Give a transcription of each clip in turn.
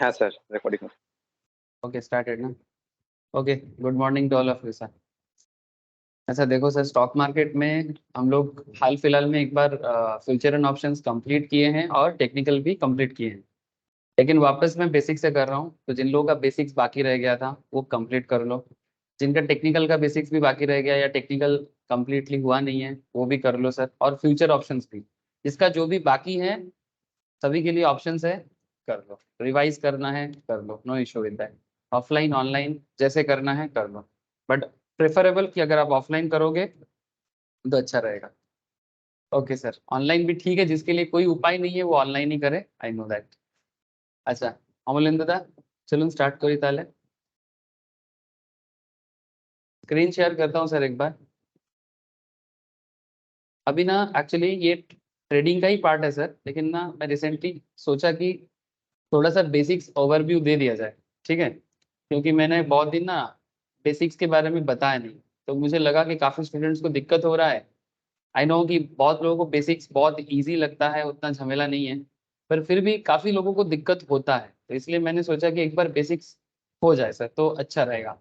हाँ sir, recording. Okay started ना। Okay, good morning to all of you sir. अच्छा देखो सर, स्टॉक मार्केट में हम लोग हाल फिलहाल में एक बार फ्यूचर एंड ऑप्शंस कंप्लीट किए हैं और टेक्निकल भी कंप्लीट किए हैं। लेकिन वापस मैं बेसिक से कर रहा हूँ, तो जिन लोगों का बेसिक्स बाकी रह गया था वो कंप्लीट कर लो। जिनका टेक्निकल का बेसिक्स भी बाकी रह गया या टेक्निकल कंप्लीटली हुआ नहीं है वो भी कर लो सर, और फ्यूचर ऑप्शंस भी। जिसका जो भी बाकी है सभी के लिए ऑप्शंस है, कर लो। रिवाइज करना है कर लो, no issue with that. Offline online जैसे करना है कर लो, बट प्रेफरेबल कि अगर आप ऑफलाइन करोगे तो अच्छा रहेगा। ओके सर, ऑनलाइन भी ठीक है, जिसके लिए कोई उपाय नहीं है वो ऑनलाइन ही करे, आई नो दैट। अच्छा अमूल्यन दादा, चलो स्टार्ट करी ताले। स्क्रीन शेयर करता हूँ सर एक बार। अभी ना एक्चुअली ये ट्रेडिंग का ही पार्ट है सर, लेकिन ना मैं रिसेंटली सोचा कि थोड़ा सा बेसिक्स ओवरव्यू दे दिया जाए, ठीक है? क्योंकि मैंने बहुत दिन ना बेसिक्स के बारे में बताया नहीं, तो मुझे लगा कि काफ़ी स्टूडेंट्स को दिक्कत हो रहा है। आई नो कि बहुत लोगों को बेसिक्स बहुत इजी लगता है, उतना झमेला नहीं है, पर फिर भी काफ़ी लोगों को दिक्कत होता है, तो इसलिए मैंने सोचा कि एक बार बेसिक्स हो जाए सर तो अच्छा रहेगा,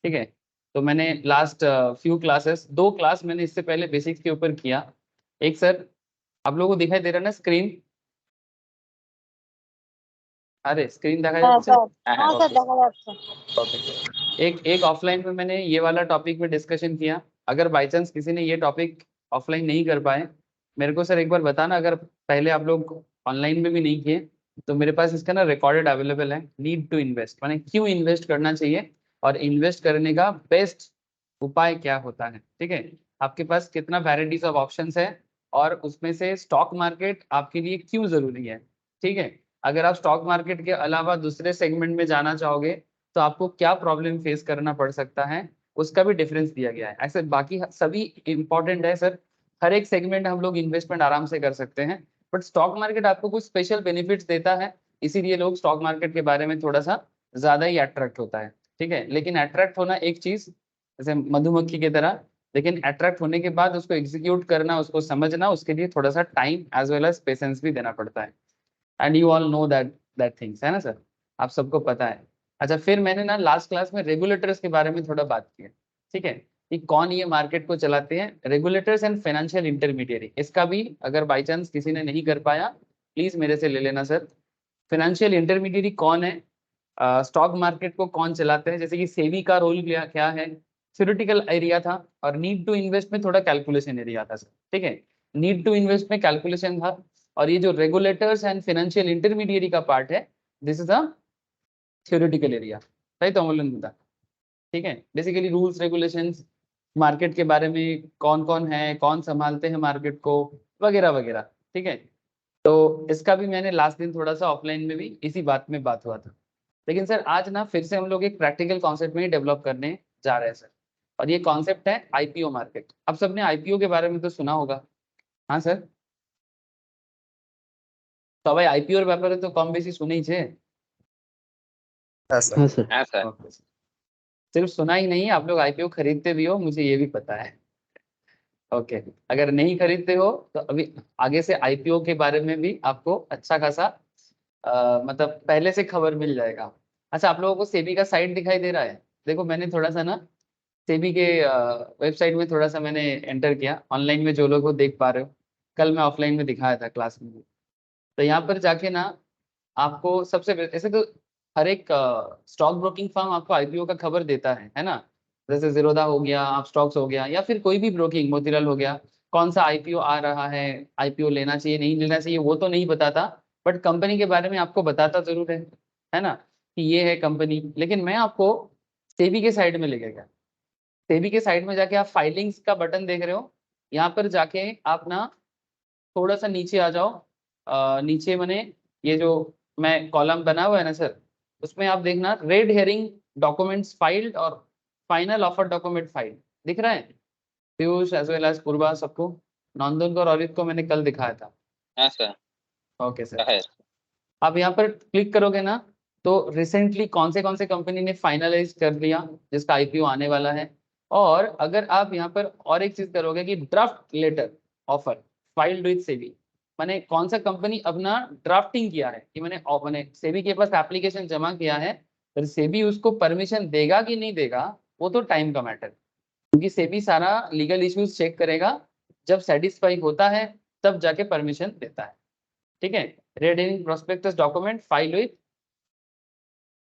ठीक है? तो मैंने लास्ट फ्यू क्लासेस, 2 क्लास मैंने इससे पहले बेसिक्स के ऊपर किया। एक सर, आप लोगों को दिखाई दे रहा है ना स्क्रीन? अरे स्क्रीन देखा हाँ जाता सर, है? हाँ सर, ओके देखा जाता है। ओके। एक ऑफलाइन में मैंने ये वाला टॉपिक में डिस्कशन किया। अगर बाई चांस किसी ने ये टॉपिक ऑफलाइन नहीं कर पाए, मेरे को सर एक बार बताना। अगर पहले आप लोग ऑनलाइन में भी नहीं किए तो मेरे पास इसका ना रिकॉर्डेड अवेलेबल है। नीड टू इन्वेस्ट माने क्यों इन्वेस्ट करना चाहिए और इन्वेस्ट करने का बेस्ट उपाय क्या होता है, ठीक है? आपके पास कितना वैराइटीज ऑफ ऑप्शंस है और उसमें से स्टॉक मार्केट आपके लिए क्यों जरूरी है, ठीक है? अगर आप स्टॉक मार्केट के अलावा दूसरे सेगमेंट में जाना चाहोगे तो आपको क्या प्रॉब्लम फेस करना पड़ सकता है, उसका भी डिफरेंस दिया गया है। ऐसे बाकी सभी इंपॉर्टेंट है सर, हर एक सेगमेंट हम लोग इन्वेस्टमेंट आराम से कर सकते हैं, बट स्टॉक मार्केट आपको कुछ स्पेशल बेनिफिट्स देता है, इसीलिए लोग स्टॉक मार्केट के बारे में थोड़ा सा ज्यादा ही अट्रैक्ट होता है, ठीक है? लेकिन अट्रैक्ट होना एक चीज, जैसे मधुमक्खी की तरह, लेकिन अट्रैक्ट होने के बाद उसको एग्जीक्यूट करना, उसको समझना, उसके लिए थोड़ा सा time as well as patience भी देना पड़ता है। And you all know that things, है ना सर? आप सबको पता है। अच्छा, फिर मैंने ना लास्ट क्लास में रेगुलेटर्स के बारे में थोड़ा बात की है, ठीक है? कि कौन ये मार्केट को चलाते हैं, रेगुलेटर्स एंड फाइनेंशियल इंटरमीडियरी। इसका भी अगर बाई चांस किसी ने नहीं कर पाया, प्लीज मेरे से ले लेना सर। फाइनेंशियल इंटरमीडियरी कौन है, स्टॉक मार्केट को कौन चलाते हैं, जैसे कि सेबी का रोल क्या क्या है, थ्योरेटिकल एरिया था, और नीड टू इन्वेस्ट में थोड़ा कैलकुलेशन एरिया था सर, ठीक है? नीड टू इन्वेस्ट में कैलकुलेशन था, और ये जो रेगुलेटर्स एंड फाइनेंशियल इंटरमीडियरी का पार्ट है, this is a theoretical area. सही तो अमूल्यन मुद्दा, ठीक है? बेसिकली रूल्स रेगुलेशंस, मार्केट के बारे में कौन कौन है, कौन संभालते हैं मार्केट को, वगैरह वगैरह, ठीक है? तो इसका भी मैंने लास्ट दिन थोड़ा सा ऑफलाइन में भी इसी बात में बात हुआ था। लेकिन सर आज ना फिर से हम लोग एक प्रैक्टिकल कॉन्सेप्ट में ही डेवलप करने जा रहे हैं सर, और ये कॉन्सेप्ट है आईपीओ मार्केट। अब सबने आईपीओ के बारे में तो सुना होगा, हाँ सर? तो भाई आईपीओ ব্যাপারে तो कम बेसी सुने ही छे। हाँ सर। हाँ सर। हाँ सर। ओके, सिर्फ सुना ही नहीं, आप लोग आईपीओ खरीदते भी हो, मुझे ये भी पता है। ओके, अगर नहीं खरीदते हो तो अभी आगे से आईपीओ के बारे में भी आपको अच्छा खासा मतलब पहले से खबर मिल जाएगा। अच्छा, आप लोगों को सेबी का साइट दिखाई दे रहा है? देखो मैंने थोड़ा सा ना सेबी के वेबसाइट में थोड़ा सा मैंने एंटर किया, ऑनलाइन में जो लोग वो देख पा रहे हो, कल मैं ऑफलाइन में दिखाया था क्लास में भी। तो यहाँ पर जाके ना आपको ऐसे तो हर एक स्टॉक ब्रोकिंग फर्म आपको आईपीओ का खबर देता है ना? जैसे जीरोधा हो गया, आप स्टॉक्स हो गया, या फिर कोई भी ब्रोकिंग, मोतीलाल हो गया, कौन सा आईपीओ आ रहा है, आईपीओ लेना चाहिए नहीं लेना चाहिए वो तो नहीं बताता, बट कंपनी के बारे में आपको बताता जरूर है ना? कि ये है कंपनी। लेकिन मैं आपको सेबी के साइड में लेके गया। सेबी के साइड में जाके आप फाइलिंग्स का बटन देख रहे हो, यहाँ पर जाके आप ना थोड़ा सा नीचे आ जाओ। नीचे मैंने ये जो मैं कॉलम बना हुआ है ना सर, उसमें आप देखना रेड हेरिंग डॉक्यूमेंट्स फाइल्ड और फाइनल ऑफर डॉक्यूमेंट फाइल दिख रहा है? पीयूष एज वेल एज पूर्वा सबको, नंदन को और औरित को मैंने कल दिखाया था। हाँ सर। ओके सर, है। आप यहाँ पर क्लिक करोगे ना तो रिसेंटली कौन से कंपनी ने फाइनलाइज कर लिया जिसका आईपीओ आने वाला है। और अगर आप यहाँ पर और एक चीज करोगे कि draft letter offer filed with SEBI, मैंने कौन सा कंपनी अपना ड्राफ्टिंग किया है कि मैंने सेबी के पास एप्लीकेशन जमा किया है, फिर सेबी उसको परमिशन देगा कि नहीं देगा वो तो टाइम का मैटर, क्योंकि सेबी सारा लीगल इश्यूज चेक करेगा, जब सेटिस्फाई होता है तब जाके परमिशन देता है। ठीक है, red prospectus document file with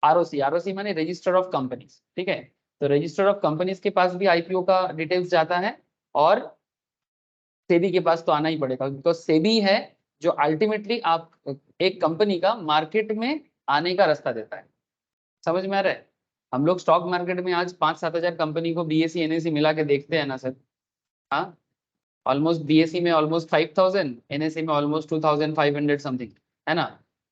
ROC, ROC माने रजिस्टर ऑफ कंपनीज। ठीक है, तो रजिस्टर ऑफ कंपनीज के पास भी आईपीओ का डिटेल्स जाता है और सेबी के पास तो आना ही पड़ेगा, बिकॉज सेबी है जो अल्टीमेटली आप एक कंपनी का मार्केट में आने का रास्ता देता है। समझ में आ रहा है? हम लोग स्टॉक मार्केट में आज 5-7 हजार कंपनी को बीएससी एनएससी मिला के देखते हैं ना सर। हाँ, ऑलमोस्ट बीएससी में ऑलमोस्ट 5000, एनएससी में ऑलमोस्ट 2500 समथिंग, है ना।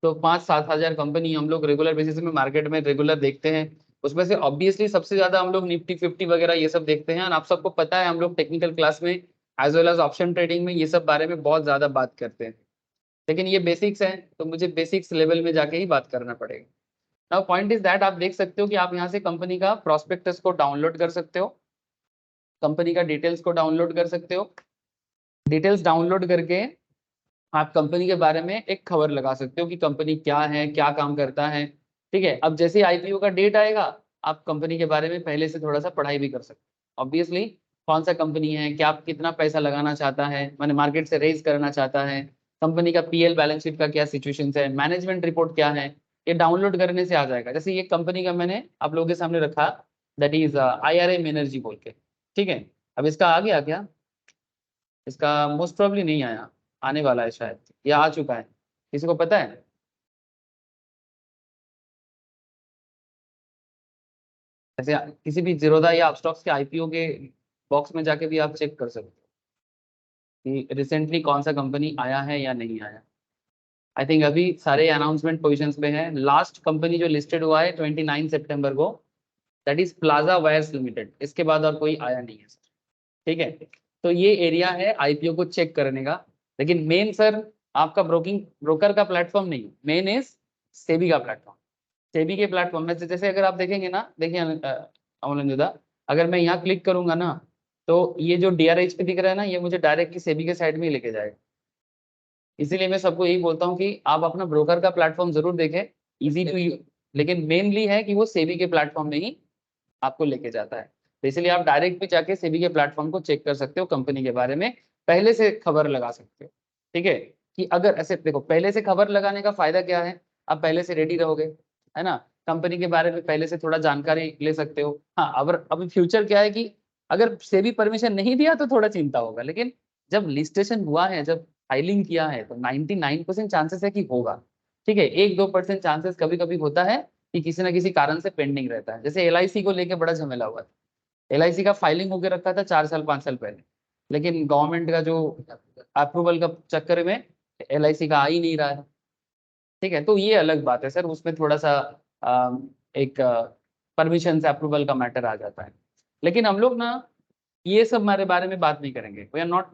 तो 5-7 हजार कंपनी हम लोग रेगुलर बेसिस में मार्केट में रेगुलर देखते हैं। उसमें से ऑब्वियसली सबसे ज्यादा हम लोग निफ्टी 50 वगैरह ये सब देखते हैं, और आप सबको पता है हम लोग टेक्निकल क्लास में as well as option trading में ये सब बारे में बहुत ज्यादा बात करते हैं, लेकिन ये बेसिक्स है तो मुझे बेसिक्स लेवल में जाके ही बात करना पड़ेगा। नाउ पॉइंट इज दैट, आप देख सकते हो कि आप यहाँ से कंपनी का प्रोस्पेक्टस को डाउनलोड कर सकते हो, कंपनी का डिटेल्स को डाउनलोड कर सकते हो। डिटेल्स डाउनलोड करके आप कंपनी के बारे में एक खबर लगा सकते हो कि कंपनी क्या है, क्या काम करता है। ठीक है, अब जैसे आईपीओ का डेट आएगा आप कंपनी के बारे में पहले से थोड़ा सा पढ़ाई भी कर सकते हो। ऑब्वियसली कौन सा कंपनी है, क्या कितना पैसा लगाना चाहता है, मैंने मार्केट से रेज करना चाहता है, कंपनी का पीएल बैलेंस शीट का क्या सिचुएशन है, मैनेजमेंट रिपोर्ट क्या है, ये डाउनलोड करने से आ जाएगा। जैसे ये कंपनी का मैंने आप लोगों के सामने रखा, दैट इज IRM एनर्जी बोल के। ठीक है, अब इसका आ गया क्या? इसका मोस्ट प्रोबेबली नहीं आया, आने वाला है शायद, या आ चुका है, किसी को पता है? जैसे किसी भी जीरोधा या अपस्टॉक्स के आईपीओ के बॉक्स में जाके भी आप चेक कर सकते हो कि रिसेंटली कौन सा कंपनी आया है या नहीं आया। आई थिंक अभी सारे अनाउंसमेंट पोजीशंस पे हैं। लास्ट कंपनी जो लिस्टेड हुआ है 29 सितंबर को, that is plaza wires limited, इसके बाद और कोई आया नहीं है सर। ठीक है, तो ये एरिया है आईपीओ को चेक करने का, लेकिन मेन सर आपका ब्रोकर का प्लेटफॉर्म नहीं, मेन इज सेबी का प्लेटफॉर्म। सेबी के प्लेटफॉर्म में से जैसे अगर आप देखेंगे ना, देखिए अमोलंजुदा, अगर मैं यहाँ क्लिक करूंगा ना तो ये जो DRH पे दिख रहा है ना, ये मुझे डायरेक्टली सेबी के साइड में ही लेके जाएगा। इसीलिए मैं सबको यही बोलता हूँ कि आप अपना ब्रोकर का प्लेटफॉर्म जरूर देखें, इजी टू यू, लेकिन मेनली है कि वो सेबी के प्लेटफॉर्म में ही आपको लेके जाता है। तो इसलिए आप डायरेक्ट भी जाके सेबी के प्लेटफॉर्म को चेक कर सकते हो, कंपनी के बारे में पहले से खबर लगा सकते हो। ठीक है, कि अगर ऐसे देखो, पहले से खबर लगाने का फायदा क्या है, आप पहले से रेडी रहोगे, है ना, कंपनी के बारे में पहले से थोड़ा जानकारी ले सकते हो। हाँ, अब फ्यूचर क्या है कि अगर सेबी परमिशन नहीं दिया तो थोड़ा चिंता होगा, लेकिन जब लिस्टेशन हुआ है, जब फाइलिंग किया है, तो 99% चांसेस है कि होगा। ठीक है, 1-2% चांसेस कभी कभी होता है कि किसी ना किसी कारण से पेंडिंग रहता है। जैसे LIC को लेके बड़ा झमेला हुआ था, LIC का फाइलिंग होकर रखा था 4-5 साल पहले, लेकिन गवर्नमेंट का जो अप्रूवल का चक्कर में LIC का आ ही नहीं रहा है। ठीक है, तो ये अलग बात है सर, उसमें थोड़ा सा एक परमिशन से अप्रूवल का मैटर आ जाता है। लेकिन हम लोग ना ये सब हमारे बारे में बात नहीं करेंगे, we are not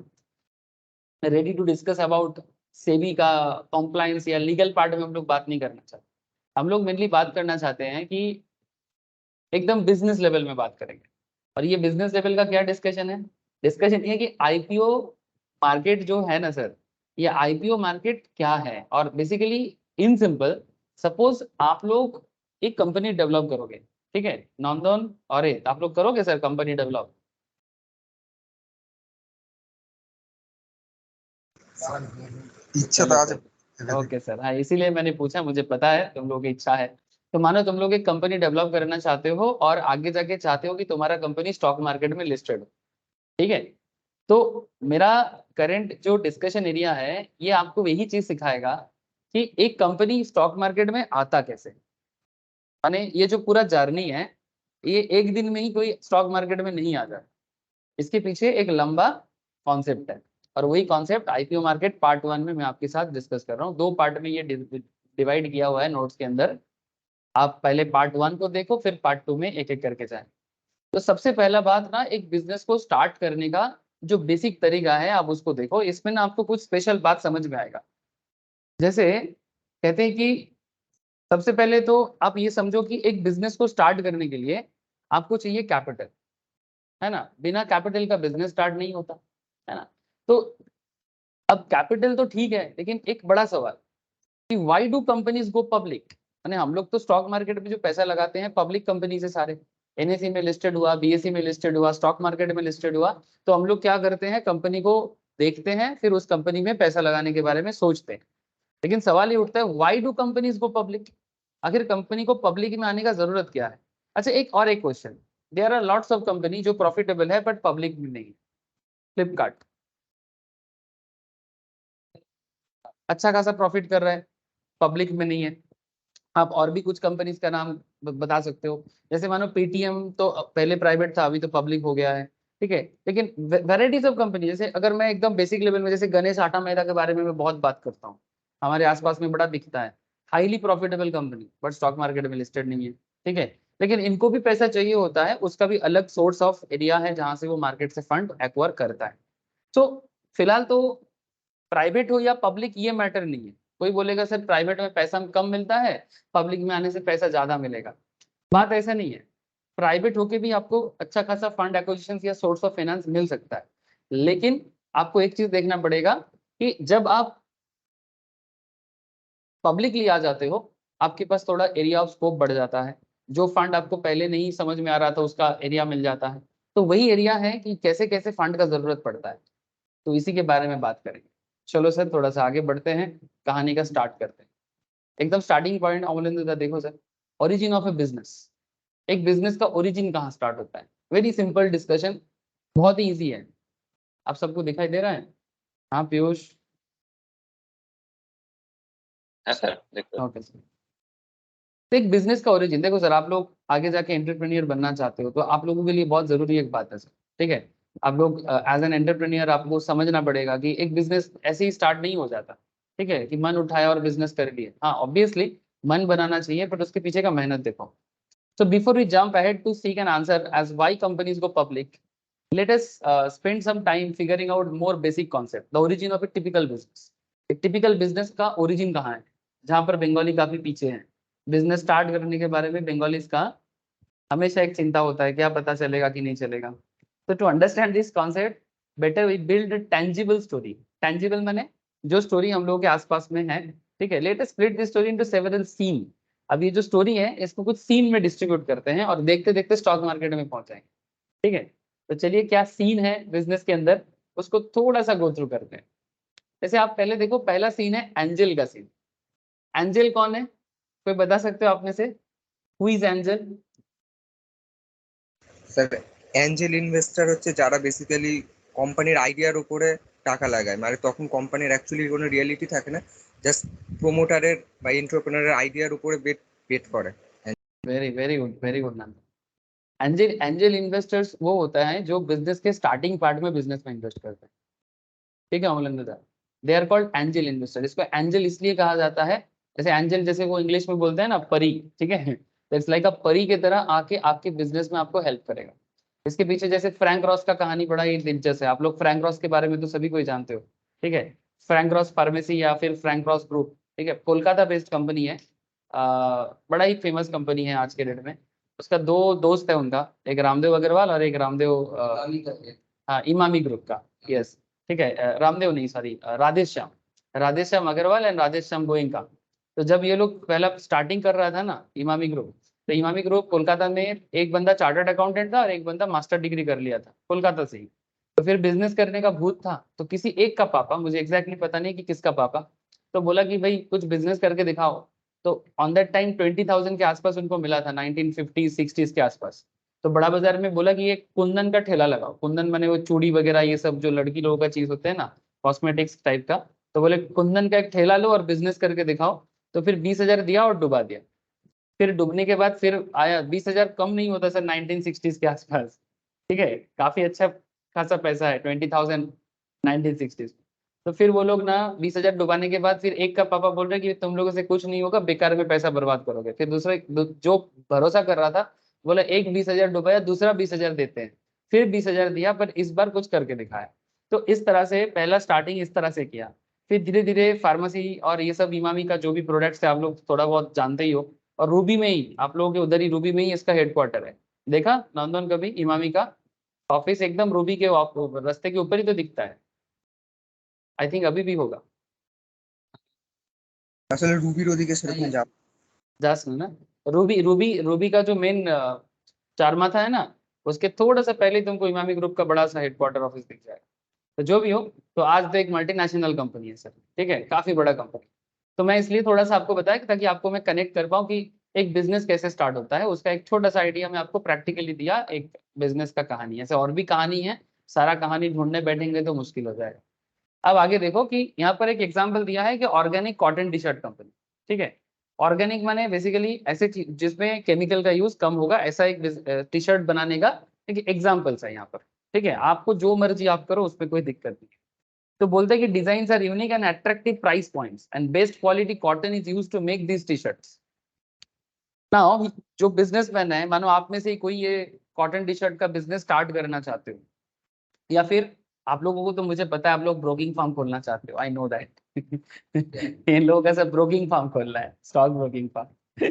ready to discuss about SEBI का कॉम्प्लायंस या लीगल पार्ट में हम लोग बात नहीं करना चाहते। हम लोग मेनली बात करना चाहते हैं कि एकदम बिजनेस लेवल में बात करेंगे। और ये बिजनेस लेवल का क्या डिस्कशन है? डिस्कशन ये है कि आईपीओ मार्केट जो है ना सर, ये आईपीओ मार्केट क्या है, और बेसिकली इन सिंपल, सपोज आप लोग एक कंपनी डेवलप करोगे, ठीक है, नॉन और आप लोग करोगे सर कंपनी डेवलप? इच्छा तो चलो आज सर, ओके सर, हाँ इसीलिए मैंने पूछा, मुझे पता है तुम लोगों की इच्छा है। तो मानो तुम लोग एक कंपनी डेवलप करना चाहते हो और आगे जाके चाहते हो कि तुम्हारा कंपनी स्टॉक मार्केट में लिस्टेड हो। ठीक है, तो मेरा करंट जो डिस्कशन एरिया है ये आपको यही चीज सिखाएगा कि एक कंपनी स्टॉक मार्केट में आता कैसे, माने ये जो पूरा जर्नी है, ये एक दिन में ही कोई स्टॉक मार्केट में नहीं आ जाए, इसके पीछे एक लंबा कॉन्सेप्ट है। और वही कॉन्सेप्ट आईपीओ मार्केट पार्ट 1 में मैं आपके साथ डिस्कस कर रहा हूँ। 2 पार्ट में ये डिवाइड किया हुआ है नोट्स के अंदर, आप पहले पार्ट 1 को देखो, फिर पार्ट 2 में एक एक करके जाए। तो सबसे पहला बात ना, एक बिजनेस को स्टार्ट करने का जो बेसिक तरीका है आप उसको देखो, इसमें ना आपको कुछ स्पेशल बात समझ में आएगा। जैसे कहते हैं कि सबसे पहले तो आप ये समझो कि एक बिजनेस को स्टार्ट करने के लिए आपको चाहिए कैपिटल, है ना, बिना कैपिटल का बिजनेस स्टार्ट नहीं होता, है ना। तो अब कैपिटल तो ठीक है, लेकिन एक बड़ा सवाल कि why do companies go public. माने हम लोग तो स्टॉक मार्केट में जो पैसा लगाते हैं पब्लिक कंपनी से सारे, एनएससी में लिस्टेड हुआ, बीएससी में लिस्टेड हुआ, स्टॉक मार्केट में लिस्टेड हुआ, तो हम लोग क्या करते हैं, कंपनी को देखते हैं, फिर उस कंपनी में पैसा लगाने के बारे में सोचते हैं। लेकिन सवाल ये उठता है why do companies go public, आखिर कंपनी को पब्लिक में आने का जरूरत क्या है। अच्छा, एक question, there are lots of company जो प्रॉफिटेबल है बट पब्लिक में नहीं है। फ्लिपकार्ट अच्छा खासा प्रॉफिट कर रहा है, पब्लिक में नहीं है। आप और भी कुछ कंपनीज का नाम बता सकते हो, जैसे मानो पेटीएम तो पहले प्राइवेट था, अभी तो पब्लिक हो गया है, ठीक है। लेकिन वेराइटीज ऑफ कंपनी, जैसे अगर मैं एकदम बेसिक लेवल में, जैसे गणेश आटा मैदा के बारे में मैं बहुत बात करता हूँ, हमारे आसपास में बड़ा दिखता है, highly profitable company but stock market में लिस्टेड नहीं है, ठीक है। लेकिन इनको भी पैसा चाहिए होता है, उसका भी अलग सोर्स ऑफ एरिया है जहां से वो मार्केट से फंड एक्वायर करता है। तो फिलहाल तो प्राइवेट हो या पब्लिक ये मैटर नहीं है। कोई बोलेगा सर प्राइवेट में पैसा कम मिलता है, पब्लिक में आने से पैसा ज्यादा मिलेगा, बात ऐसा नहीं है। प्राइवेट होके भी आपको अच्छा खासा फंड एक्विजिशन या सोर्स ऑफ फाइनेंस मिल सकता है, लेकिन आपको एक चीज देखना पड़ेगा कि जब आप पब्लिकली आ जाते हो, आपके पास थोड़ा एरिया ऑफ स्कोप बढ़ जाता है, जो फंड आपको पहले नहीं समझ में आ रहा था उसका एरिया मिल जाता है। तो वही एरिया है कि कैसे कैसे फंड का जरूरत पड़ता है, तो इसी के बारे में बात करेंगे। चलो सर थोड़ा सा आगे बढ़ते हैं, कहानी का स्टार्ट करते हैं। एकदम स्टार्टिंग पॉइंट अमरिंदर दा, देखो sir, origin of A business, एक बिजनेस का ओरिजिन कहाँ स्टार्ट होता है। वेरी सिंपल डिस्कशन, बहुत ही इजी है। आप सबको दिखाई दे रहा है? हाँ पीयूष, हाँ सर, देखो। Okay sir. तो एक बिजनेस का ओरिजिन देखो सर, आप लोग आगे जाके एंटरप्रेन्योर बनना चाहते हो तो आप लोगों के लिए बहुत जरूरी एक बात है सर, ठीक है। आप लोग एज एन एंटरप्रेन्योर आपको समझना पड़ेगा कि एक बिजनेस ऐसे ही स्टार्ट नहीं हो जाता, ठीक है, कि मन उठाया और बिजनेस कर लिए। हाँ ऑब्वियसली मन बनाना चाहिए, बट उसके पीछे का मेहनत देखो। So before we jump ahead to seek an answer as why companies go public, let us spend some time figuring out more basic concept, the origin of a typical business. एक typical business का origin कहाँ है, जहाँ पर बंगाली काफी पीछे हैं। Business start करने के बारे में बंगालीज का हमेशा एक चिंता होता है, क्या पता चलेगा कि नहीं चलेगा। तो to understand this concept better we build tangible story. Tangible माने जो स्टोरी हम लोगों के आसपास में है, ठीक है। Let us split this story into several scene. अब ये जो स्टोरी है इसको कुछ सीन में डिस्ट्रीब्यूट करते हैं और देखते देखते स्टॉक मार्केट में पहुंचाएंगे, ठीक है। तो चलिए क्या सीन है बिजनेस के अंदर, उसको थोड़ा सा गो थ्रू करते हैं। जैसे आप पहले देखो, पहला सीन है एंजल का सीन। एंजल कौन है, कोई बता सकते हो आप में से? Who is angel? Sir Angel investor হচ্ছে যারা বেসিক্যালি কোম্পানির আইডিয়ার উপরে টাকা লাগায়, মানে তখন কোম্পানির অ্যাকচুয়ালি কোনো রিয়েলিটি থাকে না, জাস্ট প্রোমোটারের বা এন্টারপ্রেনারের আইডিয়ার উপরে বেট বেট করে। वेरी गुड नाम। एंजल एंजल इन्वेस्टर्स वो होता है जो बिजनेस के स्टार्टिंग पार्ट में बिजनेस में इन्वेस्ट करते हैं, ठीक है Amarinder. They are called angel investor. इसको एंजल इसलिए कहा जाता है, जैसे एंजल जैसे वो इंग्लिश में बोलते हैं ना परी, ठीक है, तो इट्स लाइक अ परी की तरह आके आपके बिजनेस में आपको हेल्प करेगा। इसके पीछे जैसे फ्रैंक रॉस का कहानी बड़ा ही दिलचस्प है, आप लोग फ्रैंक रॉस के बारे में तो सभी कोई जानते हो, ठीक है। फ्रैंक रॉस फार्मेसी या फिर फ्रैंक रॉस ग्रुप, ठीक है, कोलकाता बेस्ड कंपनी है। बड़ा ही फेमस कंपनी है आज के डेट में। उसका दो दोस्त है उनका, एक रामदेव अग्रवाल और एक रामदेव हाँ इमामी ग्रुप का, यस, ठीक है। रामदेव नहीं, सॉरी, राधेश्याम अग्रवाल एंड राधेश्याम गोयनका। तो जब ये लोग पहला स्टार्टिंग कर रहा था ना इमामी ग्रुप, तो इमामी ग्रुप कोलकाता में एक बंदा चार्टर्ड अकाउंटेंट था और एक बंदा मास्टर डिग्री कर लिया था कोलकाता से ही। तो फिर बिजनेस करने का भूत था, तो किसी एक का पापा, मुझे एग्जैक्टली पता नहीं कि किसका पापा, तो बोला कि भाई कुछ बिजनेस करके दिखाओ। तो ऑन दैट टाइम 20,000 के आसपास उनको मिला था, 1950-60s के आसपास। तो बड़ा बाजार में बोला कि ये कुंदन का ठेला लगाओ। कुंदन माने वो चूड़ी वगैरह ये सब जो लड़की लोगों का चीज होते हैं ना, कॉस्मेटिक्स टाइप का। तो बोले कुंदन का एक ठेला लो और बिजनेस करके दिखाओ। तो फिर 20,000 दिया और डुबा दिया। फिर डूबने के बाद फिर आया 20,000, कम नहीं होता सर 1960s के आसपास, ठीक है, काफी अच्छा खासा पैसा है 20,000 1960s। तो फिर वो लोग ना 20,000 डुबाने के बाद फिर एक का पापा बोल रहे कि तुम लोगों से कुछ नहीं होगा, बेकार में पैसा बर्बाद करोगे। फिर दूसरा जो भरोसा कर रहा था बोला एक 20,000 डुबाया, दूसरा 20,000 देते हैं। फिर 20,000 दिया, पर इस बार कुछ करके दिखाया। तो इस तरह से पहला स्टार्टिंग इस तरह से किया। फिर धीरे धीरे फार्मेसी और ये सब इमामी का जो भी प्रोडक्ट्स है आप लोग थोड़ा बहुत जानते ही हो। और रूबी में ही, आप लोगों के उधर ही रूबी में ही इसका हेडक्वार्टर है। देखा नंदन कभी इमामी का ऑफिस एकदम रूबी के रास्ते के ऊपर ही तो दिखता है। आई थिंक अभी भी होगा। আসলে রুবির ওদিকে সেরকম যাব जास ना, रूबी रूबी रूबी का जो मेन चारमाथा है ना, उसके थोड़ा सा पहले तुमको इमामी ग्रुप का बड़ा सा हेडक्वार्टर ऑफिस दिख जाएगा। तो जो भी हो, तो आज तो एक मल्टीनेशनल कंपनी है सर, ठीक है, काफी बड़ा कंपनी। तो मैं इसलिए थोड़ा सा आपको बताया कि ताकि आपको मैं कनेक्ट कर पाऊँ कि एक बिजनेस कैसे स्टार्ट होता है, उसका एक छोटा सा आइडिया मैं आपको प्रैक्टिकली दिया। एक बिजनेस का कहानी, ऐसे और भी कहानी है, सारा कहानी ढूंढने बैठेंगे तो मुश्किल हो जाएगा। अब आगे देखो कि यहाँ पर एक एग्जाम्पल दिया है कि organic cotton T shirt company, ठीक है। ऑर्गेनिक माने बेसिकली ऐसे चीज जिसमें केमिकल का यूज कम होगा, ऐसा एक टी शर्ट बनाने का एक एग्जाम्पल्स है यहाँ पर, ठीक है। आपको जो मर्जी आप करो, उसमें कोई दिक्कत नहीं। तो बोलते हैं कि design are unique and attractive price points and best quality cotton is used to make these T shirts. Now जो बिजनेसमैन है, मानो आप में से ही कोई ये कॉटन टी शर्ट का बिजनेस स्टार्ट करना चाहते हो, या फिर आप लोगों को तो मुझे पता है आप लोग ब्रोकिंग फार्म खोलना चाहते हो, आई नो दैट। इन लोगों का सब ब्रोकिंग फार्म खोलना है, स्टॉक ब्रोकिंग फार्म।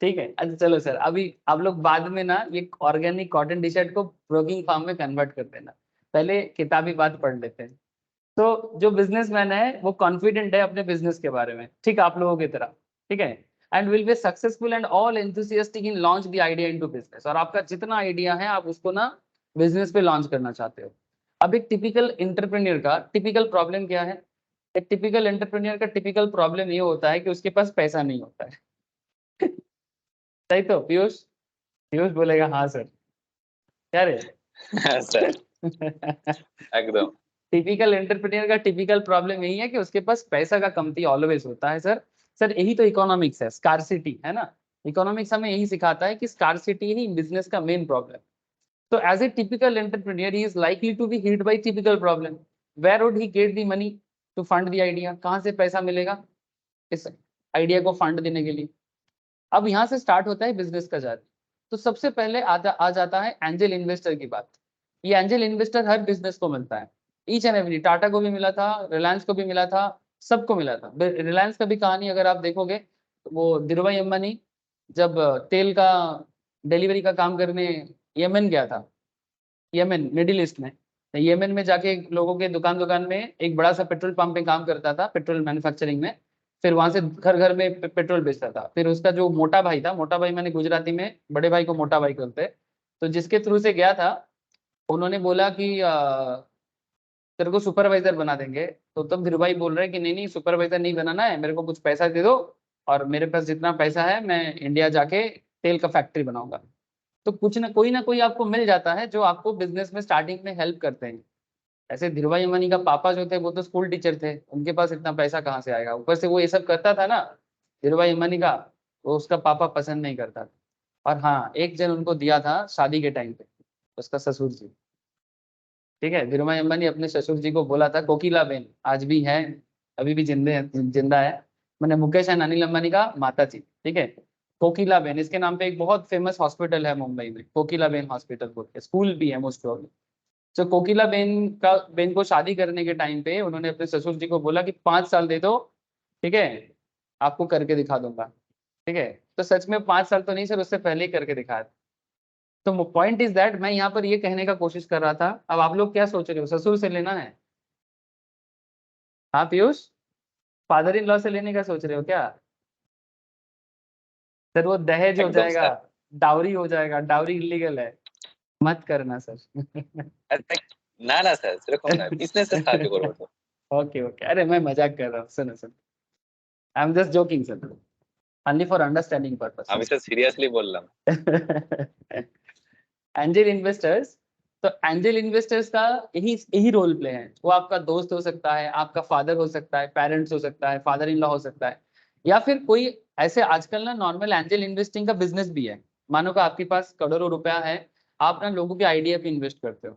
ठीक है, अच्छा चलो सर, अभी आप लोग बाद में ना ये ऑर्गेनिक कॉटन टी शर्ट को ब्रोकिंग फार्म में कन्वर्ट कर देना, पहले किताबी बात पढ़ लेते हैं। तो जो बिजनेसमैन है वो कॉन्फिडेंट है अपने बिजनेस के बारे में, ठीक आप लोगों की तरह, ठीक है, and will be successful and all enthusiastic in launch the idea into business. और आपका जितना आइडिया है आप उसको ना बिजनेस पे लॉन्च करना चाहते हो। अब एक टिपिकल एंटरप्रेन्योर का टिपिकल प्रॉब्लम क्या है? एक टिपिकल एंटरप्रेन्योर का टिपिकल प्रॉब्लम ये होता है कि उसके पास पैसा नहीं होता है। सही तो पीयूष? पीयूष बोलेगा हाँ सर, क्या रे? হ্যাঁ স্যার, একদম। टिपिकल एंटरप्रेन्योर का टिपिकल प्रॉब्लम यही है कि उसके पास पैसा का कमती ऑलवेज होता है सर। सर यही तो इकोनॉमिक्स है, स्कार्सिटी है ना। इकोनॉमिक्स हमें यही सिखाता है कि स्कार्सिटी ही बिजनेस का main problem. So as a typical entrepreneur, he is likely to be hit by typical problem. Where would he get the money to fund the idea? कहाँ से पैसा मिलेगा इस आइडिया को फंड देने के लिए? अब यहाँ से स्टार्ट होता है बिजनेस का जर्नी। तो सबसे पहले आ जाता है एंजल इन्वेस्टर की बात। ये एंजल इन्वेस्टर हर बिजनेस को मिलता है, ईच एंड एवरी। टाटा को भी मिला था, रिलायंस को भी मिला था, सबको मिला था। रिलायंस का भी कहानी अगर आप देखोगे तो वो धीरूभाई अंबानी जब तेल का डिलीवरी का काम करने यमन गया था, यमन मिडिल ईस्ट में, तो यमन में जाके लोगों के दुकान दुकान में एक बड़ा सा पेट्रोल पंप पे काम करता था, पेट्रोल मैन्युफैक्चरिंग में। फिर वहां से घर घर में पेट्रोल बेचता था। फिर उसका जो मोटा भाई था, मोटा भाई मैंने गुजराती में बड़े भाई को मोटा भाई कहते हैं, तो जिसके थ्रू से गया था, उन्होंने बोला कि तेरे को सुपरवाइजर बना देंगे। तो तब धीरू भाई बोल रहे हैं कि नहीं नहीं, सुपरवाइजर नहीं बनाना है, मेरे को कुछ पैसा दे दो, और मेरे पास जितना पैसा है मैं इंडिया जाके तेल का फैक्ट्री बनाऊंगा। तो कुछ ना कोई आपको मिल जाता है जो आपको बिजनेस में स्टार्टिंग में हेल्प करते हैं। ऐसे धीरूभाई अंबानी का पापा जो थे वो तो स्कूल टीचर थे, उनके पास इतना पैसा कहाँ से आएगा? ऊपर से वो ये सब करता था ना धीरूभाई अंबानी का, वो उसका पापा पसंद नहीं करता था। और हाँ, एक जन उनको दिया था शादी के टाइम पे, उसका ससुर जी, ठीक है। धीरूभाई अंबानी अपने ससुर जी को बोला था, कोकिला बेन आज भी है, अभी भी जिंदा है, मैंने मुकेश एंड अनिल अंबानी का माता जी, ठीक है। कोकिला बेन, इसके नाम पे एक बहुत फेमस हॉस्पिटल है मुंबई में, कोकिला बेन हॉस्पिटल बोल के, स्कूल भी है मोस्ट प्रोबेबली। तो कोकिला बेन को शादी करने के टाइम पे उन्होंने अपने ससुर जी को बोला कि 5 साल दे दो, ठीक है, आपको करके दिखा दूंगा, ठीक है। तो सच में 5 साल तो नहीं सर, उससे पहले ही करके दिखाया। तो पॉइंट इज दैट, मैं यहाँ पर ये कहने का कोशिश कर रहा था। अब आप लोग क्या सोच रहे हो, ससुर से लेना है? हाँ पीयूष, फादर इन लॉ से लेने का सोच रहे हो क्या? सर वो दहेज हो একদম जाएगा, স্যার। डाउरी हो जाएगा, डाउरी इलीगल है, मत करना सर। আরে না, না স্যার, সেরকম না। বিজনেসে সাহায্য করবো তো। ओके ओके, अरे मैं मजाक कर रहा हूँ, सुनो सुनो, I am just joking sir, only for understanding আমি স্যার সিরিয়াसली বললাম। पर्पस। एंजल इन्वेस्टर्स, तो एंजल इन्वेस्टर्स का यही रोल प्ले है। वो आपका दोस्त हो सकता है, आपका फादर हो सकता है, पेरेंट्स हो सकता है, फादर इन लॉ हो सकता है, या फिर कोई ऐसे आजकल ना नॉर्मल एंजल इन्वेस्टिंग का बिजनेस भी है। मानो कि आपके पास करोड़ों रुपया है, आप ना लोगों के आइडिया पे इन्वेस्ट करते हो,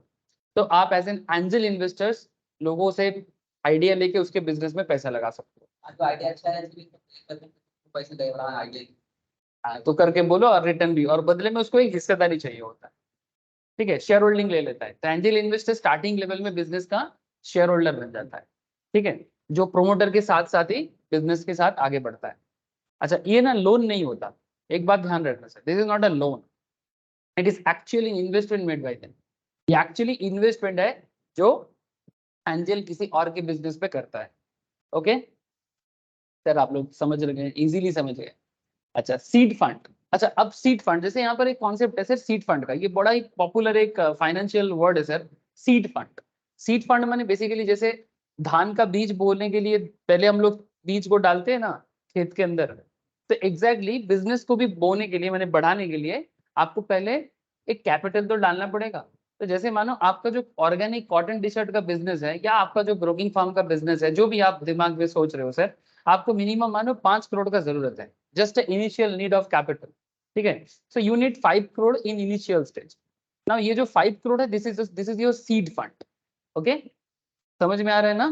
तो आप एज एन एंजल इन्वेस्टर्स लोगों से आइडिया लेके उसके बिजनेस में पैसा लगा सकते हो। आपको आइडिया अच्छा है तो पैसे दे रहा है आइडिया। तो करके बोलो और रिटर्न भी, और बदले में उसको एक हिस्सेदारी चाहिए होता है, ठीक है, शेयर होल्डिंग ले लेता है। तो एंजल इन्वेस्टर स्टार्टिंग लेवल में बिजनेस का शेयर होल्डर बन जाता है, ठीक है, जो प्रोमोटर के साथ साथ ही बिजनेस के साथ आगे बढ़ता है। अच्छा, ये ना लोन नहीं होता, एक बात ध्यान रखना sir, this is not a loan, it is actually investment made by them. ये एक्चुअली इन्वेस्टमेंट है जो एंजल किसी और के बिजनेस पे करता है। ओके सर, आप लोग समझ रहे हैं, इजीली समझ गए। अच्छा सीड फंड, अच्छा अब सीड फंड, जैसे यहाँ पर एक कॉन्सेप्ट है सर सीड फंड का, ये बड़ा ही पॉपुलर एक फाइनेंशियल वर्ड है sir, seed fund. Seed fund माने बेसिकली जैसे धान का बीज बोने के लिए पहले हम लोग बीज को डालते हैं ना खेत के अंदर, तो एग्जैक्टली बिजनेस को भी बोने के लिए, मैंने बढ़ाने के लिए आपको पहले एक कैपिटल तो डालना पड़ेगा। तो जैसे मानो आपका जो ऑर्गेनिक कॉटन टी शर्ट का बिजनेस है, या आपका जो ब्रोकिंग फार्म का बिजनेस है, जो भी आप दिमाग में सोच रहे हो सर, आपको मिनिमम मानो 5 करोड़ का जरूरत है, just initial need of capital. ठीक है, so you need 5 crore in initial stage. Now ये जो 5 करोड़ है, this is your seed fund. Okay, समझ में आ रहा है ना?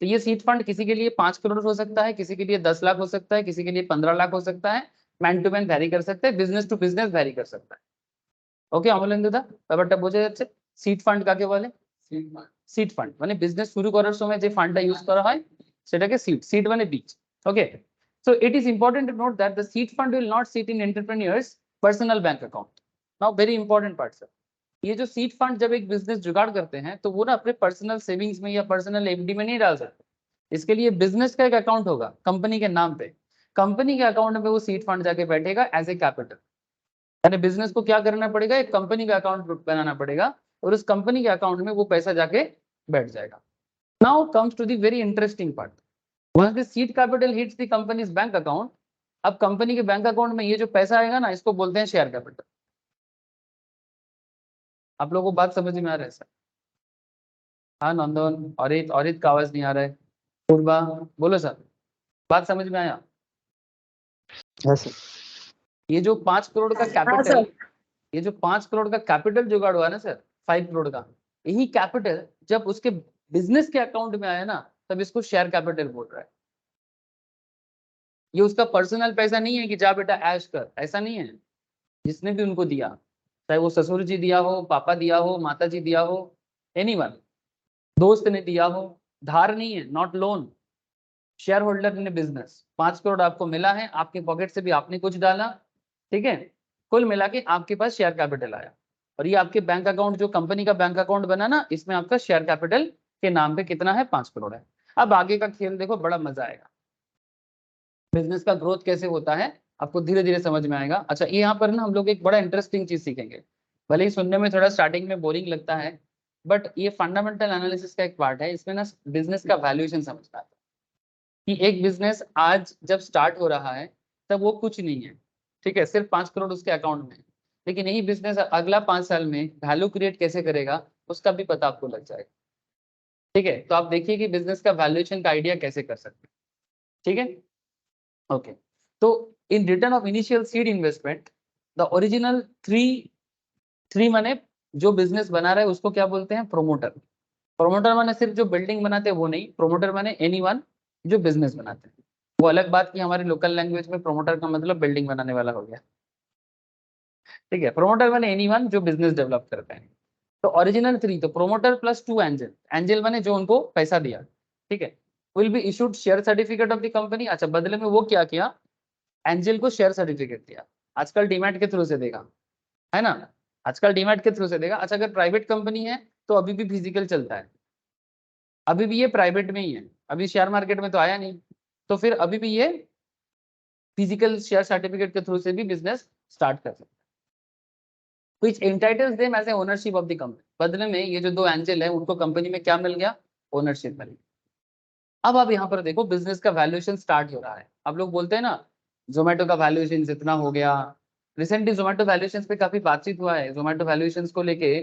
तो ये सीड फंड किसी के लिए 5 करोड़ हो सकता है, किसी के लिए 10 लाख हो सकता है, किसी के लिए 15 लाख हो सकता है, मैन टू मैन वैरी कर सकता है, बिजनेस टू बिजनेस वैरी कर सकता है। ওকে অমলেন্দু দা, ব্যাপারটা বোঝা যাচ্ছে? সিড ফান্ড কাকে বলে? সিড ফান্ড মানে বিজনেস শুরু করার সময় যে ফান্ডটা ইউজ করা হয় সেটাকে সিড, সিড মানে বীজ। Okay, so it is important to note that the seed fund will not sit in entrepreneurs personal bank account. Now very important part sir, ये जो सीड फंड जब एक बिजनेस जुगाड़ करते हैं तो वो ना अपने पर्सनल सेविंग्स में या पर्सनल एफडी में नहीं डाल सकते। इसके लिए बिजनेस का एक अकाउंट होगा कंपनी के नाम पे, कंपनी के अकाउंट में वो सीड फंड जाके बैठेगा एज ए कैपिटल। यानी बिजनेस को क्या करना पड़ेगा, एक कंपनी का अकाउंट बनाना पड़ेगा और उस कंपनी के अकाउंट में वो पैसा जाके बैठ जाएगा। Now comes to the very interesting part, once the seed capital hits the company's bank account, अब कंपनी के बैंक अकाउंट में ये जो पैसा आएगा ना, इसको बोलते हैं शेयर कैपिटल। आप लोगों को बात समझ में आ रहा है सर? हाँ नंदन, औरित का आवाज नहीं आ रहा है। पूर्वा बोलो सर, बात समझ में आया? ये जो 5 करोड़ का कैपिटल, ये जो 5 करोड़ का कैपिटल जुगाड़ हुआ ना सर, 5 करोड़ का, यही कैपिटल जब उसके बिजनेस के अकाउंट में आया ना, तब इसको शेयर कैपिटल बोल रहा है। ये उसका पर्सनल पैसा नहीं है कि जा बेटा ऐश कर, ऐसा नहीं है। जिसने भी उनको दिया, चाहे वो ससुर जी दिया हो, पापा दिया हो, माता जी दिया हो, एनीवन, दोस्त ने दिया हो, धार नहीं है, नॉट लोन। शेयर होल्डर ने बिजनेस, 5 करोड़ आपको मिला है, आपके पॉकेट से भी आपने कुछ डाला, ठीक है, कुल मिला के आपके पास शेयर कैपिटल आया। और ये आपके बैंक अकाउंट, जो कंपनी का बैंक अकाउंट बना ना, इसमें आपका शेयर कैपिटल के नाम पे कितना है, 5 करोड़ है। अब आगे का खेल देखो, बड़ा मजा आएगा। बिजनेस का ग्रोथ कैसे होता है आपको धीरे धीरे समझ में आएगा। अच्छा, ये यहाँ पर ना हम लोग एक बड़ा इंटरेस्टिंग चीज सीखेंगे, भले ही सुनने में थोड़ा स्टार्टिंग में बोरिंग लगता है, बट ये फंडामेंटल एनालिसिस का एक पार्ट है। इसमें ना बिजनेस का वैल्यूएशन समझना है कि एक बिजनेस आज जब स्टार्ट हो रहा है तब वो कुछ नहीं है, ठीक है, सिर्फ 5 करोड़ उसके अकाउंट में, लेकिन यही बिजनेस अगला 5 साल में वैल्यू क्रिएट कैसे करेगा उसका भी पता आपको लग जाएगा। ठीक है, तो आप देखिए कि बिजनेस का वैल्यूएशन का आइडिया कैसे कर सकते हैं। ठीक है, ओके, तो in return of initial seed investment the original three माने जो बिजनेस बना रहा है उसको क्या बोलते हैं, प्रोमोटर। प्रोमोटर माने सिर्फ जो बिल्डिंग बनाते हैं वो नहीं, प्रोमोटर माने एनीवन जो बिजनेस बनाते हैं। वो अलग बात की हमारी लोकल लैंग्वेज में प्रोमोटर का मतलब बिल्डिंग बनाने वाला हो गया, ठीक है। प्रोमोटर माने एनीवन जो बिजनेस डेवलप करते हैं। तो ओरिजिनल 3 तो प्रोमोटर प्लस 2 एंजल, एंजल माने जो उनको पैसा दिया, ठीक है, will be issued share certificate of the company. अच्छा, बदले में वो क्या किया, एंजल को शेयर सर्टिफिकेट दिया। आजकल डीमैट के थ्रू से देगा, है ना, आजकल डीमैट के थ्रू से देगा। अच्छा, अगर प्राइवेट कंपनी है तो अभी भी फिजिकल चलता है, अभी भी ये प्राइवेट में ही है, अभी शेयर मार्केट में तो आया नहीं, तो फिर अभी भी ये फिजिकल शेयर सर्टिफिकेट के थ्रू से भी बिजनेस स्टार्ट कर सकते हैं, which entitles them as a ownership of the company। बदले में ये जो 2 एंजल है उनको कंपनी में क्या मिल गया, ओनरशिप मिल गया। अब आप यहाँ पर देखो बिजनेस का वैल्यूएशन स्टार्ट हो रहा है। आप लोग बोलते हैं ना जोमेटो का वैल्यूएशन इतना हो गया, रिसेंटली जोमेटो वैल्यूएशन पे काफी बातचीत हुआ है, जोमेटो वैल्यूएशन को लेके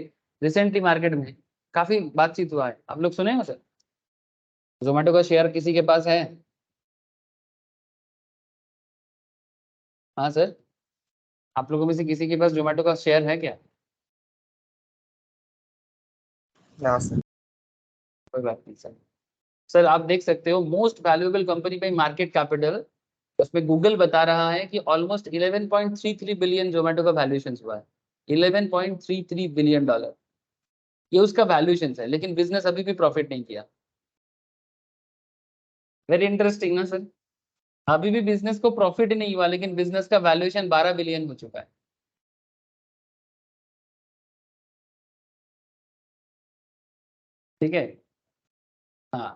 रिसेंटली मार्केट में काफी बातचीत हुआ है, आप लोग सुने हो सर? जोमेटो का शेयर किसी के पास है? हाँ सर, आप लोगों में से किसी के पास जोमेटो का शेयर है क्या? ना सर। कोई बात नहीं सर। सर आप देख सकते हो मोस्ट वैल्यूएबल कंपनी पे मार्केट कैपिटल, उसमें गूगल बता रहा है कि ऑलमोस्ट 11.33 बिलियन जोमेटो का वैल्यूएशन हुआ है, 11.33 बिलियन डॉलर, ये उसका वैल्यूएशन है, लेकिन बिजनेस अभी भी प्रॉफिट नहीं किया। वेरी इंटरेस्टिंग ना सर, अभी भी बिजनेस को प्रॉफिट नहीं हुआ, लेकिन बिजनेस का वैल्यूएशन 12 बिलियन हो चुका है। ठीक है। हाँ,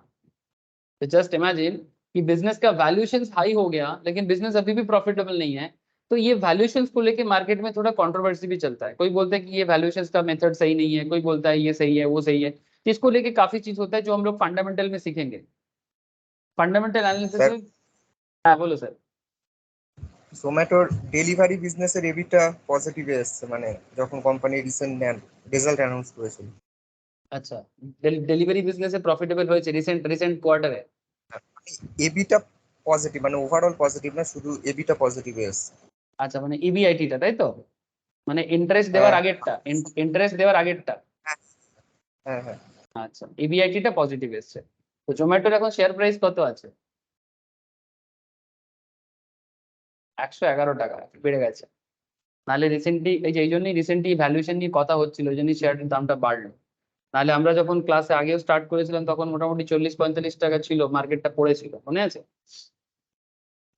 तो जस्ट इमेजिन कि बिजनेस का वैल्यूएशन हाई हो गया लेकिन बिजनेस अभी भी प्रॉफिटेबल नहीं है, तो ये वैल्यूएशंस को लेके मार्केट में थोड़ा कंट्रोवर्सी भी चलता है। कोई बोलता है कि ये वैल्यूएशंस का मेथड सही नहीं है, कोई बोलता है ये सही है वो सही है। तो इसको लेके काफी चीज होता है जो हम लोग फंडामेंटल में सीखेंगे। फंडामेंटल एनालिसिस Sir, में। हाँ बोलो सर। জোম্যাটোর ডেলিভারি বিজনেসের এবিটা পজিটিভে এসছে, মানে যখন কোম্পানি রিসেন্ট রেজাল্ট অ্যানাউন্স করেছিল। আচ্ছা, ডেলিভারি বিজনেসে প্রফিটেবল হয়েছে রিসেন্ট রিসেন্ট কোয়ার্টারে। এবিটা পজিটিভ, মানে ওভারঅল পজিটিভ না, শুধু এবিটা পজিটিভে এসছে। আচ্ছা, মানে ইবিআইটিটা তাই তো, মানে ইন্টারেস্ট দেওয়ার হ্যাঁ আগেরটা, ইন্টারেস্ট দেওয়ার আগেরটা। হ্যাঁ হ্যাঁ। আচ্ছা, ইবিআইটিটা পজিটিভ এসছে। তো জোম্যাটোর এখন শেয়ার প্রাইস কত আছে? 111 টাকা বেড়ে গেছে। নাহলে রিসেন্টলি এই জন্যই রিসেন্টলি ভ্যালুয়েশন নিয়ে কথা হচ্ছিল, ওই জন্যই শেয়ারের দামটা বাড়লো। নাহলে আমরা যখন ক্লাসে আগেও স্টার্ট করেছিলাম তখন মোটামুটি 40-45 টাকা ছিল, মার্কেটটা পড়েছিল, মনে আছে?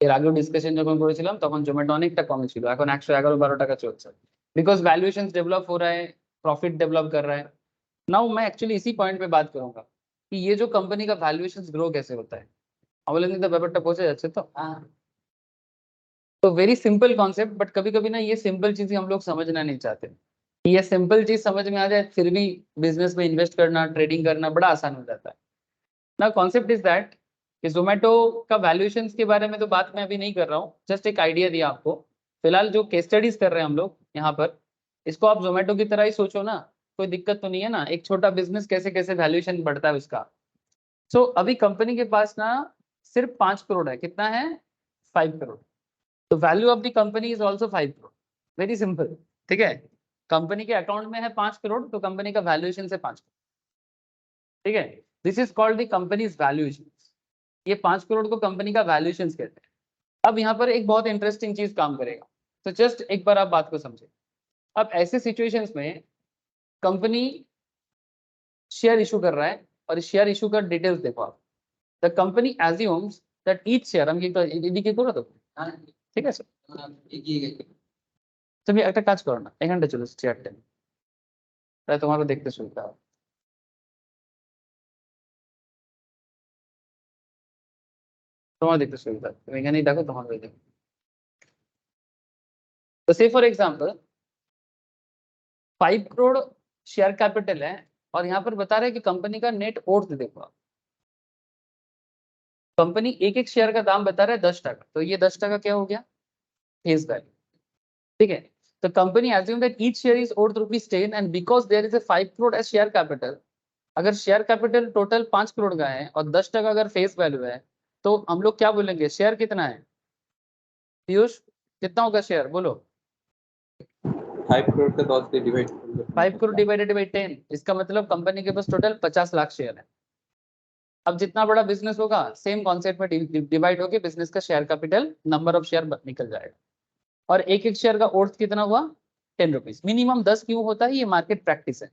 এর আগেও ডিসকাশন যখন করেছিলাম তখন জোম্যাটো অনেকটা কমে ছিল, এখন 111-12 টাকা চলছে। बिकॉज वैल्यूएशन डेवलप हो रहा है, प्रॉफिट डेवलप कर रहा है। नाउ मैं एक्चुअली इसी पॉइंट पे बात करूंगा कि ये जो कंपनी का वैल्यूएशन ग्रो कैसे होता है। अवलेंद्र ব্যাপারটা বোঝা যাচ্ছে তো? तो वेरी सिंपल कॉन्सेप्ट, बट कभी कभी ना ये सिंपल चीजें हम लोग समझना नहीं चाहते। ये सिंपल चीज समझ में आ जाए फिर भी बिजनेस में इन्वेस्ट करना, ट्रेडिंग करना बड़ा आसान हो जाता है ना। कॉन्सेप्ट इज दैट कि जोमेटो का वैल्यूएशन के बारे में तो बात मैं अभी नहीं कर रहा हूँ, जस्ट एक आइडिया दिया आपको। फिलहाल जो केस स्टडीज कर रहे हैं हम लोग यहाँ पर, इसको आप जोमेटो की तरह ही सोचो ना, कोई दिक्कत तो नहीं है ना। एक छोटा बिजनेस कैसे कैसे वैल्यूएशन बढ़ता है उसका। सो अभी कंपनी के पास ना सिर्फ 5 करोड़ है। कितना है? 5 करोड़। तो value of the company is also 5 crore. Very simple, ठीक है। कंपनी के अकाउंट में है 5 करोड़, तो कंपनी का वैल्यूएशन से 5 करोड़, ठीक है। This is called the companies valuation. ये 5 करोड़ को कंपनी का वैल्यूएशन कहते हैं। अब यहाँ पर एक बहुत इंटरेस्टिंग चीज काम करेगा, तो जस्ट एक बार आप बात को समझे। अब ऐसे सिचुएशंस में कंपनी शेयर इशू कर रहा है, और शेयर इशू का डिटेल्स देखो आप। The company assumes that each share, हम কি করো তো, ঠিক আছে? এগিয়ে গেছে। তুমি একটা কাজ করো না, এখানটা চলে চেয়ারটা, তাই তোমারও দেখতে সুবিধা হবে। তোমার দেখতে সুবিধা হবে, তুমি এখানেই দেখো, তোমার দেখো। तो से for example 5 crore share capital है, और यहाँ पर बता रहे हैं कि कंपनी का नेट वर्थ देखो आप। कंपनी एक एक शेयर का दाम बता रहा है 10 टका, तो ये 10 टका क्या हो गया? फेस वैल्यू, ठीक है। तो company assume that each share is worth ₹10 and because there is a 5 crore as share capital, अगर शेयर कैपिटल टोटल 5 करोड़ का है और 10 टका अगर फेस वैल्यू है, तो हम लोग क्या बोलेंगे? शेयर कितना है पीयूष? कितना होगा शेयर बोलो? 5 करोड़ का 10 से डिवाइड 5 करोड़ डिवाइडेड बाई 10, इसका मतलब कंपनी के पास टोटल 50 लाख शेयर है। अब जितना बड़ा बिजनेस होगा सेम कॉन्सेप्ट में डिवाइड होके बिजनेस का share capital, number of share निकल जाएगा। और एक एक शेयर का वर्थ कितना हुआ? 10 रुपीज। मिनिमम 10 क्यों होता है? ये मार्केट प्रैक्टिस है,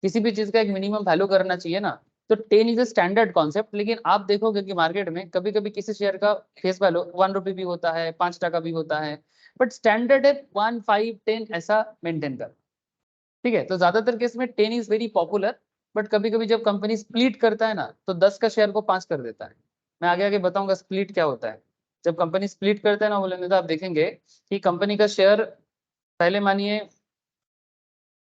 किसी भी चीज का एक मिनिमम वैल्यू करना चाहिए ना। तो 10 इज अ स्टैंडर्ड कॉन्सेप्ट, लेकिन आप देखोगे कि मार्केट में कभी कभी किसी शेयर का फेस वैल्यू 1 रुपी भी होता है, 5 टका भी होता है, बट स्टैंडर्ड है 1, 5, 10 ऐसा मेंटेन कर, ठीक है। तो ज्यादातर केस में 10 इज वेरी पॉपुलर, बट कभी कभी जब कंपनी स्प्लिट करता है ना, तो 10 का शेयर को 5 कर देता है। मैं आगे आगे बताऊंगा स्प्लिट क्या होता है। जब कंपनी स्प्लिट करता है ना बोलेंगे, तो आप देखेंगे कि कंपनी का शेयर पहले मानिए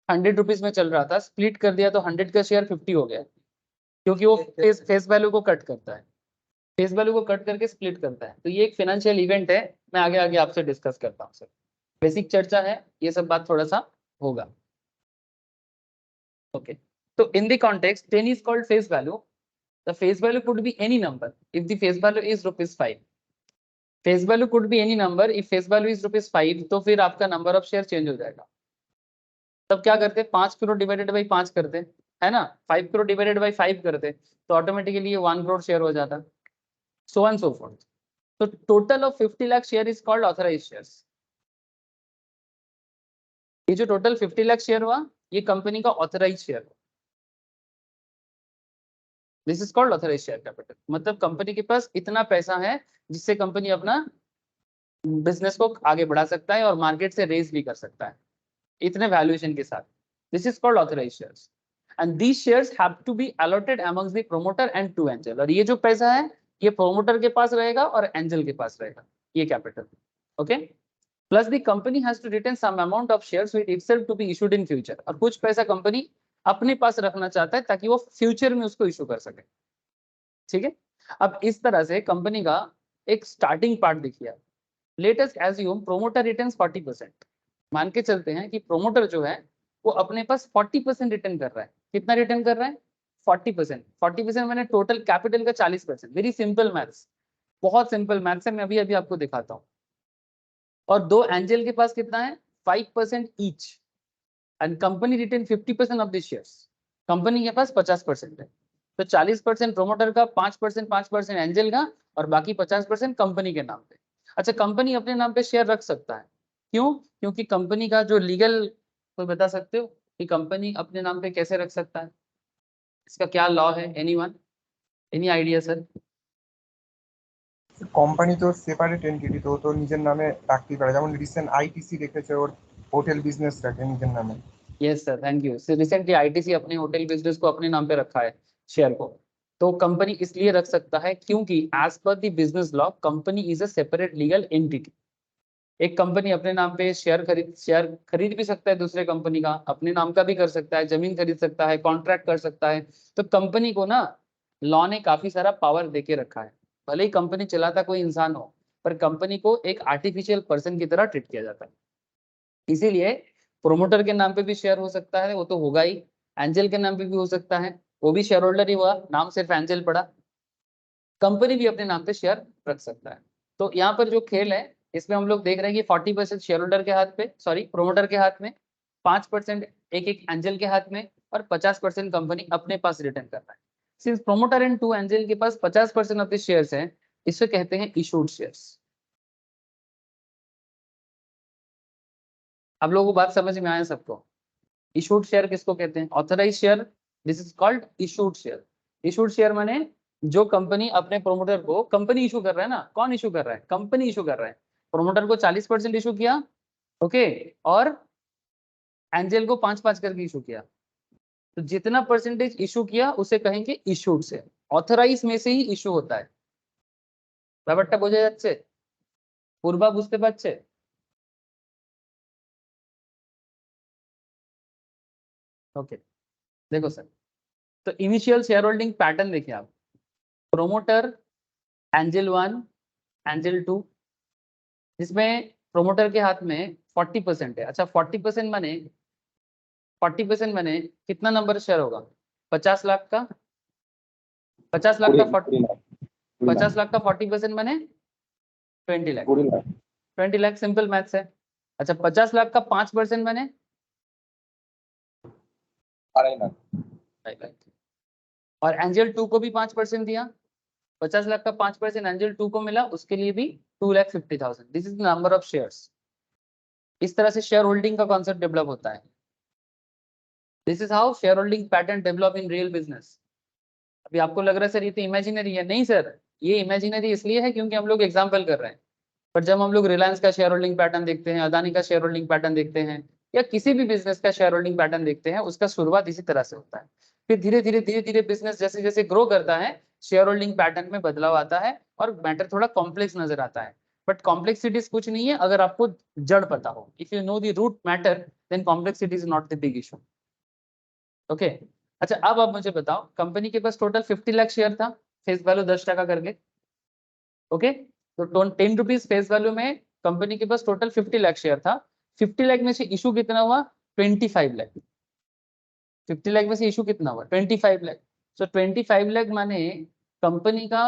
100 रुपीज में चल रहा था, स्प्लिट कर दिया तो 100 का शेयर 50 हो गया, क्योंकि वो फेस वैल्यू को कट करता है, फेस वैल्यू को कट करके स्प्लिट करता है। तो ये एक फाइनेंशियल इवेंट है, मैं आगे आगे आपसे डिस्कस करता हूँ सर। बेसिक चर्चा है, ये सब बात थोड़ा सा होगा, ओके। तो in the context 10 is called face value. The face value could be any number if the face value is ₹5. Face value could be any number if face value is ₹5, तो फिर आपका नंबर ऑफ शेयर चेंज हो जाएगा। तब क्या करते? 5 crore divided by 5 करते, है ना। 5 करोड़ डिवाइडेड बाई 5 करते, तो ऑटोमेटिकली ये 1 करोड़ शेयर हो जाता, सो ऑन सो फोर्थ। तो total of 50 lakh share is called authorised shares. ये जो टोटल 50 लाख शेयर हुआ, ये कंपनी का ऑथराइज्ड शेयर हुआ। This is called authorised share capital. मतलब कंपनी के पास इतना पैसा है जिससे कंपनी अपना बिजनेस को आगे बढ़ा सकता है और मार्केट से रेज भी कर सकता है इतने वैल्यूएशन के साथ। This is called authorised shares. and these shares have to be allotted amongst the promoter and two angel. और ये जो पैसा है ये प्रोमोटर के पास रहेगा और एंजल के पास रहेगा, ये capital. Okay, plus the company has to retain some amount of shares with itself to be issued in future. और कुछ पैसा कंपनी अपने पास रखना चाहता है ताकि वो फ्यूचर में उसको इशू कर सके. ठीक है, अब इस तरह से कंपनी का एक स्टार्टिंग पार्ट देखिए. Let us assume promoter returns 40%. मान के चलते हैं कि प्रोमोटर जो है वो अपने पास 40% रिटर्न कर रहा है. कितना रिटर्न कर रहा है? 40%. 40% मैंने टोटल कैपिटल का 40%. वेरी सिंपल मैथ्स, बहुत सिंपल मैथ्स है, मैं अभी आपको दिखाता हूँ. और दो एंजल के पास कितना है? 5% each. And company retain 50% of the shares. Company के पास 50% है, तो 40% प्रोमोटर का, 5% एंजल का और बाकी 50% कंपनी के नाम पे. अच्छा, कंपनी अपने नाम पे शेयर रख सकता है. क्यों? क्योंकि कंपनी का जो लीगल, कोई बता सकते हो कि कंपनी अपने नाम पे कैसे रख सकता है? इसका क्या लॉ है? Anyone, any idea sir? Company তো সেপারেট এন্টিটি, তো তো নিজের নামে রাখতেই পারে, যেমন রিসেন্ট আইটিসি রেখেছে ওর হোটেল বিজনেস রাখে নিজের नाम. Yes sir, thank you. Recently ITC अपने होटल बिजनेस को अपने नाम पे रखा है, शेयर को. तो कंपनी इसलिए रख सकता है क्योंकि as per the business law company is a separate legal entity. एक कंपनी अपने नाम पे शेयर खरीद भी सकता है, दूसरे कंपनी का अपने नाम का भी कर सकता है, जमीन खरीद सकता है, कॉन्ट्रैक्ट कर सकता है. तो कंपनी को ना लॉ ने काफी सारा पावर देके रखा है. भले ही कंपनी चलाता कोई इंसान हो, पर कंपनी को एक आर्टिफिशियल पर्सन की तरह ट्रीट किया जाता है. इसीलिए प्रोमोटर के नाम पे भी शेयर हो सकता है, वो तो होगा ही. एंजल के नाम पे भी हो सकता है, वो भी शेयर होल्डर ही हुआ, नाम सिर्फ एंजल पड़ा. कंपनी भी अपने नाम पे शेयर रख सकता है. तो यहाँ पर जो खेल है इसमें हम लोग देख रहे हैं कि 40% शेयर होल्डर के हाथ पे, सॉरी प्रोमोटर के हाथ में, 5% एक एंजल के हाथ में और 50% कंपनी अपने पास रिटर्न कर रहा है. Since promoter and two angel के पास 50% ऑफ द शेयर्स हैं, इसे कहते हैं इशूड शेयर्स. आप लोगों को बात समझ में आया सबको? इशूड शेयर किसको कहते हैं? Authorise share, this is called issued share. Issued share माने जो कंपनी अपने प्रोमोटर को, कंपनी इशू कर रहा है ना, कौन इशू कर रहा है? कंपनी इशू कर रहा है. प्रोमोटर को 40% इशू किया, ओके, और एंजल को 5-5 करके इशू किया. तो जितना परसेंटेज इशू किया उसे कहेंगे इशूड शेयर. ऑथराइज में से ही इशू होता है. ব্যাপারটা বোঝা যাচ্ছে? পূর্বা বুঝতে পারছে? ओके, देखो सर, तो इनिशियल शेयर होल्डिंग पैटर्न देखिए आप. प्रोमोटर, एंजल 1, एंजल 2, जिसमें प्रोमोटर के हाथ में 40% है. अच्छा, 40% माने कितना नंबर शेयर होगा? 50 लाख का 50 लाख का 50 लाख का 40% माने 20 लाख. 20 लाख, सिंपल मैथ्स है. अच्छा, 50 लाख का 5% माने 2.5 लाख. और एंजल 2 को भी 5% दिया. 50 लाख का 5% एंजल 2 को मिला, उसके लिए भी 2,50,000. This is number of shares. इस तरह से शेयर होल्डिंग का कॉन्सेप्ट डेवलप होता है. This is how share holding pattern develop in real business. अभी आपको लग रहा है सर ये तो इमेजिनरी है. नहीं सर, ये इमेजिनरी इसलिए है क्योंकि हम लोग एग्जाम्पल कर रहे हैं. पर जब हम लोग रिलायंस का शेयर होल्डिंग पैटर्न देखते हैं, अदानी का शेयर होल्डिंग पैटर्न देखते हैं, या किसी भी बिजनेस का शेयर होल्डिंग पैटर्न देखते हैं, उसका शुरुआत इसी तरह से होता है. फिर धीरे धीरे बिजनेस जैसे जैसे ग्रो करता है, शेयर होल्डिंग पैटर्न में बदलाव आता है और मैटर थोड़ा कॉम्प्लेक्स नजर आता है. बट कॉम्प्लेक्सिटीज कुछ नहीं है अगर आपको जड़ पता हो. If you know the root matter, then complexity is not the big issue. Okay, अच्छा, अब आप मुझे बताओ, कंपनी के पास टोटल 50 लाख शेयर था, फेस वैल्यू 10 टका करके. ओके, तो 10 रुपीज फेस वैल्यू में कंपनी के पास टोटल 50 लाख शेयर था. 50 लाख में से इशू कितना हुआ? 25 लाख. 50 लाख में से इशू कितना हुआ? 25 लाख. सो 25 लाख माने कंपनी का,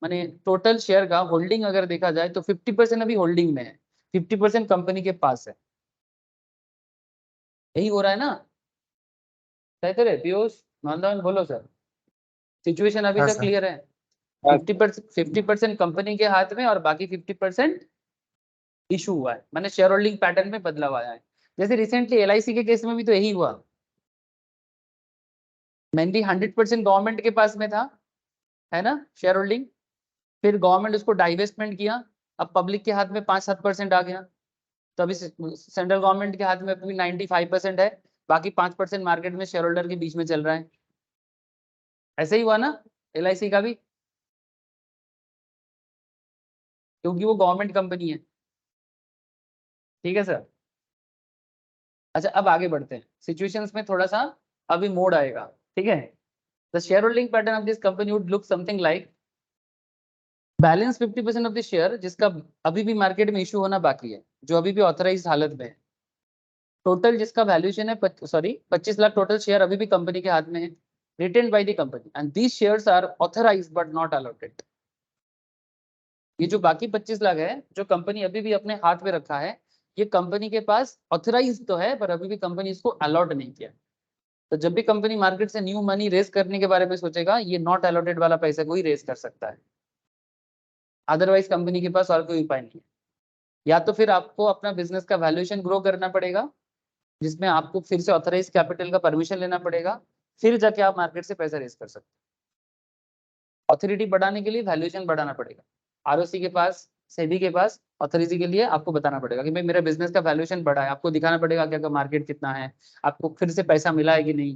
माने टोटल शेयर का होल्डिंग अगर देखा जाए तो 50% अभी होल्डिंग में है, 50% कंपनी के पास है. यही हो रहा है ना? कहते रहे पीयूष, नंदन, बोलो सर. सिचुएशन अभी तक क्लियर है? 50% कंपनी के हाथ में और बाकी 50% इशू हुआ है, माने शेयर होल्डिंग पैटर्न में बदलाव आया है. जैसे रिसेंटली एलआईसी के केस में भी तो यही हुआ. मेनली 100% गवर्नमेंट के पास में था, है ना, शेयर होल्डिंग. फिर गवर्नमेंट उसको डाइवेस्टमेंट किया, अब पब्लिक के हाथ में 5-7% आ गया. तो अभी सेंट्रल गवर्नमेंट के हाथ में अभी 95% है, बाकी 5% मार्केट में शेयर होल्डर के बीच में चल रहा है। ऐसे ही हुआ ना LIC का भी, क्योंकि वो गवर्नमेंट कंपनी है। ठीक है सर। अच्छा अब आगे बढ़ते हैं, सिचुएशंस में थोड़ा सा अभी मोड आएगा। ठीक है, the share holding pattern of this company would look something like balance 50% of the share, जिसका अभी भी मार्केट में इशू होना बाकी है, जो अभी भी ऑथराइज हालत में है। टोटल जिसका वैल्यूएशन है 25 लाख टोटल शेयर अभी भी कंपनी के हाथ में है, retained by the company, and these shares are authorised but not allotted. ये जो बाकी 25 लाख है जो कंपनी अभी भी अपने हाथ में रखा है, ये कंपनी के पास ऑथराइज तो है पर अभी भी कंपनी इसको अलॉट नहीं किया। तो जब भी कंपनी मार्केट से न्यू मनी रेज करने के बारे में सोचेगा, ये नॉट अलॉटेड वाला पैसा को ही रेज कर सकता है, अदरवाइज कंपनी के पास और कोई उपाय नहीं है। या तो फिर आपको अपना बिजनेस का वैल्यूएशन ग्रो करना पड़ेगा, जिसमें आपको फिर से ऑथराइज कैपिटल का परमिशन लेना पड़ेगा, फिर जाके आप मार्केट से पैसा रेज कर सकते हैं। ऑथोरिटी बढ़ाने के लिए वैल्यूएशन बढ़ाना पड़ेगा, ROC के पास, सेबी के पास ऑथोरिटी के लिए आपको बताना पड़ेगा कि भाई मेरा बिजनेस का वैल्यूएशन बढ़ा है, आपको दिखाना पड़ेगा क्या मार्केट कितना है, आपको फिर से पैसा मिला है कि नहीं।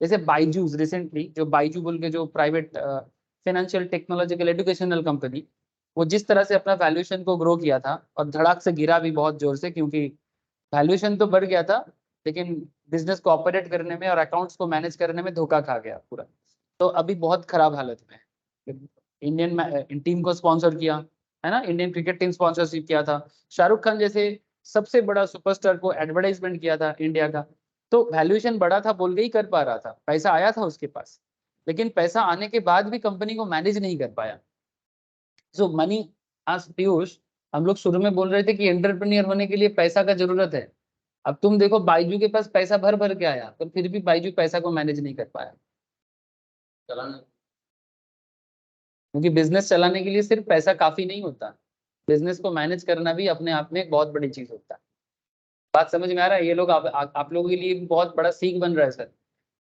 जैसे बाइजूस रिसेंटली, जो बाइजू बोल के जो private financial technological educational company, वो जिस तरह से अपना वैल्यूएशन को ग्रो किया था और धड़ाक से गिरा भी बहुत जोर से, क्योंकि वैल्यूएशन तो बढ़ गया था लेकिन बिजनेस को ऑपरेट करने में और अकाउंट्स को मैनेज करने में धोखा खा गया पूरा। तो अभी बहुत खराब हालत में है। इंडियन टीम को स्पॉन्सर किया है ना, इंडियन क्रिकेट टीम स्पॉन्सरशिप किया था, शाहरुख खान जैसे सबसे बड़ा सुपरस्टार को एडवर्टाइजमेंट किया था इंडिया का। तो वैल्यूएशन बढ़ा था बोल के ही कर पा रहा था, पैसा आया था उसके पास, लेकिन पैसा आने के बाद भी कंपनी को मैनेज नहीं कर पाया। सो मनी, आज पीयूष हम लोग शुरू में बोल रहे थे कि एंटरप्रेन्योर होने के लिए पैसा का जरूरत है। अब तुम देखो बाइजू के पास पैसा भर भर के आया, पर फिर भी बाइजू पैसा को मैनेज नहीं कर पाया, चलाना क्योंकि बिजनेस चलाने के लिए सिर्फ पैसा काफी नहीं होता, बिजनेस को मैनेज करना भी अपने आप में एक बहुत बड़ी चीज होता है। बात समझ में आ रहा है? ये लोग आप लोगों के लिए भी बहुत बड़ा सीख बन रहा है सर,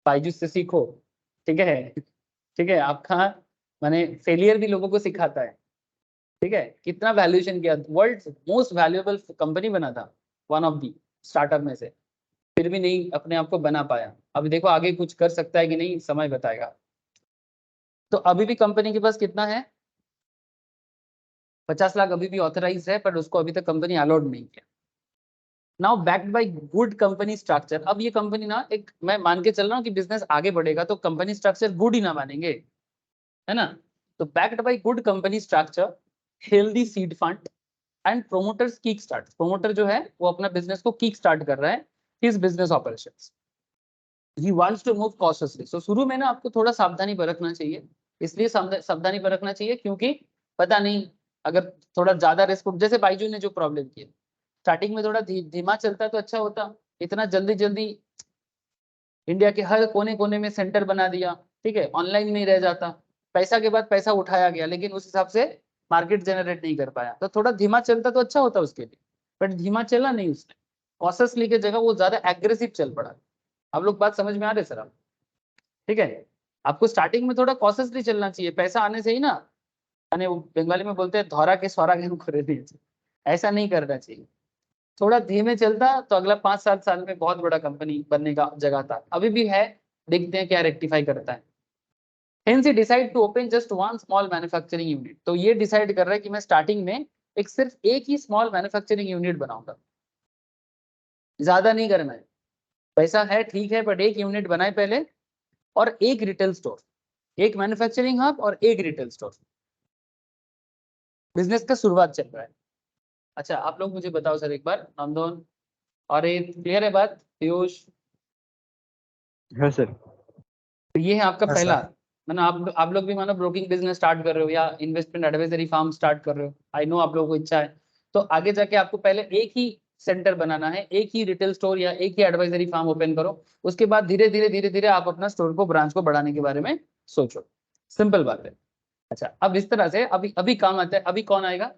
बाइजू से सीखो। ठीक है, ठीक है, आपका माने फेलियर भी लोगों को सिखाता है। ठीक है, कितना वैल्यूएशन किया, वर्ल्ड मोस्ट वैल्यूएबल कंपनी बना था, वन ऑफ दी स्टार्टअप में से, फिर भी नहीं अपने आप को बना पाया। अभी देखो आगे कुछ कर सकता है कि नहीं, समय बताएगा। तो अभी भी कंपनी के पास कितना है, 50 लाख अभी भी ऑथराइज है, पर उसको अभी तक कंपनी अलॉट नहीं किया। Now backed by good company structure. अब ये कंपनी ना, एक मैं मान के चल रहा हूँ कि बिजनेस आगे बढ़ेगा तो कंपनी स्ट्रक्चर गुड ही ना मानेंगे, है ना। तो backed by good company structure, healthy seed fund and promoters kick start. Promoter जो है वो अपना बिजनेस को किक स्टार्ट कर रहा है, his business operations. He wants to move cautiously. So शुरू में ना आपको थोड़ा सावधानी बरतना चाहिए, इसलिए सावधानी बरतना चाहिए क्योंकि पता नहीं अगर थोड़ा ज्यादा रिस्क, जैसे बाइजू ने जो प्रॉब्लम किया, स्टार्टिंग में थोड़ा धीमा चलता तो अच्छा होता, इतना जल्दी जल्दी इंडिया के हर कोने कोने में सेंटर बना दिया, ठीक है, ऑनलाइन नहीं रह जाता, पैसा के बाद पैसा उठाया गया लेकिन उस हिसाब से मार्केट जनरेट नहीं कर पाया। तो थोड़ा धीमा चलता तो अच्छा होता उसके लिए, बट धीमा चला नहीं उसने, कॉशियसली की जगह वो ज्यादा एग्रेसिव चल पड़ा। आप लोग बात समझ में आ रहे सर आप? ठीक है, आपको स्टार्टिंग में थोड़ा कॉशियसली चलना चाहिए, पैसा आने से ही ना, यानी वो बंगाली में बोलते हैं धौरा के स्वरा गेहूं खरीदने, ऐसा नहीं करना चाहिए। थोड़ा धीमे चलता तो अगला 5-7 साल में बहुत बड़ा कंपनी बनने का जगह था, अभी भी है, देखते हैं क्या रेक्टिफाई करता है। Hence he decide to open just one small manufacturing unit। तो ये डिसाइड कर रहा है कि मैं स्टार्टिंग में सिर्फ एक ही स्मॉल मैन्युफैक्चरिंग यूनिट बनाऊंगा, ज्यादा नहीं करना है, पैसा है ठीक है, बट एक यूनिट बनाए पहले, और एक रिटेल स्टोर, एक मैन्युफैक्चरिंग हब और एक रिटेल स्टोर। बिजनेस का शुरुआत चल रहा है। अच्छा आप लोग मुझे बताओ सर एक बार, नंदन और ये क्लियर है बात, पीयूष? हाँ सर। तो ये है आपका हाँ, पहला, मतलब आप लोग भी मानो ब्रोकिंग बिजनेस स्टार्ट कर रहे हो या इन्वेस्टमेंट एडवाइजरी फार्म स्टार्ट कर रहे हो, आई नो आप लोगों को इच्छा है, तो आगे जाके आपको पहले एक ही सेंटर बनाना है, एक ही रिटेल स्टोर या एक ही एडवाइजरी फार्म ओपन करो, उसके बाद धीरे धीरे आप अपना स्टोर को, ब्रांच को बढ़ाने के बारे में सोचो, सिंपल बात है। अच्छा अब इस तरह से अभी काम आता है, अभी कौन आएगा,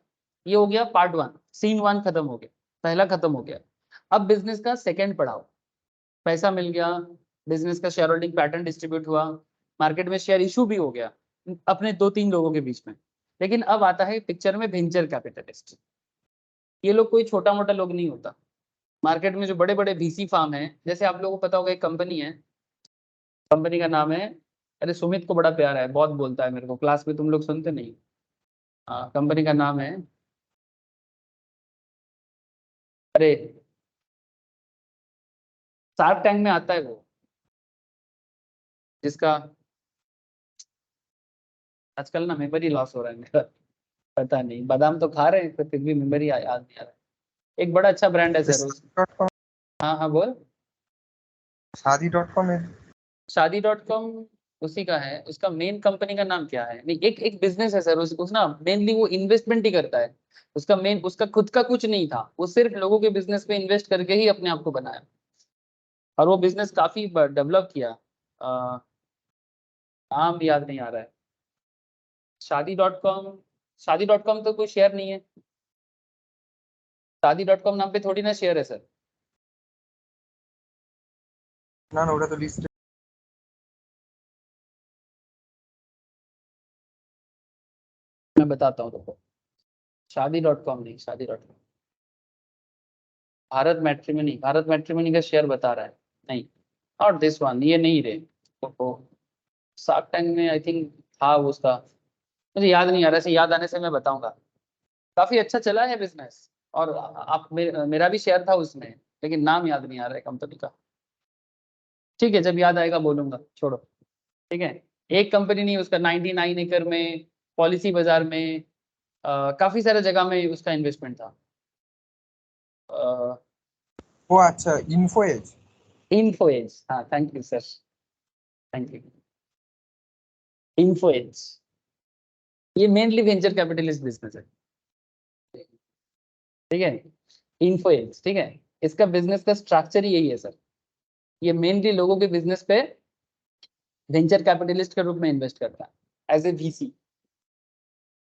ये हो गया पार्ट 1, सीन 1 खत्म हो गया, पहला खत्म हो गया। अब बिजनेस का सेकंड पढ़ाओ, पैसा मिल गया, बिजनेस का शेयर होल्डिंग पैटर्न डिस्ट्रीब्यूट हुआ, मार्केट में शेयर इशू भी हो गया अपने 2-3 लोगों के बीच में, लेकिन अब आता है पिक्चर में वेंचर कैपिटलिस्ट। ये लोग कोई छोटा मोटा लोग नहीं होता, मार्केट में जो बड़े बड़े VC फार्म हैं, जैसे आप लोगों को पता होगा एक कंपनी है, कंपनी का नाम है, अरे सुमित को बड़ा प्यारा है, बहुत बोलता है मेरे को, क्लास में तुम लोग सुनते नहीं। हाँ, कंपनी का नाम है, अरे शार्क टैंक में आता है वो, जिसका आजकल ना मेमोरी लॉस हो रहा है मेरा, पता नहीं, बादाम तो खा रहे हैं पर फिर भी मेमोरी याद नहीं आ रहा है। एक बड़ा अच्छा ब्रांड है सर उस, .com हाँ हाँ बोल। शादी.com है। शादी.com उसी का है, उसका मेन कंपनी का नाम क्या है, नहीं एक एक बिजनेस है सर, उस ना मेनली वो इन्वेस्टमेंट ही करता है, उसका मेन, उसका खुद का कुछ नहीं था, वो सिर्फ लोगों के बिजनेस पे इन्वेस्ट करके ही अपने आप को बनाया, और वो बिजनेस काफी डेवलप किया। नाम याद नहीं आ रहा है। शादी.com, शादी.com तो कोई शेयर नहीं है, शादी.com नाम पे थोड़ी ना शेयर है सर। না না, ওটা তো লিস্টে। मैं बताता हूँ देखो, शादी.com नहीं, शादी.com, भारत मैट्रिमोनी, भारत मैट्रिमोनी का शेयर बता रहा है, नहीं, नॉट दिस वन, ये नहीं रे, शार्क टैंक में आई थिंक था उसका, मुझे याद नहीं आ रहा, ऐसे याद आने से मैं बताऊंगा। काफी अच्छा चला है बिजनेस, और आप मेरा भी शेयर था उसमें, लेकिन नाम याद नहीं आ रहा है कंपनी का। ठीक है, जब याद आएगा बोलूंगा, छोड़ो। ठीक है, एक कंपनी नहीं, उसका 99 एकड़ में, पॉलिसी बाजार में, काफी सारे जगह में उसका इन्वेस्टमेंट था। ও আচ্ছা, ইনফো এজ। इन्फो एज, हाँ thank you sir, thank you. Info Edge ये मेनली वेंचर कैपिटलिस्ट बिजनेस है, ठीक है, इन्फो एज, ठीक है, इसका बिजनेस का स्ट्रक्चर ही यही है सर, ये मेनली लोगों के बिजनेस पे वेंचर कैपिटलिस्ट के रूप में इन्वेस्ट करता है एज ए VC।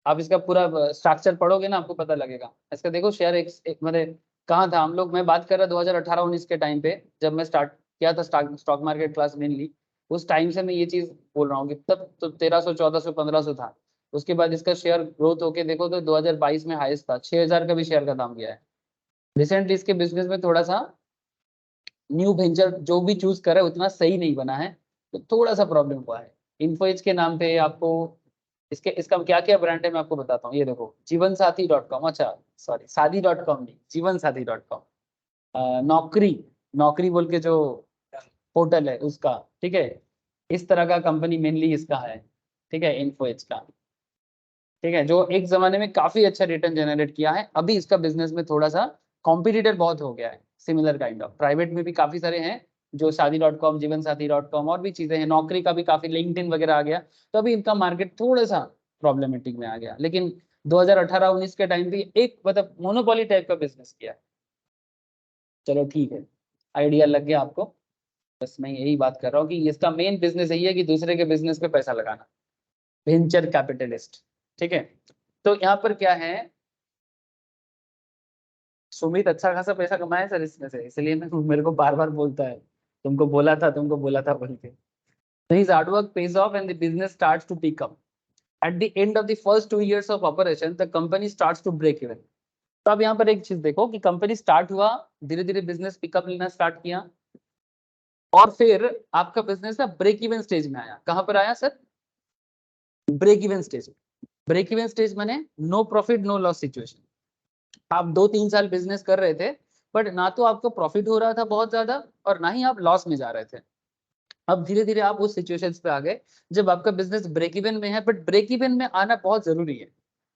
आप इसका पूरा स्ट्रक्चर पढ़ोगे ना, आपको पता लगेगा। इसका देखो शेयर एक मतलब कहाँ था हम लोग, मैं बात कर रहा 2018-19 के टाइम पे, जब मैं स्टार्ट किया था स्टॉक मार्केट क्लास मेनली, उस टाइम से मैं ये चीज बोल रहा हूँ कि तब तो 1300, 1400, 1500 था। उसके बाद इसका शेयर ग्रोथ होके देखो तो 2022 में हाईएस्ट था, 6000 का भी शेयर का दाम गया है। रिसेंटली इसके बिजनेस में थोड़ा सा न्यू वेंचर जो भी चूज करे उतना सही नहीं बना है, तो थोड़ा सा प्रॉब्लम हुआ है। इन्फोएज के नाम पे आपको, इसके इसका क्या क्या ब्रांड है मैं आपको बताता हूँ, ये देखो जीवनसाथी.com, अच्छा सॉरी शादी.com नहीं, जीवनसाथी.com, नौकरी, नौकरी बोल के जो पोर्टल है उसका, ठीक है, इस तरह का कंपनी मेनली इसका है, ठीक है, इन्फोएज का, ठीक है, जो एक जमाने में काफी अच्छा रिटर्न जनरेट किया है। अभी इसका बिजनेस में थोड़ा सा कॉम्पिटिटर बहुत हो गया है, सिमिलर काइंड ऑफ, प्राइवेट में भी काफी सारे हैं जो शादी.com, जीवनसाथी.com और भी चीजें हैं, नौकरी का भी काफी, लिंक्डइन वगैरह आ गया, तो अभी इनका मार्केट थोड़ा सा प्रॉब्लमेटिक में आ गया, लेकिन 2018-19 के टाइम पे एक मतलब मोनोपोली टाइप का बिजनेस किया। चलो ठीक है, आइडिया लग गया आपको, बस मैं यही बात कर रहा हूँ कि इसका मेन बिजनेस यही है कि दूसरे के बिजनेस पे पैसा लगाना, वेंचर कैपिटलिस्ट, ठीक है। तो यहाँ पर क्या है, सुमित अच्छा खासा पैसा कमाया सर इसमें से, इसलिए मैं मेरे को बार बार बोलता है, तुमको बोला था, तुमको बोला था बोल के। So his hard work pays off and the business starts to pick up. At the end of the first 2 years of operation, the company starts to break even. तो अब यहाँ पर एक चीज देखो कि कंपनी स्टार्ट हुआ, धीरे धीरे बिजनेस पिकअप लेना स्टार्ट किया, और फिर आपका बिजनेस ना ब्रेक इवन स्टेज में आया। कहाँ पर आया sir? Break even stage. Break even stage माने no profit no loss situation. आप 2-3 साल बिजनेस कर रहे थे, बट ना तो आपको प्रॉफिट हो रहा था बहुत ज्यादा, और ना ही आप लॉस में जा रहे थे। अब धीरे धीरे आप उस सिचुएशंस पे आ गए जब आपका बिजनेस ब्रेक इवन में है, बट ब्रेक इवन में आना बहुत जरूरी है।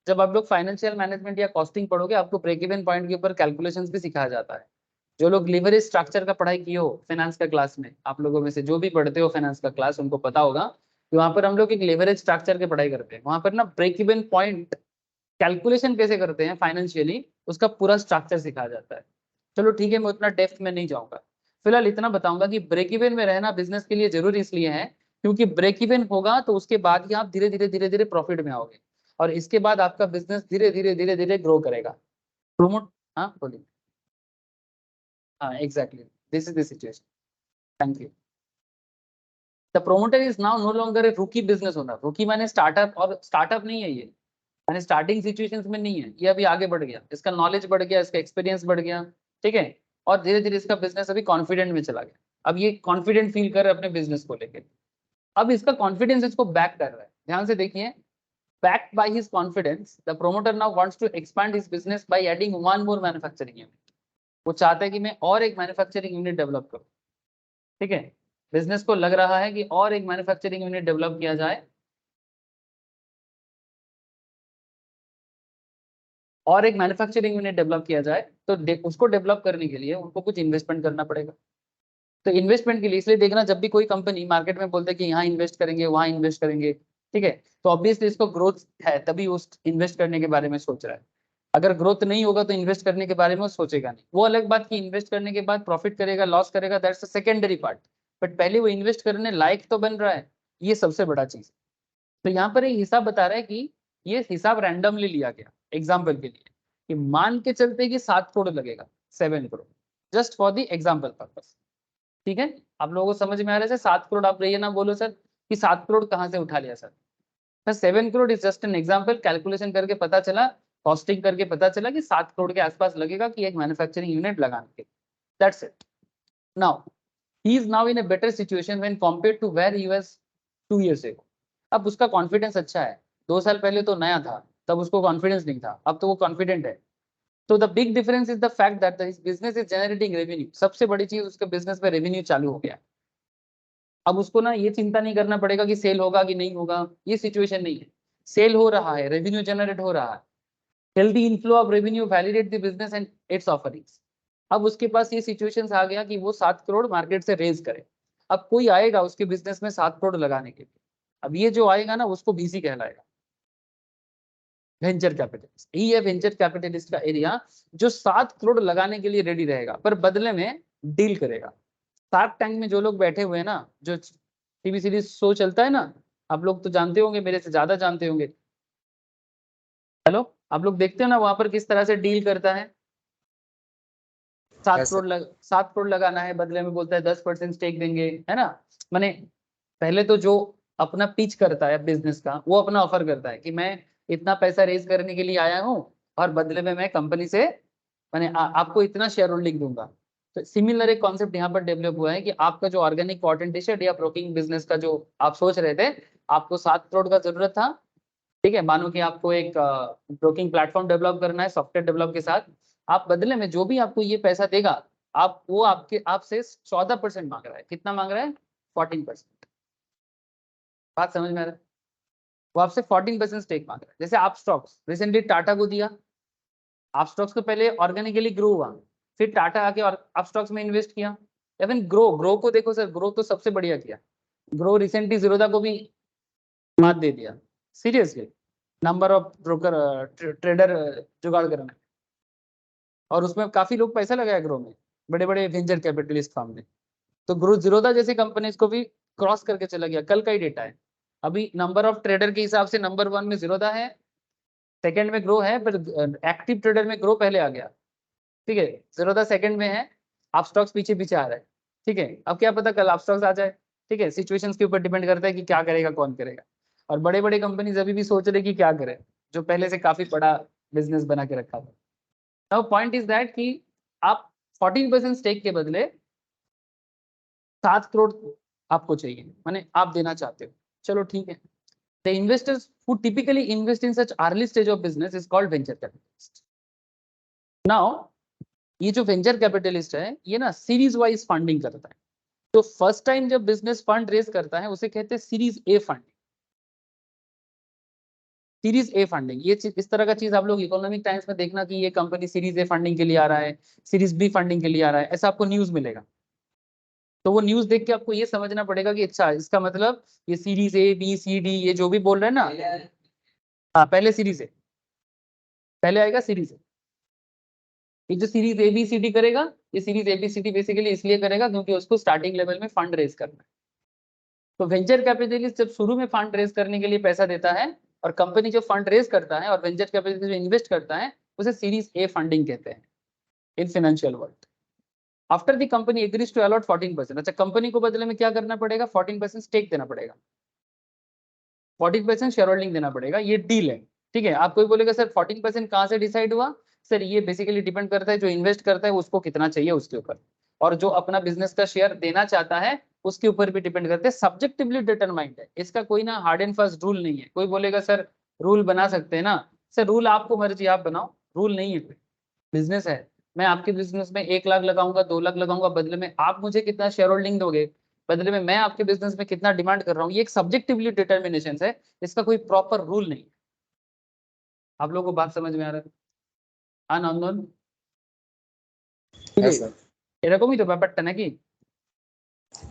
जब आप लोग फाइनेंशियल मैनेजमेंट या कॉस्टिंग पढ़ोगे, आपको ब्रेक इवन पॉइंट के ऊपर कैलकुलेशंस भी सिखाया जाता है। जो लोग लिवरेज स्ट्रक्चर का पढ़ाई किए हो फाइनेंस का क्लास में, आप लोगों में से जो भी पढ़ते हो फाइनेंस का क्लास, उनको पता होगा कि वहां पर हम लोग एक लिवरेज स्ट्रक्चर की पढ़ाई करते हैं। वहां पर ना ब्रेक इवन पॉइंट कैलकुलेशन कैसे करते हैं फाइनेंशियली, उसका पूरा स्ट्रक्चर सिखाया जाता है। चलो ठीक है, मैं उतना डेप्थ में नहीं जाऊंगा, फिलहाल इतना बताऊंगा कि ब्रेक इवन में रहना बिजनेस के लिए जरूरी इसलिए है क्योंकि ब्रेक इवन होगा तो उसके बाद ही आप धीरे धीरे प्रॉफिट में आओगे, और इसके बाद आपका बिजनेस धीरे धीरे ग्रो करेगा। प्रोमोट, हाँ बोलिए। हाँ exactly, this is the situation, thank you. The promoter is now no longer a rookie business owner. रूकी माने स्टार्टअप, और स्टार्टअप नहीं है ये, यानी स्टार्टिंग सिचुएशंस में नहीं है ये, अभी आगे बढ़ गया, इसका नॉलेज बढ़ गया, इसका एक्सपीरियंस बढ़ गया, ठीक है। और धीरे धीरे इसका बिजनेस अभी कॉन्फिडेंट में चला गया। अब ये कॉन्फिडेंट फील कर रहा है अपने बिजनेस को लेकर। अब इसका कॉन्फिडेंस इसको बैक कर रहा है, ध्यान से देखिए। backed by his confidence, the promoter now wants to expand his business by adding one more manufacturing unit. वो चाहता है कि मैं और एक मैन्युफैक्चरिंग यूनिट डेवलप करूं, ठीक है। बिजनेस को लग रहा है कि और एक मैन्युफैक्चरिंग यूनिट डेवलप किया जाए, और एक मैन्युफैक्चरिंग यूनिट डेवलप किया जाए, तो उसको डेवलप करने के लिए उनको कुछ इन्वेस्टमेंट करना पड़ेगा। तो इन्वेस्टमेंट के लिए इसलिए देखना, जब भी कोई कंपनी मार्केट में बोलते हैं कि यहाँ इन्वेस्ट करेंगे वहां इन्वेस्ट करेंगे, ठीक है, तो ऑब्वियसली इसको ग्रोथ है तभी उस इन्वेस्ट करने के बारे में सोच रहा है। अगर ग्रोथ नहीं होगा तो इन्वेस्ट करने के बारे में वो सोचेगा नहीं। वो अलग बात कि इन्वेस्ट करने के बाद प्रॉफिट करेगा लॉस करेगा, that's a secondary part, but पहले वो इन्वेस्ट करने लायक तो बन रहा है, ये सबसे बड़ा चीज। तो यहाँ पर एक हिसाब बता रहा है कि ये हिसाब रैंडमली लिया गया एग्जाम्पल के लिए, कि मान के चलते कि 7 करोड़ लगेगा, 7 crore, just for the example purpose, ठीक है। आप लोगों को समझ में आ रहा है? 7 करोड़ आप ये ना बोलो सर कि 7 करोड़ कहाँ से उठा लिया sir. 7 crore is just an example, calculation करके पता चला, कॉस्टिंग करके पता चला कि 7 करोड़ के आसपास लगेगा कि एक मैन्युफैक्चरिंग यूनिट लगाने के, that's it. Now he is now in a better situation when compared to where he was 2 years ago। अब उसका कॉन्फिडेंस अच्छा है, 2 साल पहले तो नया था, तब उसको कॉन्फिडेंस नहीं था, अब तो वो कॉन्फिडेंट है। तो the big difference is the fact that his business is generating revenue. सबसे बड़ी चीज, उसके बिजनेस में रेवेन्यू चालू हो गया। अब उसको ना ये चिंता नहीं करना पड़ेगा कि सेल होगा कि नहीं होगा, ये सिचुएशन नहीं है। सेल हो रहा है, रेवेन्यू जनरेट हो रहा है, healthy inflow of revenue validate the business and it's offerings. अब उसके पास ये सिचुएशंस आ गया कि वो 7 करोड़ मार्केट से रेज करे। अब कोई आएगा उसके बिजनेस में 7 करोड़ लगाने के लिए, अब ये जो आएगा ना उसको VC कहलाएगा, वेंचर कैपिटलिस्ट। ये है वेंचर कैपिटलिस्ट का एरिया, जो 7 करोड़ लगाने के लिए रेडी रहेगा, पर बदले में डील करेगा। शार्क टैंक में जो लोग बैठे हुए हैं ना, जो टीवी सीरीज शो चलता है ना, आप लोग तो जानते होंगे, मेरे से ज्यादा जानते होंगे। हेलो, आप लोग देखते हो ना वहां पर किस तरह से डील करता है। 7 Yes, sir. करोड़ 7 करोड़ लगाना है, बदले में बोलता है 10% स्टेक देंगे, है ना। माने पहले तो जो अपना पिच करता है बिजनेस का, वो अपना ऑफर करता है कि मैं इतना पैसा रेज करने के लिए आया हूँ और बदले में मैं कंपनी से मैंने आपको इतना शेयर होल्डिंग दूंगा। तो सिमिलर एक कॉन्सेप्ट यहाँ पर डेवलप हुआ है कि आपका जो ऑर्गेनिक कॉटन टी शर्ट या ब्रोकिंग बिजनेस का जो आप सोच रहे थे, आपको 7 करोड़ का जरूरत था, ठीक है। मानो कि आपको एक ब्रोकिंग प्लेटफॉर्म डेवलप करना है सॉफ्टवेयर डेवलप के साथ, आप बदले में जो भी आपको ये पैसा देगा, आप वो आपसे 14% मांग रहा है। कितना मांग रहा है? 14%। बात समझ में आ रहा है? वो आपसे 14% स्टेक मांग रहा है। जैसे आप स्टॉक्स रिसेंटली टाटा को दिया, आप स्टॉक्स को पहले ऑर्गेनिकली ग्रो हुआ, फिर टाटा आके और आप स्टॉक्स में इन्वेस्ट किया। इवन ग्रो को देखो सर, ग्रो तो सबसे बढ़िया किया। ग्रो रिसेंटली जीरोधा को भी मात दे दिया, seriously, number of broker trader जुगाड़ करने, और उसमें काफी लोग पैसा लगाया ग्रो में, बड़े बड़े वेंचर कैपिटलिस्ट फर्म ने। तो ग्रो जीरोधा जैसी कंपनीज को भी क्रॉस करके चला गया। कल का ही डेटा है, अभी नंबर ऑफ ट्रेडर के हिसाब से नंबर 1 में जीरोधा है, सेकंड में ग्रो है, पर एक्टिव ट्रेडर में ग्रो पहले आ गया, ठीक है। जीरोधा सेकंड में है, आप स्टॉक्स पीछे पीछे आ रहे हैं, ठीक है। अब क्या पता कल आप स्टॉक्स आ जाए, ठीक है। सिचुएशंस के ऊपर डिपेंड करता है कि क्या करेगा कौन करेगा। और बड़े बड़े कंपनीज अभी भी सोच रहे कि क्या करें, जो पहले से काफी बड़ा बिजनेस बना के रखा था। नाउ पॉइंट इज दैट कि आप 14% स्टेक के बदले 7 करोड़ आपको चाहिए, माने आप देना चाहते हो, चलो ठीक है। The investors who typically invest in such early stage of business is called venture capitalist. Now, ये जो वेंचर कैपिटलिस्ट है, ये ना सीरीज वाइज फंडिंग करता है। तो फर्स्ट टाइम जब बिजनेस फंड रेज करता है उसे कहते हैं series A funding. Series A funding, ये इस तरह का चीज आप लोग इकोनॉमिक टाइम्स में देखना कि ये कंपनी सीरीज ए फंडिंग के लिए आ रहा है, सीरीज बी फंडिंग के लिए आ रहा है, ऐसा आपको न्यूज मिलेगा। तो वो न्यूज देख के आपको ये समझना पड़ेगा कि अच्छा, इसका मतलब ये series A B C D ये जो भी बोल रहे हैं ना, हाँ पहले सीरीज ए, पहले आएगा सीरीज ए। ये जो सीरीज ABCD करेगा, ये सीरीज ABCD बेसिकली इसलिए करेगा क्योंकि उसको स्टार्टिंग लेवल में फंड रेज करना है। तो वेंचर कैपिटलिस्ट जब शुरू में फंड रेज करने के लिए पैसा देता है, और कंपनी जो फंड रेज करता है और वेंचर कैपिटलिस्ट जो इन्वेस्ट करता है, उसे सीरीज ए फंडिंग कहते हैं in financial world. After the company agrees to allot 14%, अच्छा कंपनी को बदले में क्या करना पड़ेगा? 14% स्टेक देना पड़ेगा, 14% शेयर होल्डिंग देना पड़ेगा, ये डील है, ठीक है। आप कोई बोलेगा सर 14% कहाँ से डिसाइड हुआ? सर ये बेसिकली डिपेंड करता है जो इन्वेस्ट करता है उसको कितना चाहिए उसके ऊपर, और जो अपना बिजनेस का शेयर देना चाहता है उसके ऊपर भी डिपेंड करते हैं, सब्जेक्टिवली डिटरमाइंड है, इसका कोई ना हार्ड एंड फास्ट रूल नहीं है। कोई बोलेगा सर रूल बना सकते हैं ना, सर रूल आपको मर्जी आप बनाओ, रूल नहीं है कोई। बिजनेस है, मैं आपके बिजनेस में 1 लाख लगाऊंगा 2 लाख लगाऊंगा, बदले में आप मुझे कितना शेयर होल्डिंग दोगे, बदले में मैं आपके बिजनेस में कितना डिमांड कर रहा हूँ, ये एक सब्जेक्टिवली डिटर्मिनेशन है, इसका कोई प्रॉपर रूल नहीं। आप लोगों को बात समझ में आ रहा है? আনন্দন হ্যাঁ স্যার, এরকমই তো ব্যাপারটা নাকি?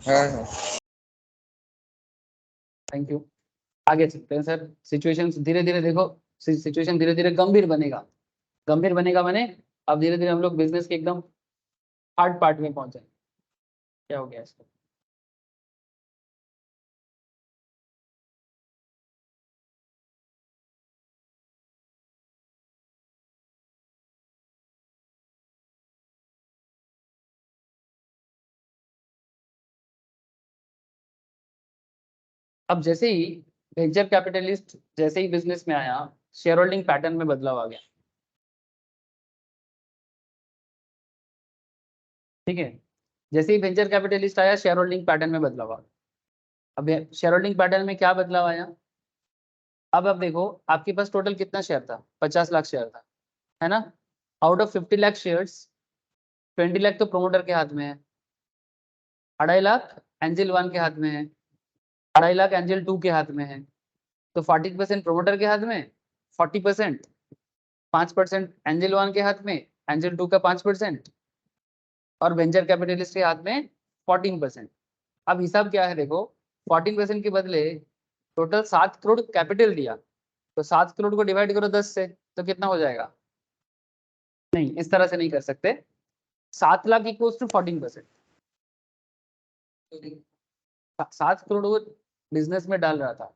হ্যাঁ হ্যাঁ। Thank you. आगे चलते हैं सर, सिचुएशन धीरे धीरे देखो, सिचुएशन धीरे धीरे गंभीर बनेगा, गंभीर बनेगा माने अब धीरे धीरे हम लोग बिजनेस के एकदम हार्ड पार्ट में पहुंचे। क्या हो गया इसको? अब जैसे ही वेंचर कैपिटलिस्ट जैसे ही बिजनेस में आया, शेयर होल्डिंग पैटर्न में बदलाव आ गया। ठीक है, जैसे ही वेंचर कैपिटलिस्ट आया शेयर होल्डिंग पैटर्न में बदलाव आ गया। अब शेयर होल्डिंग पैटर्न में क्या बदलाव आया? अब देखो आपके पास टोटल कितना शेयर था? 50 लाख शेयर था, है ना? Out of 50 lakh shares 20 lakh तो प्रोमोटर के हाथ में है, 2.5 लाख एंजल 1 के हाथ में है, 2.5 लाख एंजल 2 के हाथ में है, तो 40% प्रोमोटर के हाथ में, 40%, 5% एंजल 1 के हाथ में, एंजल 2 का 5%, और वेंचर कैपिटलिस्ट के हाथ में 14%। अब हिसाब क्या है देखो, 14% के बदले टोटल 7 करोड़ कैपिटल दिया, तो 7 करोड़ को डिवाइड करो 10 से, तो कितना हो जाएगा? नहीं, इस तरह से नहीं कर सकते। 7 लाख इक्वल्स टू 14%। 7 करोड़ वो बिजनेस में डाल रहा था,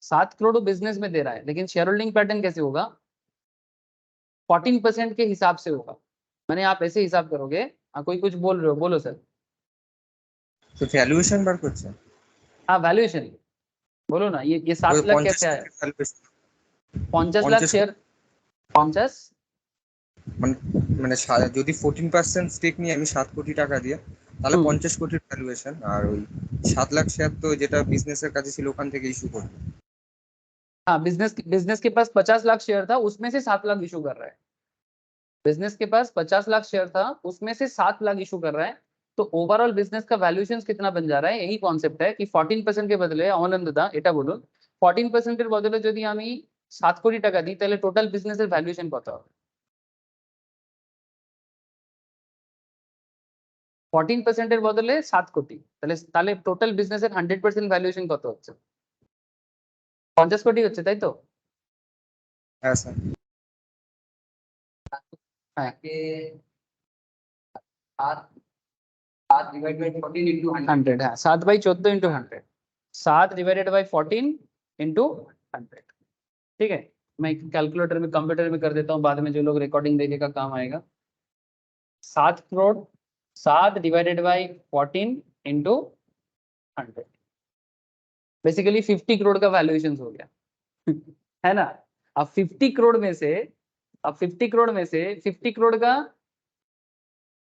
7 करोड़ वो बिजनेस में दे रहा है, लेकिन शेयर होल्डिंग पैटर्न कैसे होगा? 14% के हिसाब से होगा। मैंने आप ऐसे हिसाब करोगे, कोई कुछ बोल रहे हो, बोलो सर। তো ভ্যালুয়েশন বার করছে, हाँ वैल्यूएशन बोलो ना, ये 7 लाख 50 कैसे आया? কোটির valuation, 50 लाख 50 शेयर 50 মানে মানে যদি 14% স্টেক নিয়ে আমি 7 কোটি টাকা দিয়ে, তাহলে 50 কোটির ভ্যালুয়েশন, আর ওই 7 লাখ শেয়ার তো যেটা বিজনেসের কাছে ছিল ওখান থেকে ইস্যু করবে। हाँ, बिजनेस के पास 50 लाख शेयर था, उसमें से 7 लाख इशू कर रहा है। बिजनेस के पास 50 लाख शेयर था, उसमें से 7 लाख इशू कर रहा है, तो ओवरऑल बिजनेस का वैल्यूएशन कितना बन जा रहा है? यही कॉन्सेप्ट है कि 14% के बदले অনন্ত দা এটা বলুন, 14% এর বদলে যদি আমি 7 কোটি টাকা দিই তাহলে টোটাল বিজনেসের ভ্যালুয়েশন কত হবে? 14% এর বদলে 7 কোটি, তাহলে তাহলে টোটাল বিজনেসের 100% ভ্যালুয়েশন কত হচ্ছে? 50 কোটি হচ্ছে, তাই তো? হ্যাঁ স্যার। হ্যাঁ, के 7 डिवाइड बाय 14 into 100 100, हाँ 7/14 इंटू 100, 7 डिवाइडेड बाई 14 इंटू 100। ठीक है, मैं कैलकुलेटर में कंप्यूटर में कर देता हूँ, बाद में जो लोग रिकॉर्डिंग देखेगा काम आएगा। 7 crore 7 divided by 14 into 100, basically 50 crore का वैल्यूएशन हो गया है ना? अब 50 करोड़ में से, अब 50 करोड़ में से 50 करोड़ का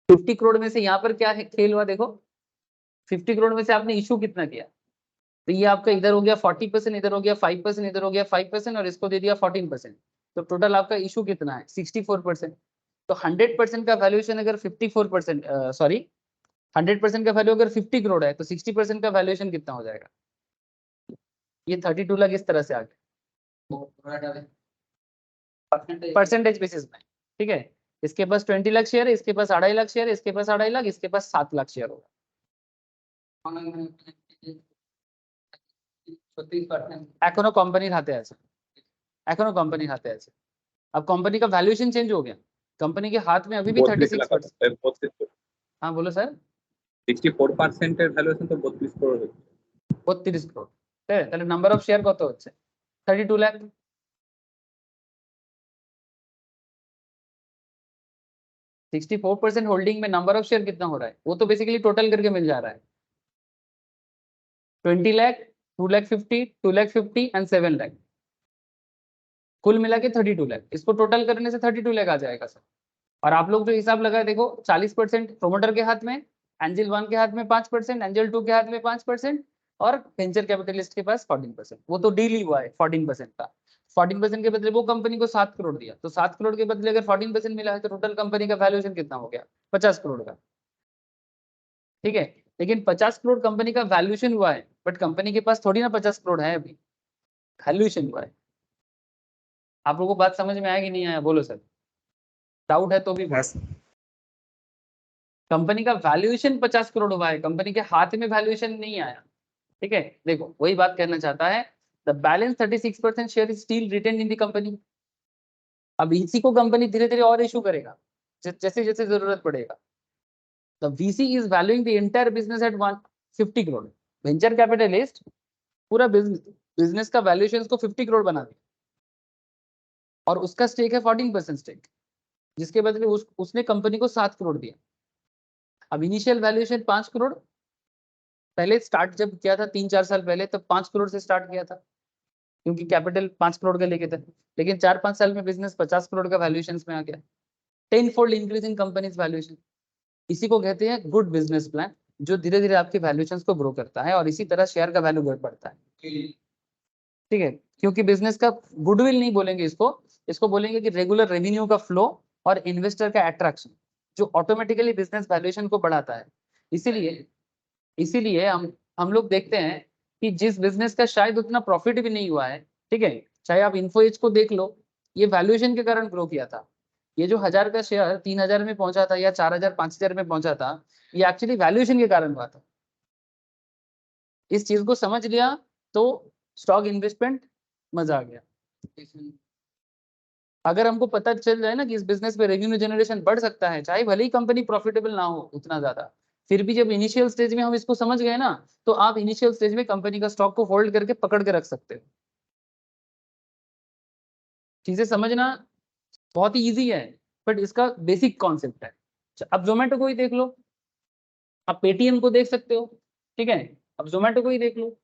50 करोड़ में से यहाँ पर क्या है खेल हुआ देखो, 50 करोड़ में से आपने इशू कितना किया? तो ये आपका इधर हो गया 40%, इधर हो गया 5%, इधर हो गया 5%, और इसको दे दिया 14%, तो टोटल आपका इशू कितना है? 64%। तो 100% का वैल्यूएशन अगर 54%, सॉरी 100% का वैल्यू अगर 50 करोड़ है, तो 60% का वैल्यूएशन कितना हो जाएगा? ये 32 लाख इस तरह से आ गया परसेंटेज बेसिस में। ठीक है, इसके पास 20 लाख शेयर है, इसके पास 2.5 लाख शेयर है, इसके पास 2.5 लाख, इसके पास 7 लाख शेयर होगा। 36% এখনো কোম্পানির হাতে আছে, এখনো কোম্পানির হাতে আছে। अब कंपनी का वैल्यूएशन चेंज हो गया, कंपनी के हाथ में अभी भी 36%। हाँ बोलो सर। 64% এর ভ্যালুয়েশন তো 32 করোড় হচ্ছে। 32 करोड़, তাহলে নাম্বার অফ শেয়ার কত হচ্ছে? 32 লাখ। 64% होल्डिंग में नंबर ऑफ शेयर कितना हो रहा है? वो तो बेसिकली टोटल करके मिल जा रहा है 20 लाख, 2 लाख 50, 2 लाख 50 एंड 7 लाख। कुल मिला के 32 लाख, इसको टोटल करने से 32 लाख आ जाएगा सर। और आप लोग जो हिसाब लगाए देखो 40% प्रोमोटर के हाथ में, एंजल 1 के हाथ में 5%, एंजल 2 के हाथ में 5% और वेंचर कैपिटलिस्ट के पास 14%। वो तो डील ही हुआ है 14% का। 14% के बदले वो कंपनी को 7 करोड़ दिया, तो 7 करोड़ के बदले अगर 14% मिला है तो टोटल कंपनी का वैल्यूएशन कितना हो गया? 50 करोड़ का। ठीक है, लेकिन 50 करोड़ कंपनी का वैल्यूएशन हुआ है, बट कंपनी के पास थोड़ी ना 50 करोड़ है, अभी वैल्यूएशन हुआ है। आप लोगों को बात समझ में आया कि नहीं आया? बोलो सर, डाउट है तो भी बोलो। हाँ सर। कंपनी का वैल्यूएशन 50 करोड़ हुआ है, कंपनी के हाथ में वैल्यूएशन नहीं आया। ठीक है, देखो वही बात कहना चाहता है, the balance 36% share is still retain in the company. अब इसी को कंपनी धीरे धीरे और इशू करेगा जैसे जैसे जरूरत पड़ेगा। The VC is valuing the entire business at 150 crore. Venture capitalist पूरा बिजनेस का वैल्यूएशन को 50 करोड़ बना दिया और उसका स्टेक है 14% स्टेक, जिसके बदले उसने कंपनी को 7 करोड़ दिया। अब इनिशियल वैल्यूएशन 5 करोड़, पहले स्टार्ट जब किया था 3-4 साल पहले तब 5 करोड़ से स्टार्ट किया था, क्योंकि कैपिटल 5 करोड़ का लेके थे। लेकिन 4-5 साल में बिजनेस 50 करोड़ का वैल्यूएशन में आ गया, 10 fold increase in companies valuation. इसी को कहते हैं गुड बिजनेस प्लान, जो धीरे धीरे आपके वैल्यूएशन को ग्रो करता है और इसी तरह शेयर का वैल्यू बढ़ता है। ठीक है, क्योंकि बिजनेस का गुडविल नहीं बोलेंगे इसको बोलेंगे कि रेगुलर रेवेन्यू का फ्लो और इन्वेस्टर का अट्रैक्शन, जो ऑटोमेटिकली बिजनेस वैल्यूएशन को बढ़ाता है। इसीलिए हम लोग देखते हैं कि जिस बिजनेस का शायद उतना प्रॉफिट भी नहीं हुआ है, ठीक है, चाहे आप इन्फो एज को देख लो, ये वैल्यूएशन के कारण ग्रो किया था। ये जो 1000 का शेयर 3000 में पहुंचा था या 4000 5000 में पहुंचा था, ये एक्चुअली वैल्यूएशन के कारण हुआ था। इस चीज को समझ लिया तो स्टॉक इन्वेस्टमेंट मजा आ गया। अगर हमको पता चल जाए ना कि इस बिजनेस में रेवेन्यू जनरेशन बढ़ सकता है, चाहे भले ही कंपनी प्रॉफिटेबल ना हो उतना ज्यादा, फिर भी जब इनिशियल स्टेज में हम इसको समझ गए ना, तो आप इनिशियल स्टेज में कंपनी का स्टॉक को होल्ड करके पकड़ के रख सकते हो। चीजें समझना बहुत ही ईजी है, बट इसका बेसिक कॉन्सेप्ट है। अब जोमेटो को ही देख लो, आप पेटीएम को देख सकते हो, ठीक है, अब जोमेटो को ही देख लो,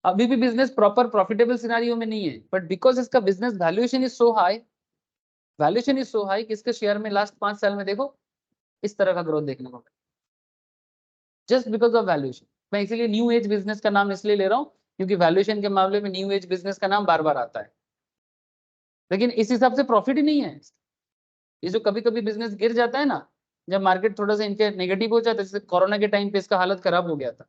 अभी भी बिजनेस प्रॉपर प्रॉफिटेबल सिनारियो में नहीं है, बट बिकॉज इसका business valuation is so high, कि इसके शेयर में लास्ट 5 साल में देखो इस तरह का ग्रोथ देखने को मिला, जस्ट बिकॉज ऑफ वैल्यूएशन। मैं इसीलिए न्यू एज बिजनेस का नाम इसलिए ले रहा हूँ क्योंकि वैल्यूएशन के मामले में न्यू एज बिजनेस का नाम बार बार आता है, लेकिन इस हिसाब से प्रॉफिट ही नहीं है। ये जो कभी कभी बिजनेस गिर जाता है ना, जब मार्केट थोड़ा सा इनके नेगेटिव हो जाता है, जैसे कोरोना के टाइम पे इसका हालत खराब हो गया था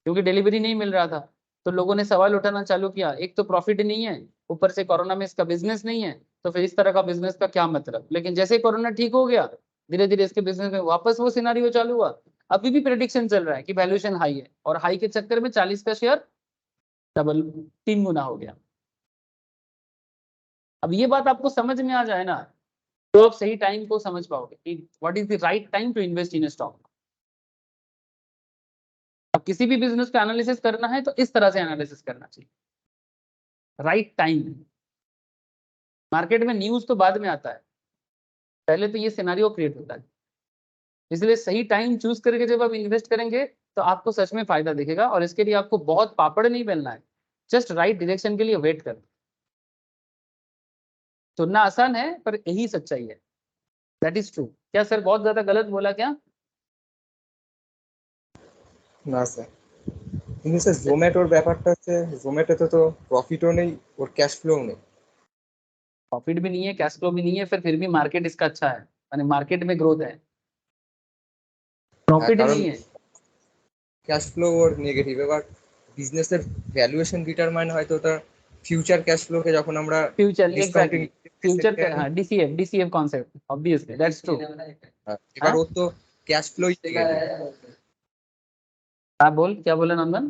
क्योंकि डिलीवरी नहीं मिल रहा था, तो लोगों ने सवाल उठाना चालू किया, एक तो प्रॉफिट नहीं है, ऊपर से कोरोना में इसका बिजनेस नहीं है, तो फिर इस तरह का बिजनेस का क्या मतलब। लेकिन जैसे ही कोरोना ठीक हो गया, धीरे धीरे इसके बिजनेस में वापस वो सिनारियो चालू हुआ। अभी भी प्रेडिक्शन चल रहा है कि वैल्यूएशन हाई है, और हाई के चक्कर में 40 का शेयर डबल 3 गुना हो गया। अब ये बात आपको समझ में आ जाए ना, तो आप सही टाइम को समझ पाओगे कि what is the right time to invest in stock. अब किसी भी बिजनेस का एनालिसिस करना है तो इस तरह से एनालिसिस करना चाहिए, राइट टाइम। मार्केट में न्यूज तो बाद में आता है, पहले तो ये सिनेरियो क्रिएट होता है। इसलिए सही टाइम चूज करके जब आप इन्वेस्ट करेंगे तो आपको सच में फायदा दिखेगा, और इसके लिए आपको बहुत पापड़ नहीं बेलना है, जस्ट राइट डायरेक्शन के लिए वेट कर। चुनना आसान है पर यही सच्चाई है, दैट इज ट्रू। क्या सर बहुत ज्यादा गलत बोला क्या? না স্যার, কিন্তু স্যার জোম্যাটোর ব্যাপারটা হচ্ছে জোম্যাটোতে তো প্রফিটও নেই, ওর ক্যাশ ফ্লোও নেই। प्रॉफिट भी नहीं है, कैश फ्लो भी नहीं है, फिर भी मार्केट इसका अच्छा है, माने मार्केट में ग्रोथ है, प्रॉफिट কারণ नहीं है। ক্যাশ ফ্লো ওর নেগেটিভ। এবার বিজনেসের ভ্যালুয়েশন ডিটারমাইন হয়তো তার ফিউচার ক্যাশ ফ্লোকে যখন আমরা फ्यूचर ডিসকাউন্টিং एग्जैक्टली, फ्यूचर का हाँ DCF concept obviously that's true. এবার ওর তো ক্যাশ ফ্লোই নেগেটিভ। हाँ बोल, क्या बोला नंदन?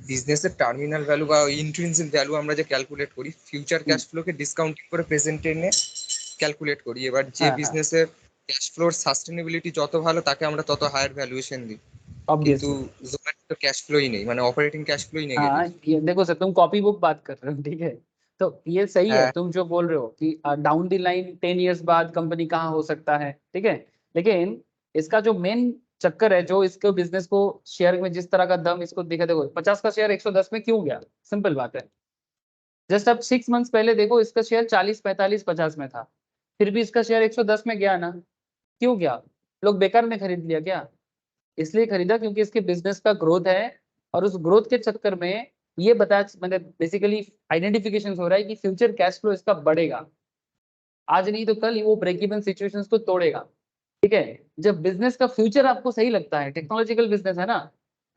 বিজনেসের টার্মিনাল ভ্যালু বা ইন্ট্রিনসিক ভ্যালু আমরা যে ক্যালকুলেট করি, ফিউচার ক্যাশ ফ্লোকে ডিসকাউন্টিং করে প্রেজেন্টে এনে ক্যালকুলেট করি। এবার যে হ্যাঁ, হ্যাঁ। বিজনেসের ক্যাশ ফ্লোর সাস্টেনেবিলিটি যত ভালো, তাকে আমরা তত হায়ার ভ্যালুয়েশন দিই। কিন্তু ऑब्वियसली জোম্যাটো ক্যাশ ফ্লোই নেই, মানে অপারেটিং ক্যাশ ফ্লোই हाँ, নেগেটিভ। ये देखो सर तुम कॉपी बुक बात कर रहे हो, ठीक है, तो ये सही है हाँ। तुम जो बोल रहे हो कि डाउन द लाइन 10 इयर्स बाद कंपनी कहाँ हो सकता है, ठीक है, लेकिन इसका जो मेन चक्कर है जो इसको बिजनेस को शेयर में जिस तरह का दम इसको दिखा, देखो 50 का शेयर 110 में क्यों गया, सिंपल बात है। जस्ट अब 6 मंथ्स पहले देखो इसका शेयर 40 45 50 में था, फिर भी इसका शेयर 110 में गया ना, क्यों गया? लोग बेकार में खरीद लिया क्या? इसलिए खरीदा क्योंकि इसके बिजनेस का ग्रोथ है, और उस ग्रोथ के चक्कर में ये बता मतलब बेसिकली आइडेंटिफिकेशन हो रहा है कि फ्यूचर कैश फ्लो इसका बढ़ेगा, आज नहीं तो कल वो ब्रेक इवन सिचुएशंस को तोड़ेगा। ठीक है, जब बिजनेस का फ्यूचर आपको सही लगता है, टेक्नोलॉजिकल बिजनेस है ना,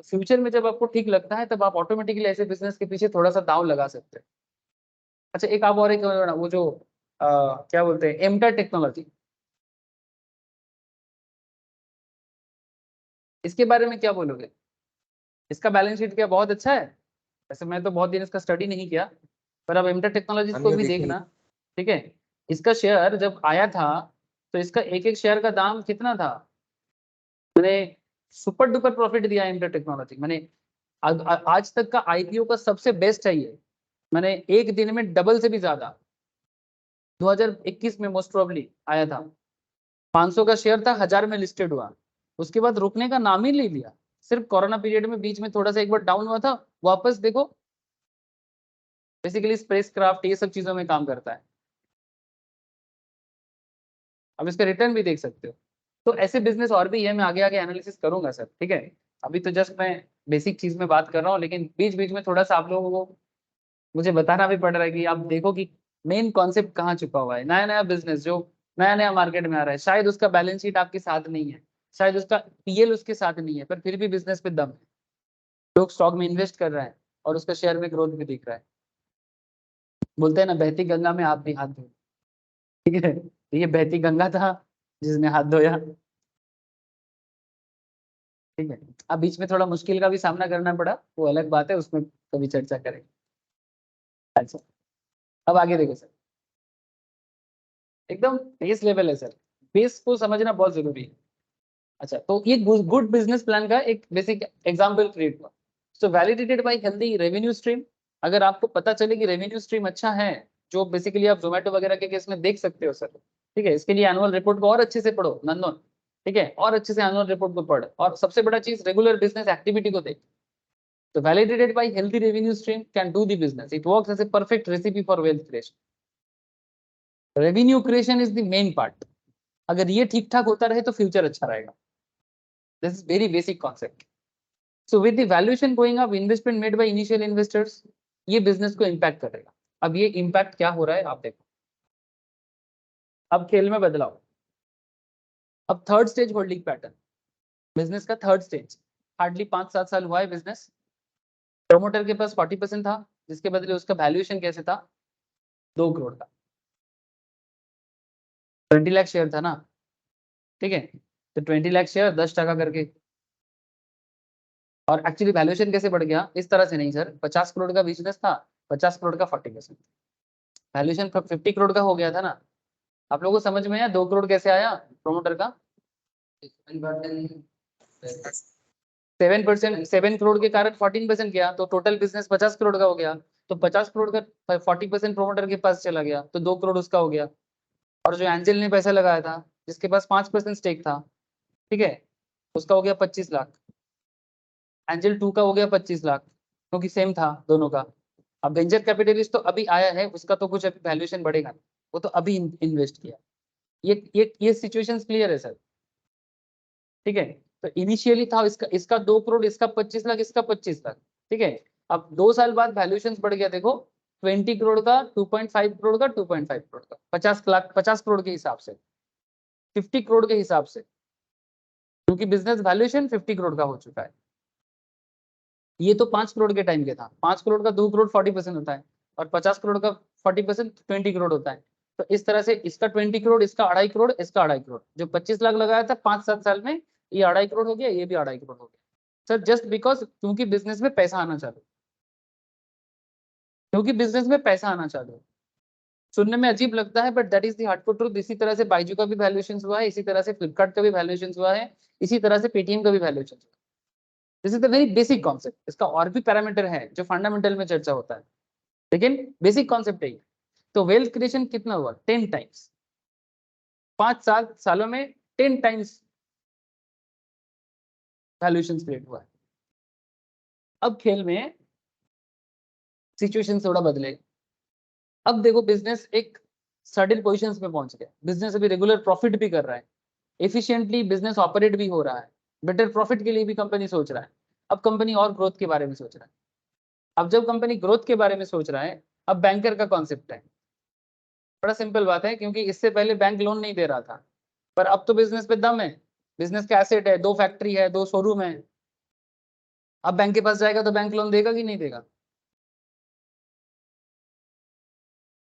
फ्यूचर में जब आपको ठीक लगता है तब आप ऑटोमेटिकली ऐसे बिजनेस के पीछे थोड़ा सा दाव लगा सकते हैं। अच्छा एक आप और एक वो जो क्या बोलते हैं एमटा टेक्नोलॉजी, इसके बारे में क्या बोलोगे? इसका बैलेंस शीट क्या बहुत अच्छा है? वैसे मैं तो बहुत दिन इसका स्टडी नहीं किया, पर अब एमटा टेक्नोलॉजीज को আমিও भी দেখিনি। देखना। ठीक है, इसका शेयर जब आया था तो इसका एक एक शेयर का दाम कितना था, मैंने सुपर डुपर प्रॉफिट दिया एमटा टेक्नोलॉजी, मैंने आज तक का आईपीओ का सबसे बेस्ट है ये, मैंने एक दिन में डबल से भी ज्यादा 2021 में मोस्ट प्रोबेबली आया था, 500 का शेयर था, 1000 में लिस्टेड हुआ, उसके बाद रुकने का नाम ही नहीं लिया, सिर्फ कोरोना पीरियड में बीच में थोड़ा सा एक बार डाउन हुआ था, वापस देखो बेसिकली स्पेस क्राफ्ट ये सब चीजों में काम करता है। अब इसका रिटर्न भी देख सकते हो। तो ऐसे बिजनेस और भी है, मैं आगे आगे एनालिसिस करूंगा सर। ठीक है, अभी तो जस्ट मैं बेसिक चीज में बात कर रहा हूँ, लेकिन बीच बीच में थोड़ा सा आप लोगों को मुझे बताना भी पड़ रहा है कि आप देखो कि मेन कॉन्सेप्ट कहाँ छुपा हुआ है। नया नया बिजनेस जो नया नया मार्केट में आ रहा है, शायद उसका बैलेंस शीट आपके साथ नहीं है, शायद उसका पीएल उसके साथ नहीं है, पर फिर भी बिजनेस पे दम है, लोग स्टॉक में इन्वेस्ट कर रहे हैं और उसका शेयर में ग्रोथ भी दिख रहा है। बोलते हैं ना बहती गंगा में आप भी हाथ धो। ठीक है, तो ये बहती गंगा था जिसने हाथ धोया। ठीक है, अब बीच में थोड़ा मुश्किल का भी सामना करना पड़ा, वो अलग बात है, उसमें कभी चर्चा करेंगे। अच्छा अब आगे देखो सर, एकदम बेस लेवल है सर, बेस को समझना बहुत जरूरी है। अच्छा तो ये गुड बिजनेस प्लान का एक बेसिक एग्जांपल क्रिएट हुआ। So validated by healthy revenue stream, अगर आपको पता चले कि रेवेन्यू स्ट्रीम अच्छा है, जो बेसिकली आप जोमेटो वगैरह के केस में देख सकते हो सर। ठीक है, इसके लिए एनुअल रिपोर्ट को और अच्छे से पढ़ो नंदन। ठीक है, और अच्छे से एनुअल रिपोर्ट को पढ़, और सबसे बड़ा चीज रेगुलर बिजनेस एक्टिविटी को देख। तो validated by healthy revenue stream can do the business, it works as a perfect recipe for wealth creation. Revenue creation is the main part, अगर ये ठीक ठाक होता रहे तो फ्यूचर अच्छा रहेगा। This is very basic concept. So with the valuation going up, investment made by initial investors, ये बिजनेस को इम्पैक्ट करेगा। अब ये इम्पैक्ट क्या हो रहा है आप देखो, अब खेल में बदलाव। अब third stage holding pattern, business का थर्ड स्टेज, हार्डली 5-7 साल हुआ है बिजनेस, प्रोमोटर के पास 40% था, जिसके बदले उसका वैल्यूएशन कैसे था, 2 करोड़ का, 20 लाख शेयर था ना। ठीक है, तो 20 लाख शेयर 10% करके, और एक्चुअली वैल्यूएशन कैसे बढ़ गया, इस तरह से नहीं सर, 50 करोड़ का बिजनेस था, 50 करोड़ का 40%, वैल्यूएशन 50 करोड़ का हो गया था ना। आप लोगों को समझ में आया 2 करोड़ कैसे आया प्रोमोटर का? 7%, 7 करोड़ के कारण 14% गया, तो टोटल बिजनेस 50 करोड़ का हो गया, तो 50 करोड़ का 40% प्रोमोटर के पास चला गया, तो 2 करोड़ उसका हो गया। और जो एंजल ने पैसा लगाया था, जिसके पास 5% स्टेक था, ठीक है, उसका हो गया 25 लाख, एंजल 2 का हो गया 25 लाख, क्योंकि सेम था दोनों का। अब वेंचर कैपिटलिस्ट तो अभी आया है, उसका तो कुछ अभी वैल्यूएशन बढ़ेगा, वो तो अभी इन्वेस्ट किया। ये सिचुएशंस क्लियर है सर? ठीक है, तो इनिशियली था इसका 2 करोड़, इसका 25 लाख, इसका 25 लाख। ठीक है, अब 2 साल बाद वैल्यूएशन बढ़ गया, देखो 20 करोड़ का, 2.5 करोड़ का, 2.5 करोड़ का, 50 लाख, 50 करोड़ के हिसाब से, 50 करोड़ के हिसाब से, क्योंकि बिजनेस वैल्यूएशन 50 करोड़ का हो चुका है। ये तो 5 करोड़ के टाइम के था, 5 करोड़ का 2 करोड़ 40% होता है, और 50 करोड़ का 40% 20 करोड़ होता है। तो इस तरह से इसका 20 करोड़, इसका 2.5 करोड़, इसका 2.5 करोड़, जो 25 लाख लगाया था 5-7 साल में, ये 2.5 करोड़ हो गया, ये भी 2.5 करोड़ हो गया सर, जस्ट बिकॉज क्योंकि बिजनेस में पैसा आना चालू, क्योंकि बिजनेस में पैसा आना चालू। सुनने में अजीब लगता है, but that is the hardcore truth. इसी तरह से बाइजू का भी वैल्यूएशन हुआ है, इसी तरह से फ्लिपकार्ट का भी वैल्यूएशन हुआ है, इसी तरह से पेटीएम का भी वैल्यूएशन हुआ है। This is the very basic concept, इसका और भी पैरामीटर है जो फंडामेंटल में चर्चा होता है, लेकिन बेसिक कॉन्सेप्ट है। तो वेल्थ क्रिएशन कितना हुआ, 10 टाइम्स, 5 सालों में 10 टाइम्स वैल्यूएशन क्रिएट हुआ है। अब खेल में सिचुएशन थोड़ा बदलेगा। अब देखो बिजनेस एक सर्टेन पोजीशंस में पहुंच गया, बिजनेस अभी रेगुलर प्रॉफिट भी कर रहा है, एफिशिएंटली बिजनेस ऑपरेट भी हो रहा है, बेटर प्रॉफिट के लिए भी कंपनी सोच रहा है। अब कंपनी और ग्रोथ के बारे में सोच रहा है। अब जब कंपनी ग्रोथ के बारे में सोच रहा है, अब बैंकर का कॉन्सेप्ट है। बड़ा सिंपल बात है, क्योंकि इससे पहले बैंक लोन नहीं दे रहा था, पर अब तो बिजनेस पे दम है, बिजनेस का एसेट है, 2 फैक्ट्री है, 2 शोरूम है। अब बैंक के पास जाएगा तो बैंक लोन देगा कि नहीं देगा?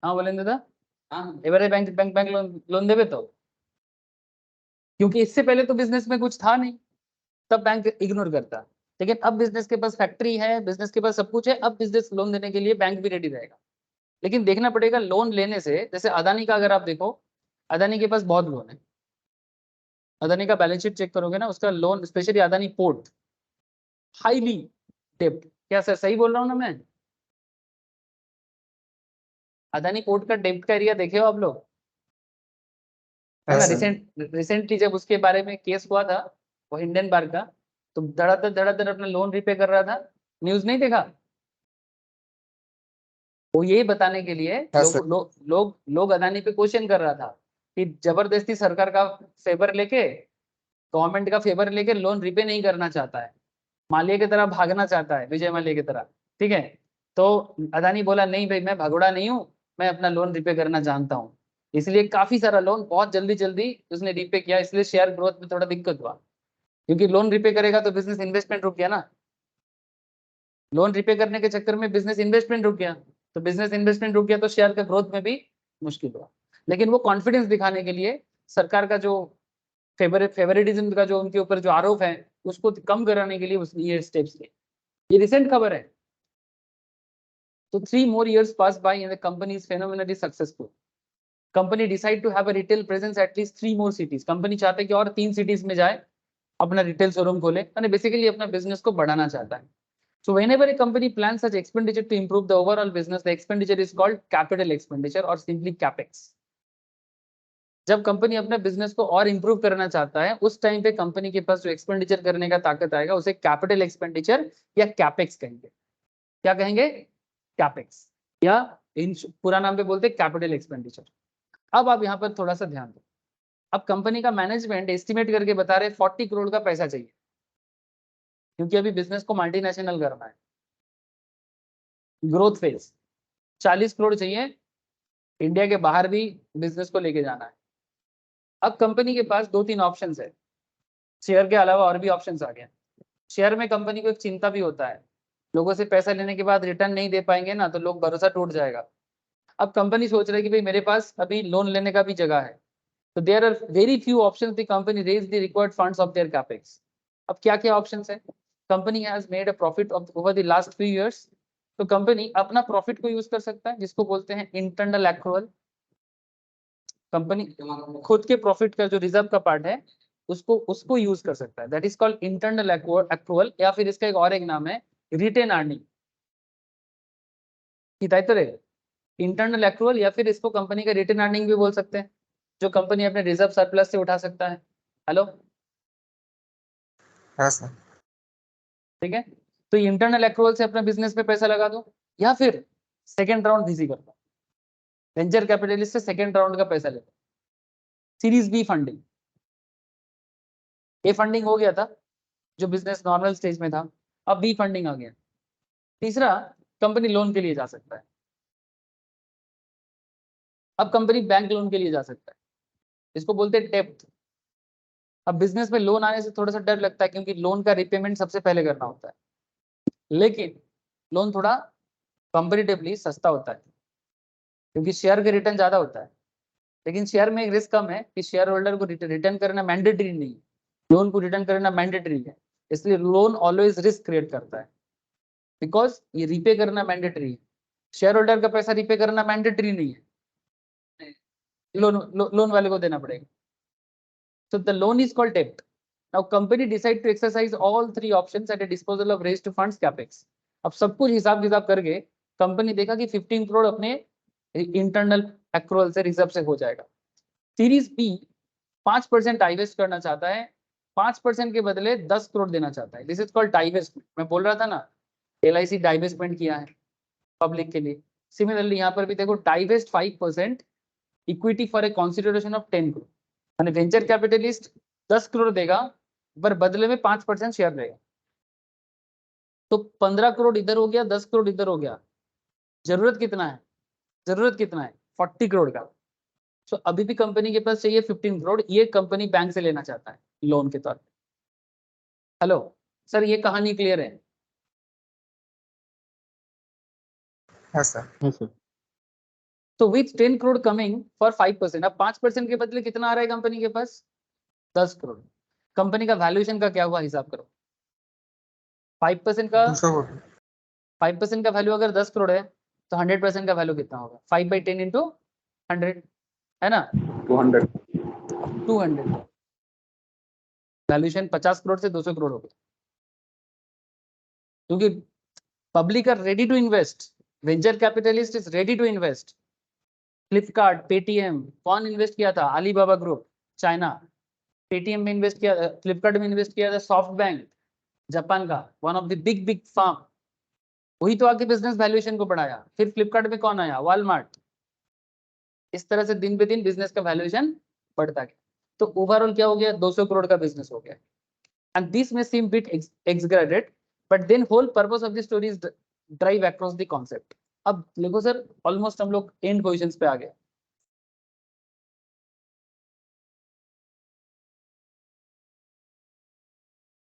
हाँ बोलें दादा, हाँ एबारे बैंक बैंक बैंक लोन देवे तो, क्योंकि इससे पहले तो बिजनेस में कुछ था नहीं, तब बैंक इग्नोर करता। लेकिन अब बिजनेस के पास फैक्ट्री है, बिजनेस के पास सब कुछ है, अब बिजनेस लोन देने के लिए बैंक भी रेडी रहेगा। लेकिन देखना पड़ेगा लोन लेने से, जैसे अदानी का अगर आप देखो, अदानी के पास बहुत लोन है। अदानी का बैलेंस शीट चेक करोगे ना, उसका loan, specially Adani port, highly डेप्ट। क्या सर सही बोल रहा हूँ ना मैं? अदानी पोर्ट का डेप्ट का एरिया देखे हो आप लोग? है ना? हाँ, सर। रिसेंटली जब उसके बारे में केस हुआ था, वो इंडियन बार का, तो धड़ाधड़ अपना लोन रिपे कर रहा था। न्यूज नहीं देखा? वो यही बताने के लिए हाँ, लोग सर। लोग अदानी पे क्वेश्चन कर रहा था कि जबरदस्ती सरकार का फेवर लेके, गवर्नमेंट का फेवर लेके लोन रिपे नहीं करना चाहता है, मालिया की तरह भागना चाहता है, विजय माल्या की तरह। ठीक है, तो अदानी बोला नहीं भाई, मैं भगोड़ा नहीं हूँ, मैं अपना लोन रिपे करना जानता हूँ। इसलिए काफी सारा लोन बहुत जल्दी जल्दी उसने रिपे किया, इसलिए शेयर ग्रोथ में थोड़ा दिक्कत हुआ, क्योंकि लोन रिपे करेगा तो बिजनेस इन्वेस्टमेंट रुक गया ना। लोन रिपे करने के चक्कर में बिजनेस इन्वेस्टमेंट रुक गया, तो बिजनेस इन्वेस्टमेंट रुक गया तो शेयर का ग्रोथ में भी मुश्किल हुआ। लेकिन वो कॉन्फिडेंस दिखाने के लिए सरकार का जो फेवरेटिज्म का जो उनके ऊपर जो आरोप है, उसको कम कराने के लिए उसने ये स्टेप्स लिए। ये रिसेंट खबर है। तो 3 more years passed by and the company is phenomenally successful. Company decide to have a retail presence at least 3 more cities. Company चाहते हैं कि और 3 cities में जाए, अपना रिटेल शोरूम खोले, यानी बेसिकली अपना बिजनेस को बढ़ाना चाहता है। So whenever a company plans such expenditure to improve the overall business, the expenditure is called capital expenditure or simply capex. जब कंपनी अपने बिजनेस को और इंप्रूव करना चाहता है, उस टाइम पे कंपनी के पास जो एक्सपेंडिचर करने का ताकत आएगा, उसे कैपिटल एक्सपेंडिचर या कैपेक्स कहेंगे। क्या कहेंगे? कैपेक्स, या इन पूरा नाम पे बोलते हैं कैपिटल एक्सपेंडिचर। अब आप यहाँ पर थोड़ा सा ध्यान दो। अब कंपनी का मैनेजमेंट एस्टिमेट करके बता रहे 40 करोड़ का पैसा चाहिए, क्योंकि अभी बिजनेस को मल्टीनेशनल करना है, ग्रोथ फेज। 40 करोड़ चाहिए, इंडिया के बाहर भी बिजनेस को लेके जाना है। अब कंपनी के पास 2-3 ऑप्शन है, शेयर के अलावा और भी ऑप्शन आ गए। शेयर में कंपनी को एक चिंता भी होता है, लोगों से पैसा लेने के बाद रिटर्न नहीं दे पाएंगे ना, तो लोग भरोसा टूट जाएगा। अब कंपनी सोच रही है कि भाई मेरे पास अभी लोन लेने का भी जगह है, तो there are very few options the company raise the required funds of their capex. अब क्या क्या ऑप्शंस है? Company has made a profit of over the last few years, तो कंपनी अपना प्रॉफिट को यूज कर सकता है, जिसको बोलते हैं इंटरनल एक्रूअल। कंपनी खुद के प्रॉफिट का जो रिजर्व का पार्ट है, उसको यूज कर सकता है, that is called internal accrual, या फिर इसका एक और एक नाम है रिटेन अर्निंग। इंटरनल एक्रूअल, या फिर इसको कंपनी का रिटेन अर्निंग भी बोल सकते हैं, जो कंपनी अपने रिजर्व सरप्लस से उठा सकता है। हेलो, हाँ, सर। ठीक है, तो इंटरनल एक्रूअल से अपने बिजनेस पे पैसा लगा दो, या फिर सेकेंड राउंड बिजी कर दो, वेंचर कैपिटलिस्ट से सेकेंड राउंड का पैसा ले लो, series B funding. A funding हो गया था, जो बिजनेस नॉर्मल स्टेज में था, अब बी फंडिंग आ गया। तीसरा, कंपनी लोन के लिए जा सकता है। अब कंपनी बैंक लोन के लिए जा सकता है, इसको बोलते हैं डेप्थ। अब बिजनेस में लोन आने से थोड़ा सा डर लगता है, क्योंकि लोन का रिपेमेंट सबसे पहले करना होता है, लेकिन लोन थोड़ा कंपेरेटिवली सस्ता होता है, क्योंकि शेयर का रिटर्न ज्यादा होता है। लेकिन शेयर में एक रिस्क कम है कि शेयर होल्डर को रिटर्न करना मैंडेटरी नहीं है, लोन को रिटर्न करना मैंडेटरी है, इसलिए लोन ऑलवेज रिस्क क्रिएट करता है, बिकॉज ये रिपे करना मैंडेटरी है। शेयर होल्डर का पैसा रिपे करना मैंडेटरी नहीं है, लोन वाले को देना पड़ेगा। So the loan is called debt. Now company decide to exercise all 3 options at a disposal of raised to funds capex. अब सब कुछ हिसाब किताब करके कंपनी देखा कि 15 करोड़ अपने इंटरनल एक्रूअल से रिजर्व से हो जाएगा। सीरीज बी 5% डाइवेस्ट करना चाहता है 5% के बदले 10 करोड़ देना चाहता है। This is called divestment. मैं बोल रहा था ना LIC डाइवेस्टमेंट किया है पब्लिक के लिए। सिमिलरली यहाँ पर भी देखो divest 5% equity for a consideration of 10 crore. यानी वेंचर कैपिटलिस्ट 10 करोड़ देगा पर बदले में 5% शेयर रहेगा। तो 15 करोड़ इधर हो गया, 10 करोड़ इधर हो गया। जरूरत कितना है? जरूरत कितना है? 40 करोड़ का। तो अभी भी कंपनी के पास चाहिए 15 करोड़। ये कंपनी बैंक से लेना चाहता है लोन के तौर पे। हेलो सर, ये कहानी क्लियर है? हाँ सर। हाँ सर। तो विथ 10 करोड़ कमिंग फॉर 5%, अब 5% के बदले कितना आ रहा है कंपनी के पास? 10 करोड़। कंपनी का वैल्यूएशन का क्या हुआ हिसाब करो। 5% का 200 करोड़। 5% का वैल्यू अगर 10 करोड़ है तो 100% का वैल्यू कितना होगा? 5/10 इंटू 100 है ना, 200। 200। वैल्यूएशन 50 करोड़ से 200 करोड़ हो गया, क्योंकि public are ready to invest, venture capitalist is ready to invest. Flipkart, Paytm, कौन इन्वेस्ट किया था? Alibaba group China. पेटीएम में इन्वेस्ट किया, फ्लिपकार्ट में इन्वेस्ट किया था सॉफ्ट बैंक जापान का, one of the big big firm. वही तो आके बिजनेस वैल्यूएशन को बढ़ाया। फिर फ्लिपकार्ट में कौन आया? वॉलमार्ट। इस तरह से दिन पे दिन बिजनेस का वैल्यूएशन बढ़ता गया। तो ओवरऑल क्या हो गया? 200 करोड़ का बिजनेस हो गया। एंड दिस में seem bit exaggerated, but then whole purpose of the story is drive across the concept. अब देखो सर, ऑलमोस्ट हम लोग एंड पोजीशंस पे आ गए।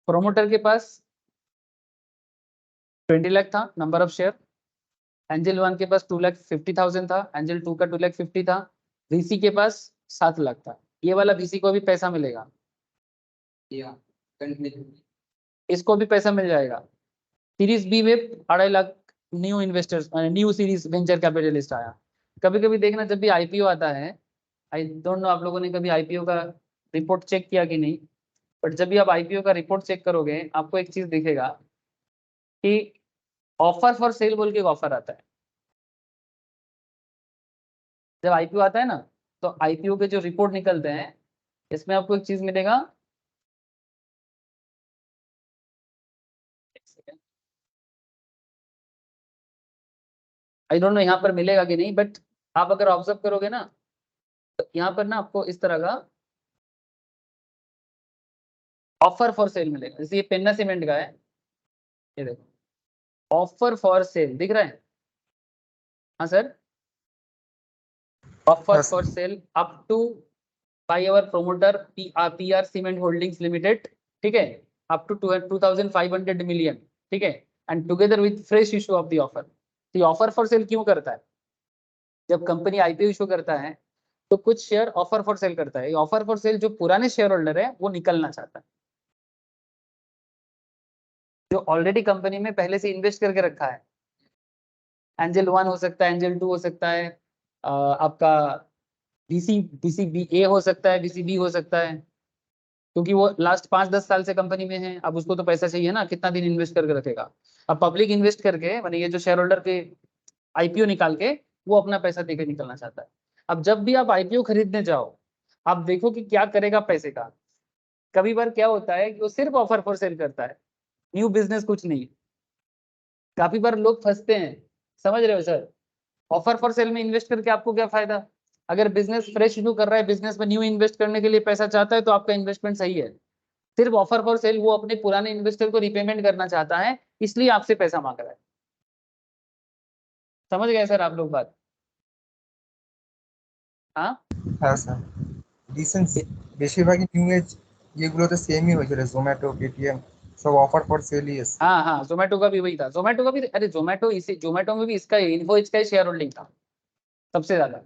प्रोमोटर के पास 20 लाख था नंबर ऑफ शेयर। एंजल 1 के पास 2,50,000 था, एंजल 2 का 2,50,000 था। VC के पास 7 लाख था। ये वाला VC को भी पैसा मिलेगा, या कंटिन्यू। इसको भी पैसा मिल जाएगा। सीरीज बी में 2.5 lakh new investors, new series venture capitalist आया। कभी कभी देखना, जब भी IPO आता है, आई डोंट नो आप लोगों ने कभी IPO का रिपोर्ट चेक किया कि नहीं, बट जब भी आप IPO का रिपोर्ट चेक करोगे आपको एक चीज दिखेगा कि ऑफर फॉर सेल बोल के एक ऑफर आता है। जब IPO आता है ना, तो IPO के जो रिपोर्ट निकलते हैं, इसमें आपको एक चीज मिलेगा। आई डोंट नो यहाँ पर मिलेगा कि नहीं, बट आप अगर ऑब्जर्व करोगे ना, तो यहाँ पर ना आपको इस तरह का ऑफर फॉर सेल मिलेगा। जैसे ये पेन्ना सीमेंट का है, ये देखो ऑफर फॉर सेल दिख रहा है। हाँ sir, offer Yes, for sale up to buy our promoter PR cement holdings limited, ठीक है, अप टू 2,500 मिलियन, ठीक है, and together with fresh issue of the offer. तो ये ऑफर फॉर सेल क्यों करता है? जब कंपनी IPO इशू करता है तो कुछ शेयर ऑफर फॉर सेल करता है। ऑफर फॉर सेल जो पुराने शेयर होल्डर है वो निकलना चाहता है, जो ऑलरेडी कंपनी में पहले से इन्वेस्ट करके रखा है। एंजल 1 हो सकता है, एंजल 2 हो सकता है, आपका VCBA हो सकता है, VCB हो सकता है, क्योंकि वो लास्ट 5-10 साल से कंपनी में है। अब उसको तो पैसा चाहिए ना, कितना दिन इन्वेस्ट करके रखेगा। अब पब्लिक इन्वेस्ट करके, माने ये जो शेयर होल्डर के IPO निकाल के वो अपना पैसा देके निकलना चाहता है। अब जब भी आप IPO खरीदने जाओ, आप देखो कि क्या करेगा पैसे का। कभी बार क्या होता है कि वो सिर्फ ऑफर फॉर सेल करता है, न्यू बिजनेस कुछ नहीं। काफी बार लोग फंसते हैं, समझ रहे हो सर? ऑफर फॉर सेल में इन्वेस्ट करके आपको क्या फायदा? अगर बिजनेस फ्रेश शुरू कर रहा है, बिजनेस में न्यू इन्वेस्ट करने के लिए पैसा चाहता है, तो आपका इन्वेस्टमेंट सही है। सिर्फ ऑफर फॉर सेल वो अपने पुराने इन्वेस्टर को रिपेमेंट करना चाहता है, इसलिए आपसे पैसा मांग रहा है। समझ गए सर आप लोग बात? हाँ, হ্যাঁ স্যার। রিসেন্ট বেশিরভাগই নিউ এজ যেগুলোতে সেমই হয়েছিল, জোম্যাটো, পেটিএম সব অফার ফর সেলই এসছে। हाँ, हाँ, जोमेटो का भी वही था। जोमेटो का भी, अरे जोमेटो में भी इसका इन्फो एज का ही शेयर होल्डिंग था सबसे ज्यादा।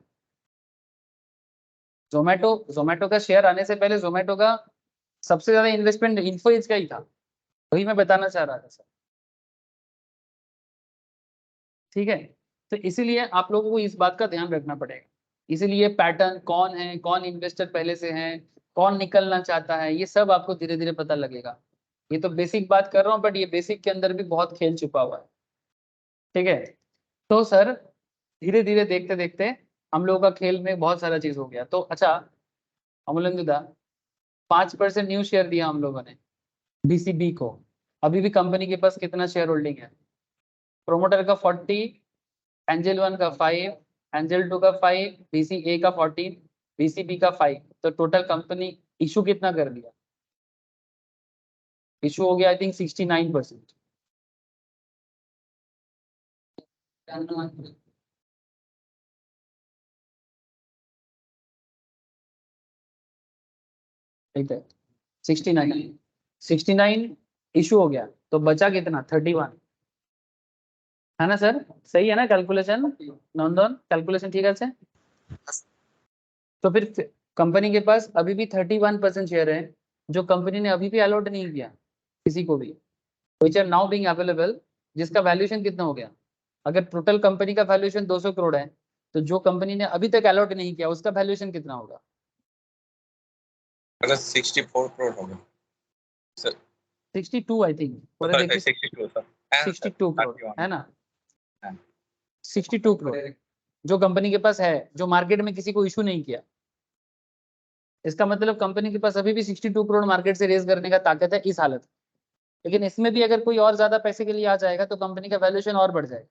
जोमेटो का शेयर आने से पहले जोमेटो का सबसे ज्यादा इन्वेस्टमेंट इन्फो एज का ही था। वही मैं बताना चाह रहा था सर, ठीक है। तो इसीलिए आप लोगों को इस बात का ध्यान रखना पड़ेगा। इसीलिए पैटर्न कौन है, कौन इन्वेस्टर पहले से है, कौन निकलना चाहता है, ये सब आपको धीरे धीरे पता लगेगा। ये तो बेसिक बात कर रहा हूँ, बट ये बेसिक के अंदर भी बहुत खेल छुपा हुआ है, ठीक है। तो सर धीरे धीरे देखते देखते हम लोगों का खेल में बहुत सारा चीज हो गया। तो अच्छा अमूलेंदु दा, 5% न्यू शेयर दिया हम लोगों ने बीसीबी को। अभी भी कंपनी के पास कितना शेयर होल्डिंग है? प्रोमोटर का 40, एंजल 1 का 5, एंजल 2 का 5, बीसीए का 14, बीसीबी का 5, तो टोटल कंपनी इशू कितना कर दिया? इशू हो गया आई थिंक 69%। ठीक है, 69 इशू हो गया, तो बचा कितना? 31, है ना सर? सही है ना कैलकुलेशन? नंदन कैलकुलेशन ठीक है सर? तो फिर कंपनी के पास अभी भी 31% शेयर है जो कंपनी ने अभी भी अलॉट नहीं किया किसी को भी, which are now being available, जिसका वैल्यूएशन कितना हो गया? अगर टोटल कंपनी का वैल्यूएशन 200 करोड़ है तो जो कंपनी ने अभी तक अलॉट नहीं किया उसका वैल्यूएशन कितना होगा? 64 करोड़ हो गया सर। 62 आई थिंक, पूरे देखिए 62 सर। 62 करोड़ है ना? हाँ। 62 करोड़ जो कंपनी के पास है, जो मार्केट में किसी को इशू नहीं किया। इसका मतलब कंपनी के पास अभी भी 62 करोड़ मार्केट से रेज करने का ताकत है इस हालत में। लेकिन इसमें भी अगर कोई और ज्यादा पैसे के लिए आ जाएगा तो कंपनी का वैल्यूएशन और बढ़ जाएगा।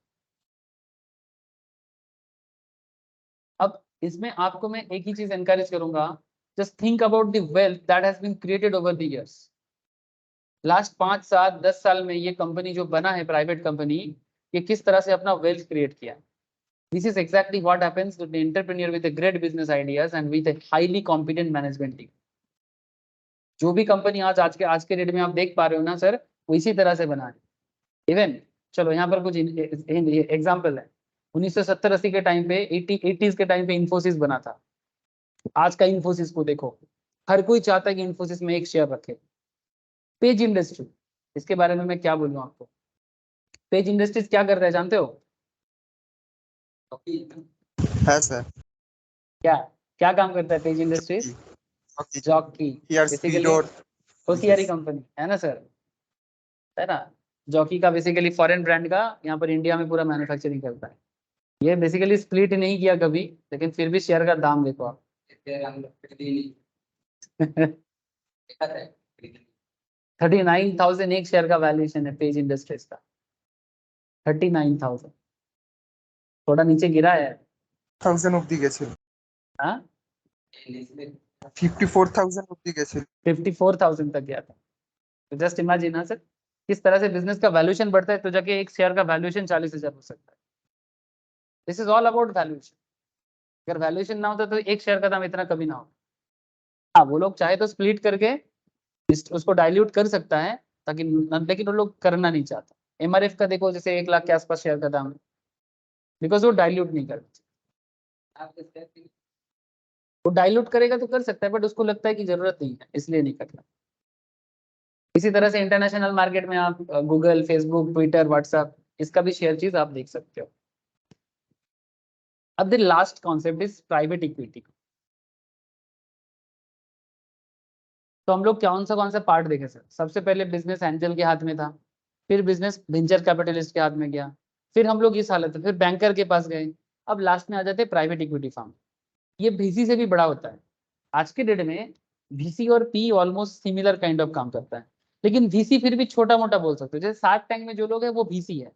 अब इसमें आपको मैं एक ही चीज एनकरेज करूंगा, just think about the wealth that has been created over the years. Last 5, 7, 10 साल में ये कंपनी जो बना है प्राइवेट कंपनी, ये किस तरह से अपना वेल्थ क्रिएट किया। This is exactly what happens to the entrepreneur with great business ideas and with highly competent management team. जो भी कंपनी आज के डेट में आप देख पा रहे हो ना सर, वो इसी तरह से बना है। इवन चलो यहाँ पर कुछ एग्जाम्पल है। 1970-80 के टाइम पे 80s के टाइम पे इंफोसिस बना था। आज का इंफोसिस को देखो, हर कोई चाहता है कि इंफोसिस में एक शेयर रखे। पेज इंडस्ट्री, इसके बारे में मैं क्या बोलूं आपको। पेज इंडस्ट्रीज क्या कर रहा है जानते हो? है सर। क्या क्या काम करता है पेज इंडस्ट्रीज? जॉकी, बेसिकली होशियारी कंपनी है ना सर, है ना? जॉकी का बेसिकली फॉरेन ब्रांड का यहाँ पर इंडिया में पूरा मैन्युफैक्चरिंग करता है। ये बेसिकली स्प्लिट नहीं किया कभी, लेकिन फिर भी शेयर का दाम देखो आप। 39,000 एक शेयर का वैल्यूएशन है पेज इंडस्ट्रीज का। 39,000, थोड़ा नीचे गिरा है। 1000 অবধি গেছিল। हाँ 54,000 অবধি গেছিল। 54,000 तक गया था। तो जस्ट इमेजिन ना सर, किस तरह से बिजनेस का वैल्यूएशन बढ़ता है तो जाके एक शेयर का वैल्यूएशन 40,000 हो सकता है। This is all about valuation. अगर वैल्यूएशन ना होता तो एक शेयर का दाम इतना कभी ना होता। हाँ, वो लोग चाहे तो स्प्लिट करके उसको डाइल्यूट कर सकता है ताकि, लेकिन वो लोग करना नहीं चाहता। एमआरएफ का देखो, जैसे 1 लाख के आसपास शेयर का दाम है, बिकॉज वो डाइल्यूट नहीं करता। वो डाइल्यूट करेगा तो कर सकता है, बट उसको लगता है कि जरूरत नहीं है, इसलिए नहीं करता। इसी तरह से इंटरनेशनल मार्केट में आप गूगल, फेसबुक, ट्विटर, व्हाट्सएप, इसका भी शेयर चीज आप देख सकते हो। अब the last concept is private equity. तो हम लोग कौन सा पार्ट देखे सर? सबसे पहले बिजनेस एंजल के हाथ में था, फिर बिजनेस वेंचर कैपिटलिस्ट के हाथ में गया, फिर हम लोग इस हालत में, फिर बैंकर के पास गए, अब लास्ट में आ जाते हैं प्राइवेट इक्विटी फर्म। ये वीसी से भी बड़ा होता है। आज के डेट में वीसी और P almost similar kind of काम करता है, लेकिन वीसी फिर भी छोटा मोटा बोल सकते हो। जैसे शार्क टैंक में जो लोग हैं वो वीसी है।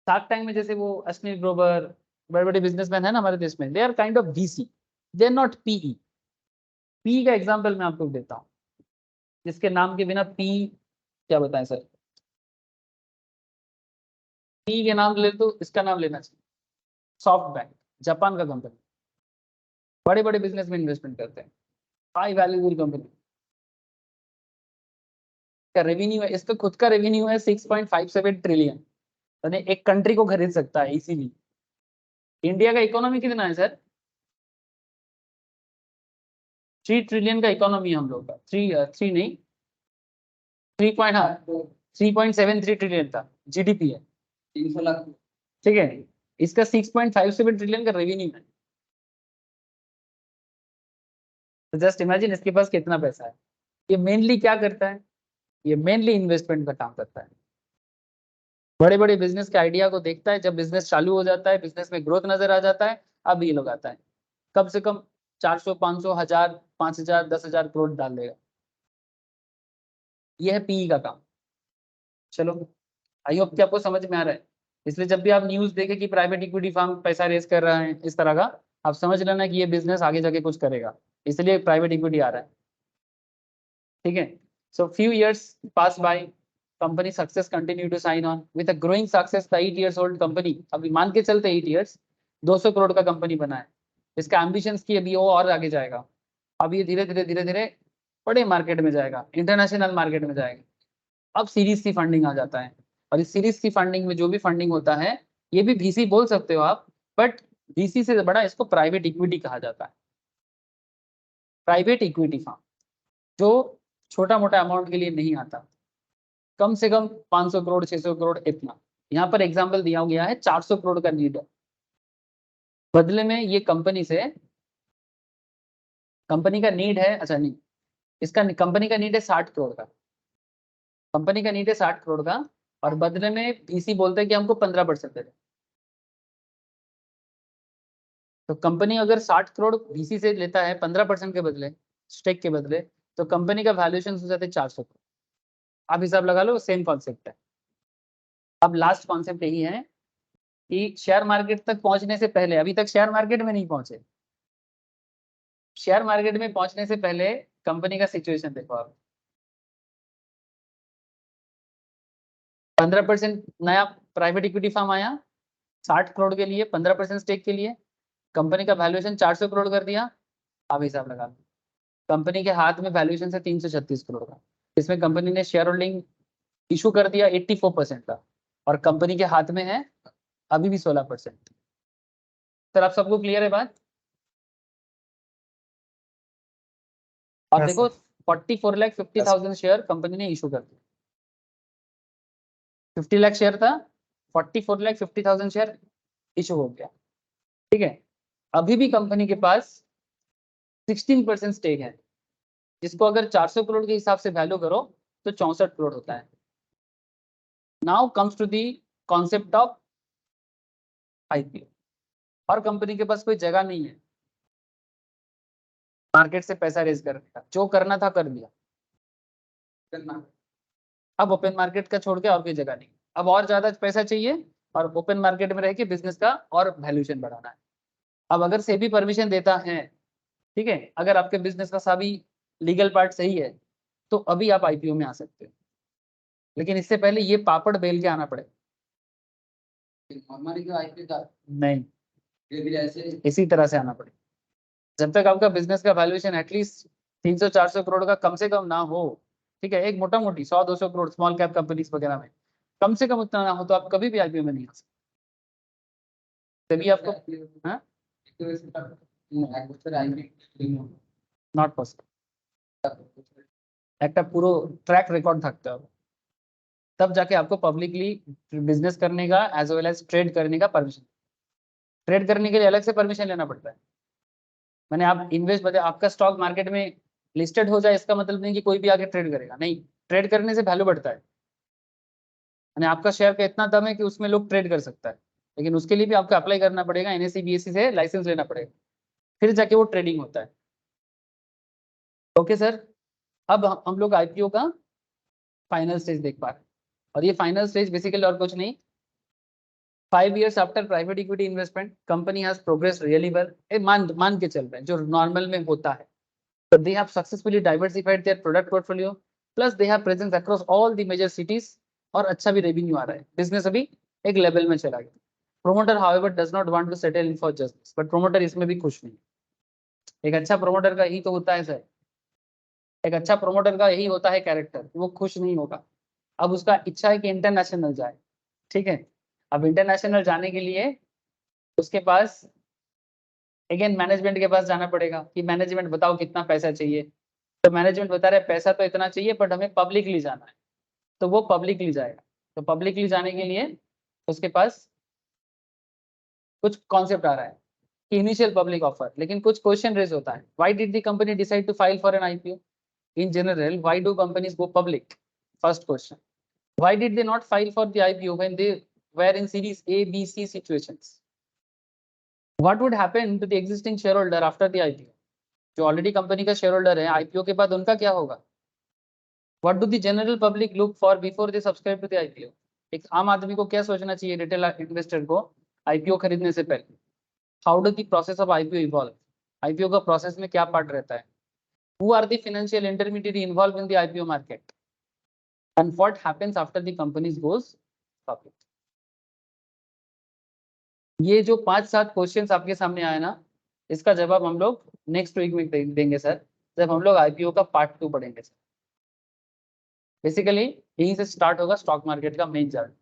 शार्क टैंक में जैसे वो अश्विनी ग्रोवर, बड़े बड़े बिजनेसमैन है ना हमारे देश में, they are kind of VC, they are not PE. P का एग्जाम्पल मैं आपको देता हूँ, जिसके नाम के बिना पी क्या बताएं सर। पी के नाम ले तो इसका नाम लेना चाहिए, सॉफ्ट बैंक, जापान का कंपनी, बड़े बड़े बिजनेस में इन्वेस्टमेंट करते हैं, हाई वैल्यूबल कंपनी का रेवेन्यू है, इसका खुद का रेवेन्यू है 6.57 ट्रिलियन, यानी एक कंट्री को खरीद सकता है इसीलिए। इंडिया का इकोनॉमी कितना है सर? 3 ट्रिलियन का इकोनॉमी है हम लोग का। 3 नहीं, 3.73 ट्रिलियन का जीडीपी है, 300 लाख। ठीक है। इसका 6.57 ट्रिलियन का रेवेन्यू है। तो जस्ट इमेजिन इसके पास कितना पैसा है। ये मेनली क्या करता है? ये मेनली इन्वेस्टमेंट का काम करता है। बड़े बड़े बिजनेस के आइडिया को देखता है, जब बिजनेस चालू हो जाता है, बिजनेस में ग्रोथ नजर आ जाता है, अब ये लोग आता है। कम से कम 400, 500, 1000, 5000, 10,000 करोड़ डाल देगा। ये है पीई का काम। चलो, आई होप कि आपको समझ में आ रहा है। इसलिए जब भी आप न्यूज देखें कि प्राइवेट इक्विटी फर्म पैसा रेस कर रहा है इस तरह का, आप समझ लेना कि ये बिजनेस आगे जाके कुछ करेगा, इसलिए प्राइवेट इक्विटी आ रहा है। ठीक है, so few years pass by, company success continue to shine on with a growing success. The 8 years old company, अभी मान के चलते 8 years, 200 करोड़ का कंपनी बना है। इसका एम्बिशंस की अभी वो और आगे जाएगा। अब ये धीरे धीरे बड़े मार्केट में जाएगा, इंटरनेशनल मार्केट में जाएगा। अब सीरीज की फंडिंग आ जाता है, और इस सीरीज की फंडिंग में जो भी फंडिंग होता है, ये भी वीसी बोल सकते हो आप, बट वीसी से बड़ा इसको प्राइवेट इक्विटी कहा जाता है। प्राइवेट इक्विटी फर्म जो छोटा मोटा अमाउंट के लिए नहीं आता, कम से कम 500 करोड़ 600 करोड़ इतना। यहाँ पर एग्जाम्पल दिया गया है 400 करोड़ का नीड है, बदले में ये कंपनी से, कंपनी का नीड है, अच्छा नहीं, इसका कंपनी का नीड है 60 करोड़ का, कंपनी का नीड है 60 करोड़ का, और बदले में वीसी बोलते हैं कि हमको 15% दे दे। तो कंपनी अगर 60 करोड़ वीसी से लेता है 15% के बदले, स्टेक के बदले, तो कंपनी का वैल्यूएशन हो जाता है 400 करोड़। आप हिसाब लगा लो, सेम कॉन्सेप्ट है। अब लास्ट कॉन्सेप्ट यही है कि शेयर मार्केट तक पहुंचने से पहले, अभी तक शेयर मार्केट में नहीं पहुंचे, शेयर मार्केट में पहुंचने से पहले कंपनी का सिचुएशन देखो आप। 15% नया प्राइवेट इक्विटी फर्म आया 60 करोड़ के लिए, 15% स्टेक के लिए, कंपनी का वैल्यूएशन 400 करोड़ कर दिया। आप हिसाब लगा लो, कंपनी के हाथ में वैल्यूएशन है 336 करोड़ का, इसमें कंपनी ने शेयर होल्डिंग इशू कर दिया 84% का, और कंपनी के हाथ में है अभी भी 16%। सर आप सबको क्लियर है बात? और हाँ, देखो 44,50,000 शेयर कंपनी ने इशू कर दिया। 50 लाख शेयर था, 44,50,000 शेयर इशू हो गया। ठीक है, अभी भी कंपनी के पास 16% स्टेक है, जिसको अगर 400 करोड़ के हिसाब से वैल्यू करो तो 64 करोड़ होता है। Now comes to the concept of IPO. और कंपनी के पास कोई जगह नहीं है मार्केट से पैसा रेज करने का, जो करना था कर दिया, अब ओपन मार्केट का छोड़ के और कोई जगह नहीं। अब और ज्यादा पैसा चाहिए और ओपन मार्केट में रह के बिजनेस का और वैल्यूएशन बढ़ाना है। अब अगर सेबी परमिशन देता है, ठीक है, अगर आपके बिजनेस का सभी लीगल पार्ट सही है, तो अभी आप आईपीओ में आ सकते हो, लेकिन इससे पहले ये पापड़ बेल के आना पड़ेगा। हमारी जो आईपी का नहीं, ये भी ऐसे इसी तरह से आना पड़ेगा। जब तक आपका बिजनेस का वैल्यूएशन एटलीस्ट 300-400 करोड़ का कम से कम ना हो, ठीक है, एक मोटा मोटी 100-200 करोड़ स्मॉल कैप कंपनीज वगैरह में कम से कम उतना ना हो, तो आप कभी भी आईपीओ में नहीं आ सकते। तभी आपको हाँ নট পসিবল, একটা পুরো ট্র্যাক রেকর্ড থাকতে হবে, तब जाके आपको पब्लिकली बिजनेस करने का एज वेल एज ट्रेड करने का परमिशन। ट्रेड करने के लिए अलग से परमिशन लेना पड़ता है। मैंने आप इन्वेस्ट बता, आपका स्टॉक मार्केट में लिस्टेड हो जाए इसका मतलब नहीं कि कोई भी आके ट्रेड करेगा, नहीं, ट्रेड करने से वैल्यू बढ़ता है। मैंने आपका शेयर का इतना दम है कि उसमें लोग ट्रेड कर सकता है, लेकिन उसके लिए भी आपको अप्लाई करना पड़ेगा, एनएसई बीएसई से लाइसेंस लेना पड़ेगा, फिर जाके वो ट्रेडिंग होता है। ओके सर, अब हम लोग आईपीओ का फाइनल स्टेज देख पा रहे हैं, और ये फाइनल स्टेज बेसिकली और कुछ नहीं, 5 years after private equity investment company has progress really well. मान के चल रहे हैं जो नॉर्मल में होता है, तो they have successfully diversified their product portfolio, plus they have presence across all the major cities, और अच्छा भी रेवेन्यू आ रहा है, बिजनेस अभी एक लेवल में चला गया। Promoter however does not want to settle in for justice, but promoter इसमें भी खुश नहीं। एक अच्छा प्रोमोटर का यही तो होता है सर, एक अच्छा प्रोमोटर का यही होता है कैरेक्टर, वो खुश नहीं होगा। अब उसका इच्छा है कि इंटरनेशनल जाए, ठीक है। अब इंटरनेशनल जाने के लिए उसके पास अगेन मैनेजमेंट के पास जाना पड़ेगा कि मैनेजमेंट बताओ कितना पैसा चाहिए, तो मैनेजमेंट बता रहे पैसा तो इतना चाहिए बट हमें पब्लिकली जाना है, तो वो पब्लिकली जाएगा। तो पब्लिकली जाने के लिए उसके पास कुछ कॉन्सेप्ट आ रहा है कि इनिशियल पब्लिक ऑफर, लेकिन कुछ क्वेश्चन रेज होता है। Why did the company decide to file for an IPO in general, why do companies go public? First question, why did they not file for the IPO when they were in series A, B, C situations? What would happen to the existing shareholder after the IPO? जो already company का shareholder है, IPO के बाद उनका क्या होगा? What do the general public look for before they subscribe to the IPO? एक आम आदमी को क्या सोचना चाहिए रिटेल इन्वेस्टर को आईपीओ खरीदने से पहले? How do the process of IPO evolve? IPO का प्रोसेस में क्या पार्ट रहता है? Who are the financial intermediate involve in the IPO market and what happens after the companies goes public? ये जो 5-7 क्वेश्चंस आपके सामने आए ना, इसका जवाब हम लोग नेक्स्ट वीक में देंगे सर, जब हम लोग आईपीओ का पार्ट 2 पढ़ेंगे सर। बेसिकली यहीं से स्टार्ट होगा स्टॉक मार्केट का मेन जर्नी।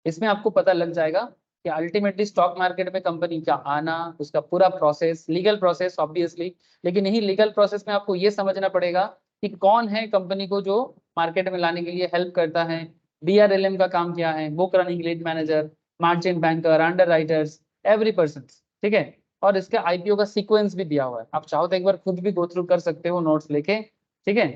इसमें आपको पता लग जाएगा कि अल्टीमेटली स्टॉक मार्केट में कंपनी का आना, उसका पूरा प्रोसेस, लीगल प्रोसेस ऑब्वियसली, लेकिन यही लीगल प्रोसेस में आपको ये समझना पड़ेगा कि कौन है कंपनी को जो मार्केट में लाने के लिए हेल्प करता है, डीआरएलएम का काम क्या है, book running, lead manager, margin banker, under writers, every person, ठीक है। और इसका आईपीओ का सीक्वेंस भी दिया हुआ है, आप चाहो तो एक बार खुद भी गो थ्रू कर सकते हो नोट्स लेके, ठीक है,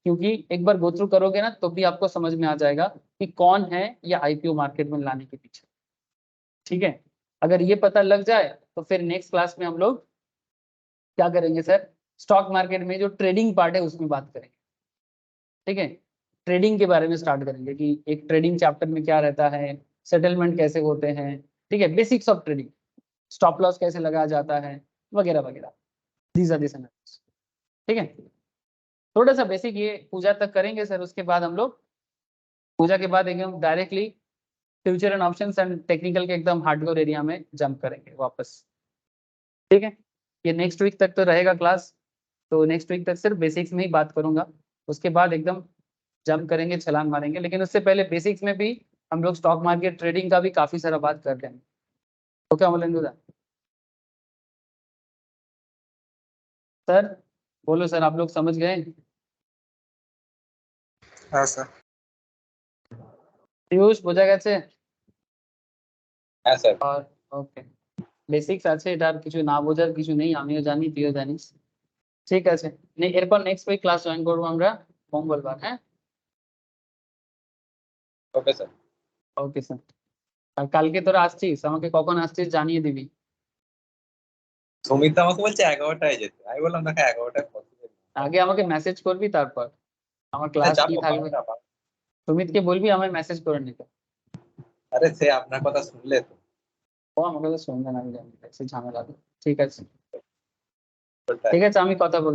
क्योंकि एक बार गो थ्रू करोगे ना तो भी आपको समझ में आ जाएगा कि कौन है या आईपीओ मार्केट में लाने के पीछे, ठीक है। अगर ये पता लग जाए तो फिर नेक्स्ट क्लास में हम लोग क्या करेंगे सर, स्टॉक मार्केट में जो ट्रेडिंग पार्ट है उसमें बात करेंगे, ठीक है। ट्रेडिंग के बारे में स्टार्ट करेंगे कि एक ट्रेडिंग चैप्टर में क्या रहता है, सेटलमेंट कैसे होते हैं, ठीक है, basics of trading, stop loss कैसे लगाया जाता है, वगैरह वगैरह, दीज आर द सिनेरियोस, ठीक है। थोड़ा सा बेसिक ये पूजा तक करेंगे सर, उसके बाद हम लोग पूजा के बाद एकदम directly future and options and technical के एकदम हार्डवेयर एरिया में जंप करेंगे वापस, ठीक है। ये नेक्स्ट वीक तक तो रहेगा क्लास, तो नेक्स्ट वीक तक सिर्फ बेसिक्स में ही बात करूंगा, उसके बाद एकदम जंप करेंगे, छलांग मारेंगे, लेकिन उससे पहले बेसिक्स में भी हम लोग स्टॉक मार्केट ट्रेडिंग का भी काफी सारा बात कर लेंगे। तो क्या बोलेंगे सर? बोलो सर, आप लोग समझ गए? হ্যাঁ স্যার। পীযূষ বোঝা গেছে? হ্যাঁ স্যার। আর ওকে, বেসিক্স আছে, এটা আর কিছু না বোঝার কিছু নেই, আমিও জানি, তুইও জানিস, ঠিক আছে। এরপর নেক্সট উইক ক্লাস জয়েন করবো আমরা মঙ্গলবার, হ্যাঁ? Okay sir. Okay sir. আর কালকে তোরা আসছিস, আমাকে কখন আসছিস জানিয়ে দিবি। সুমিত আমাকে বলছে 11টায় যেতে, আমি বললাম দেখো 11টায় পসিবল আগে আমাকে মেসেজ করবি, তারপর আমার ক্লাস কি থাকবে সুমিতকে বলবি আমায় মেসেজ করে নিতে। আরে সে আপনার কথা শুনলে তো ও আমাকে তো শুনবে না, আমি জানি, সে ঝামেলা। ঠিক আছে, ঠিক আছে, আমি কথা বলে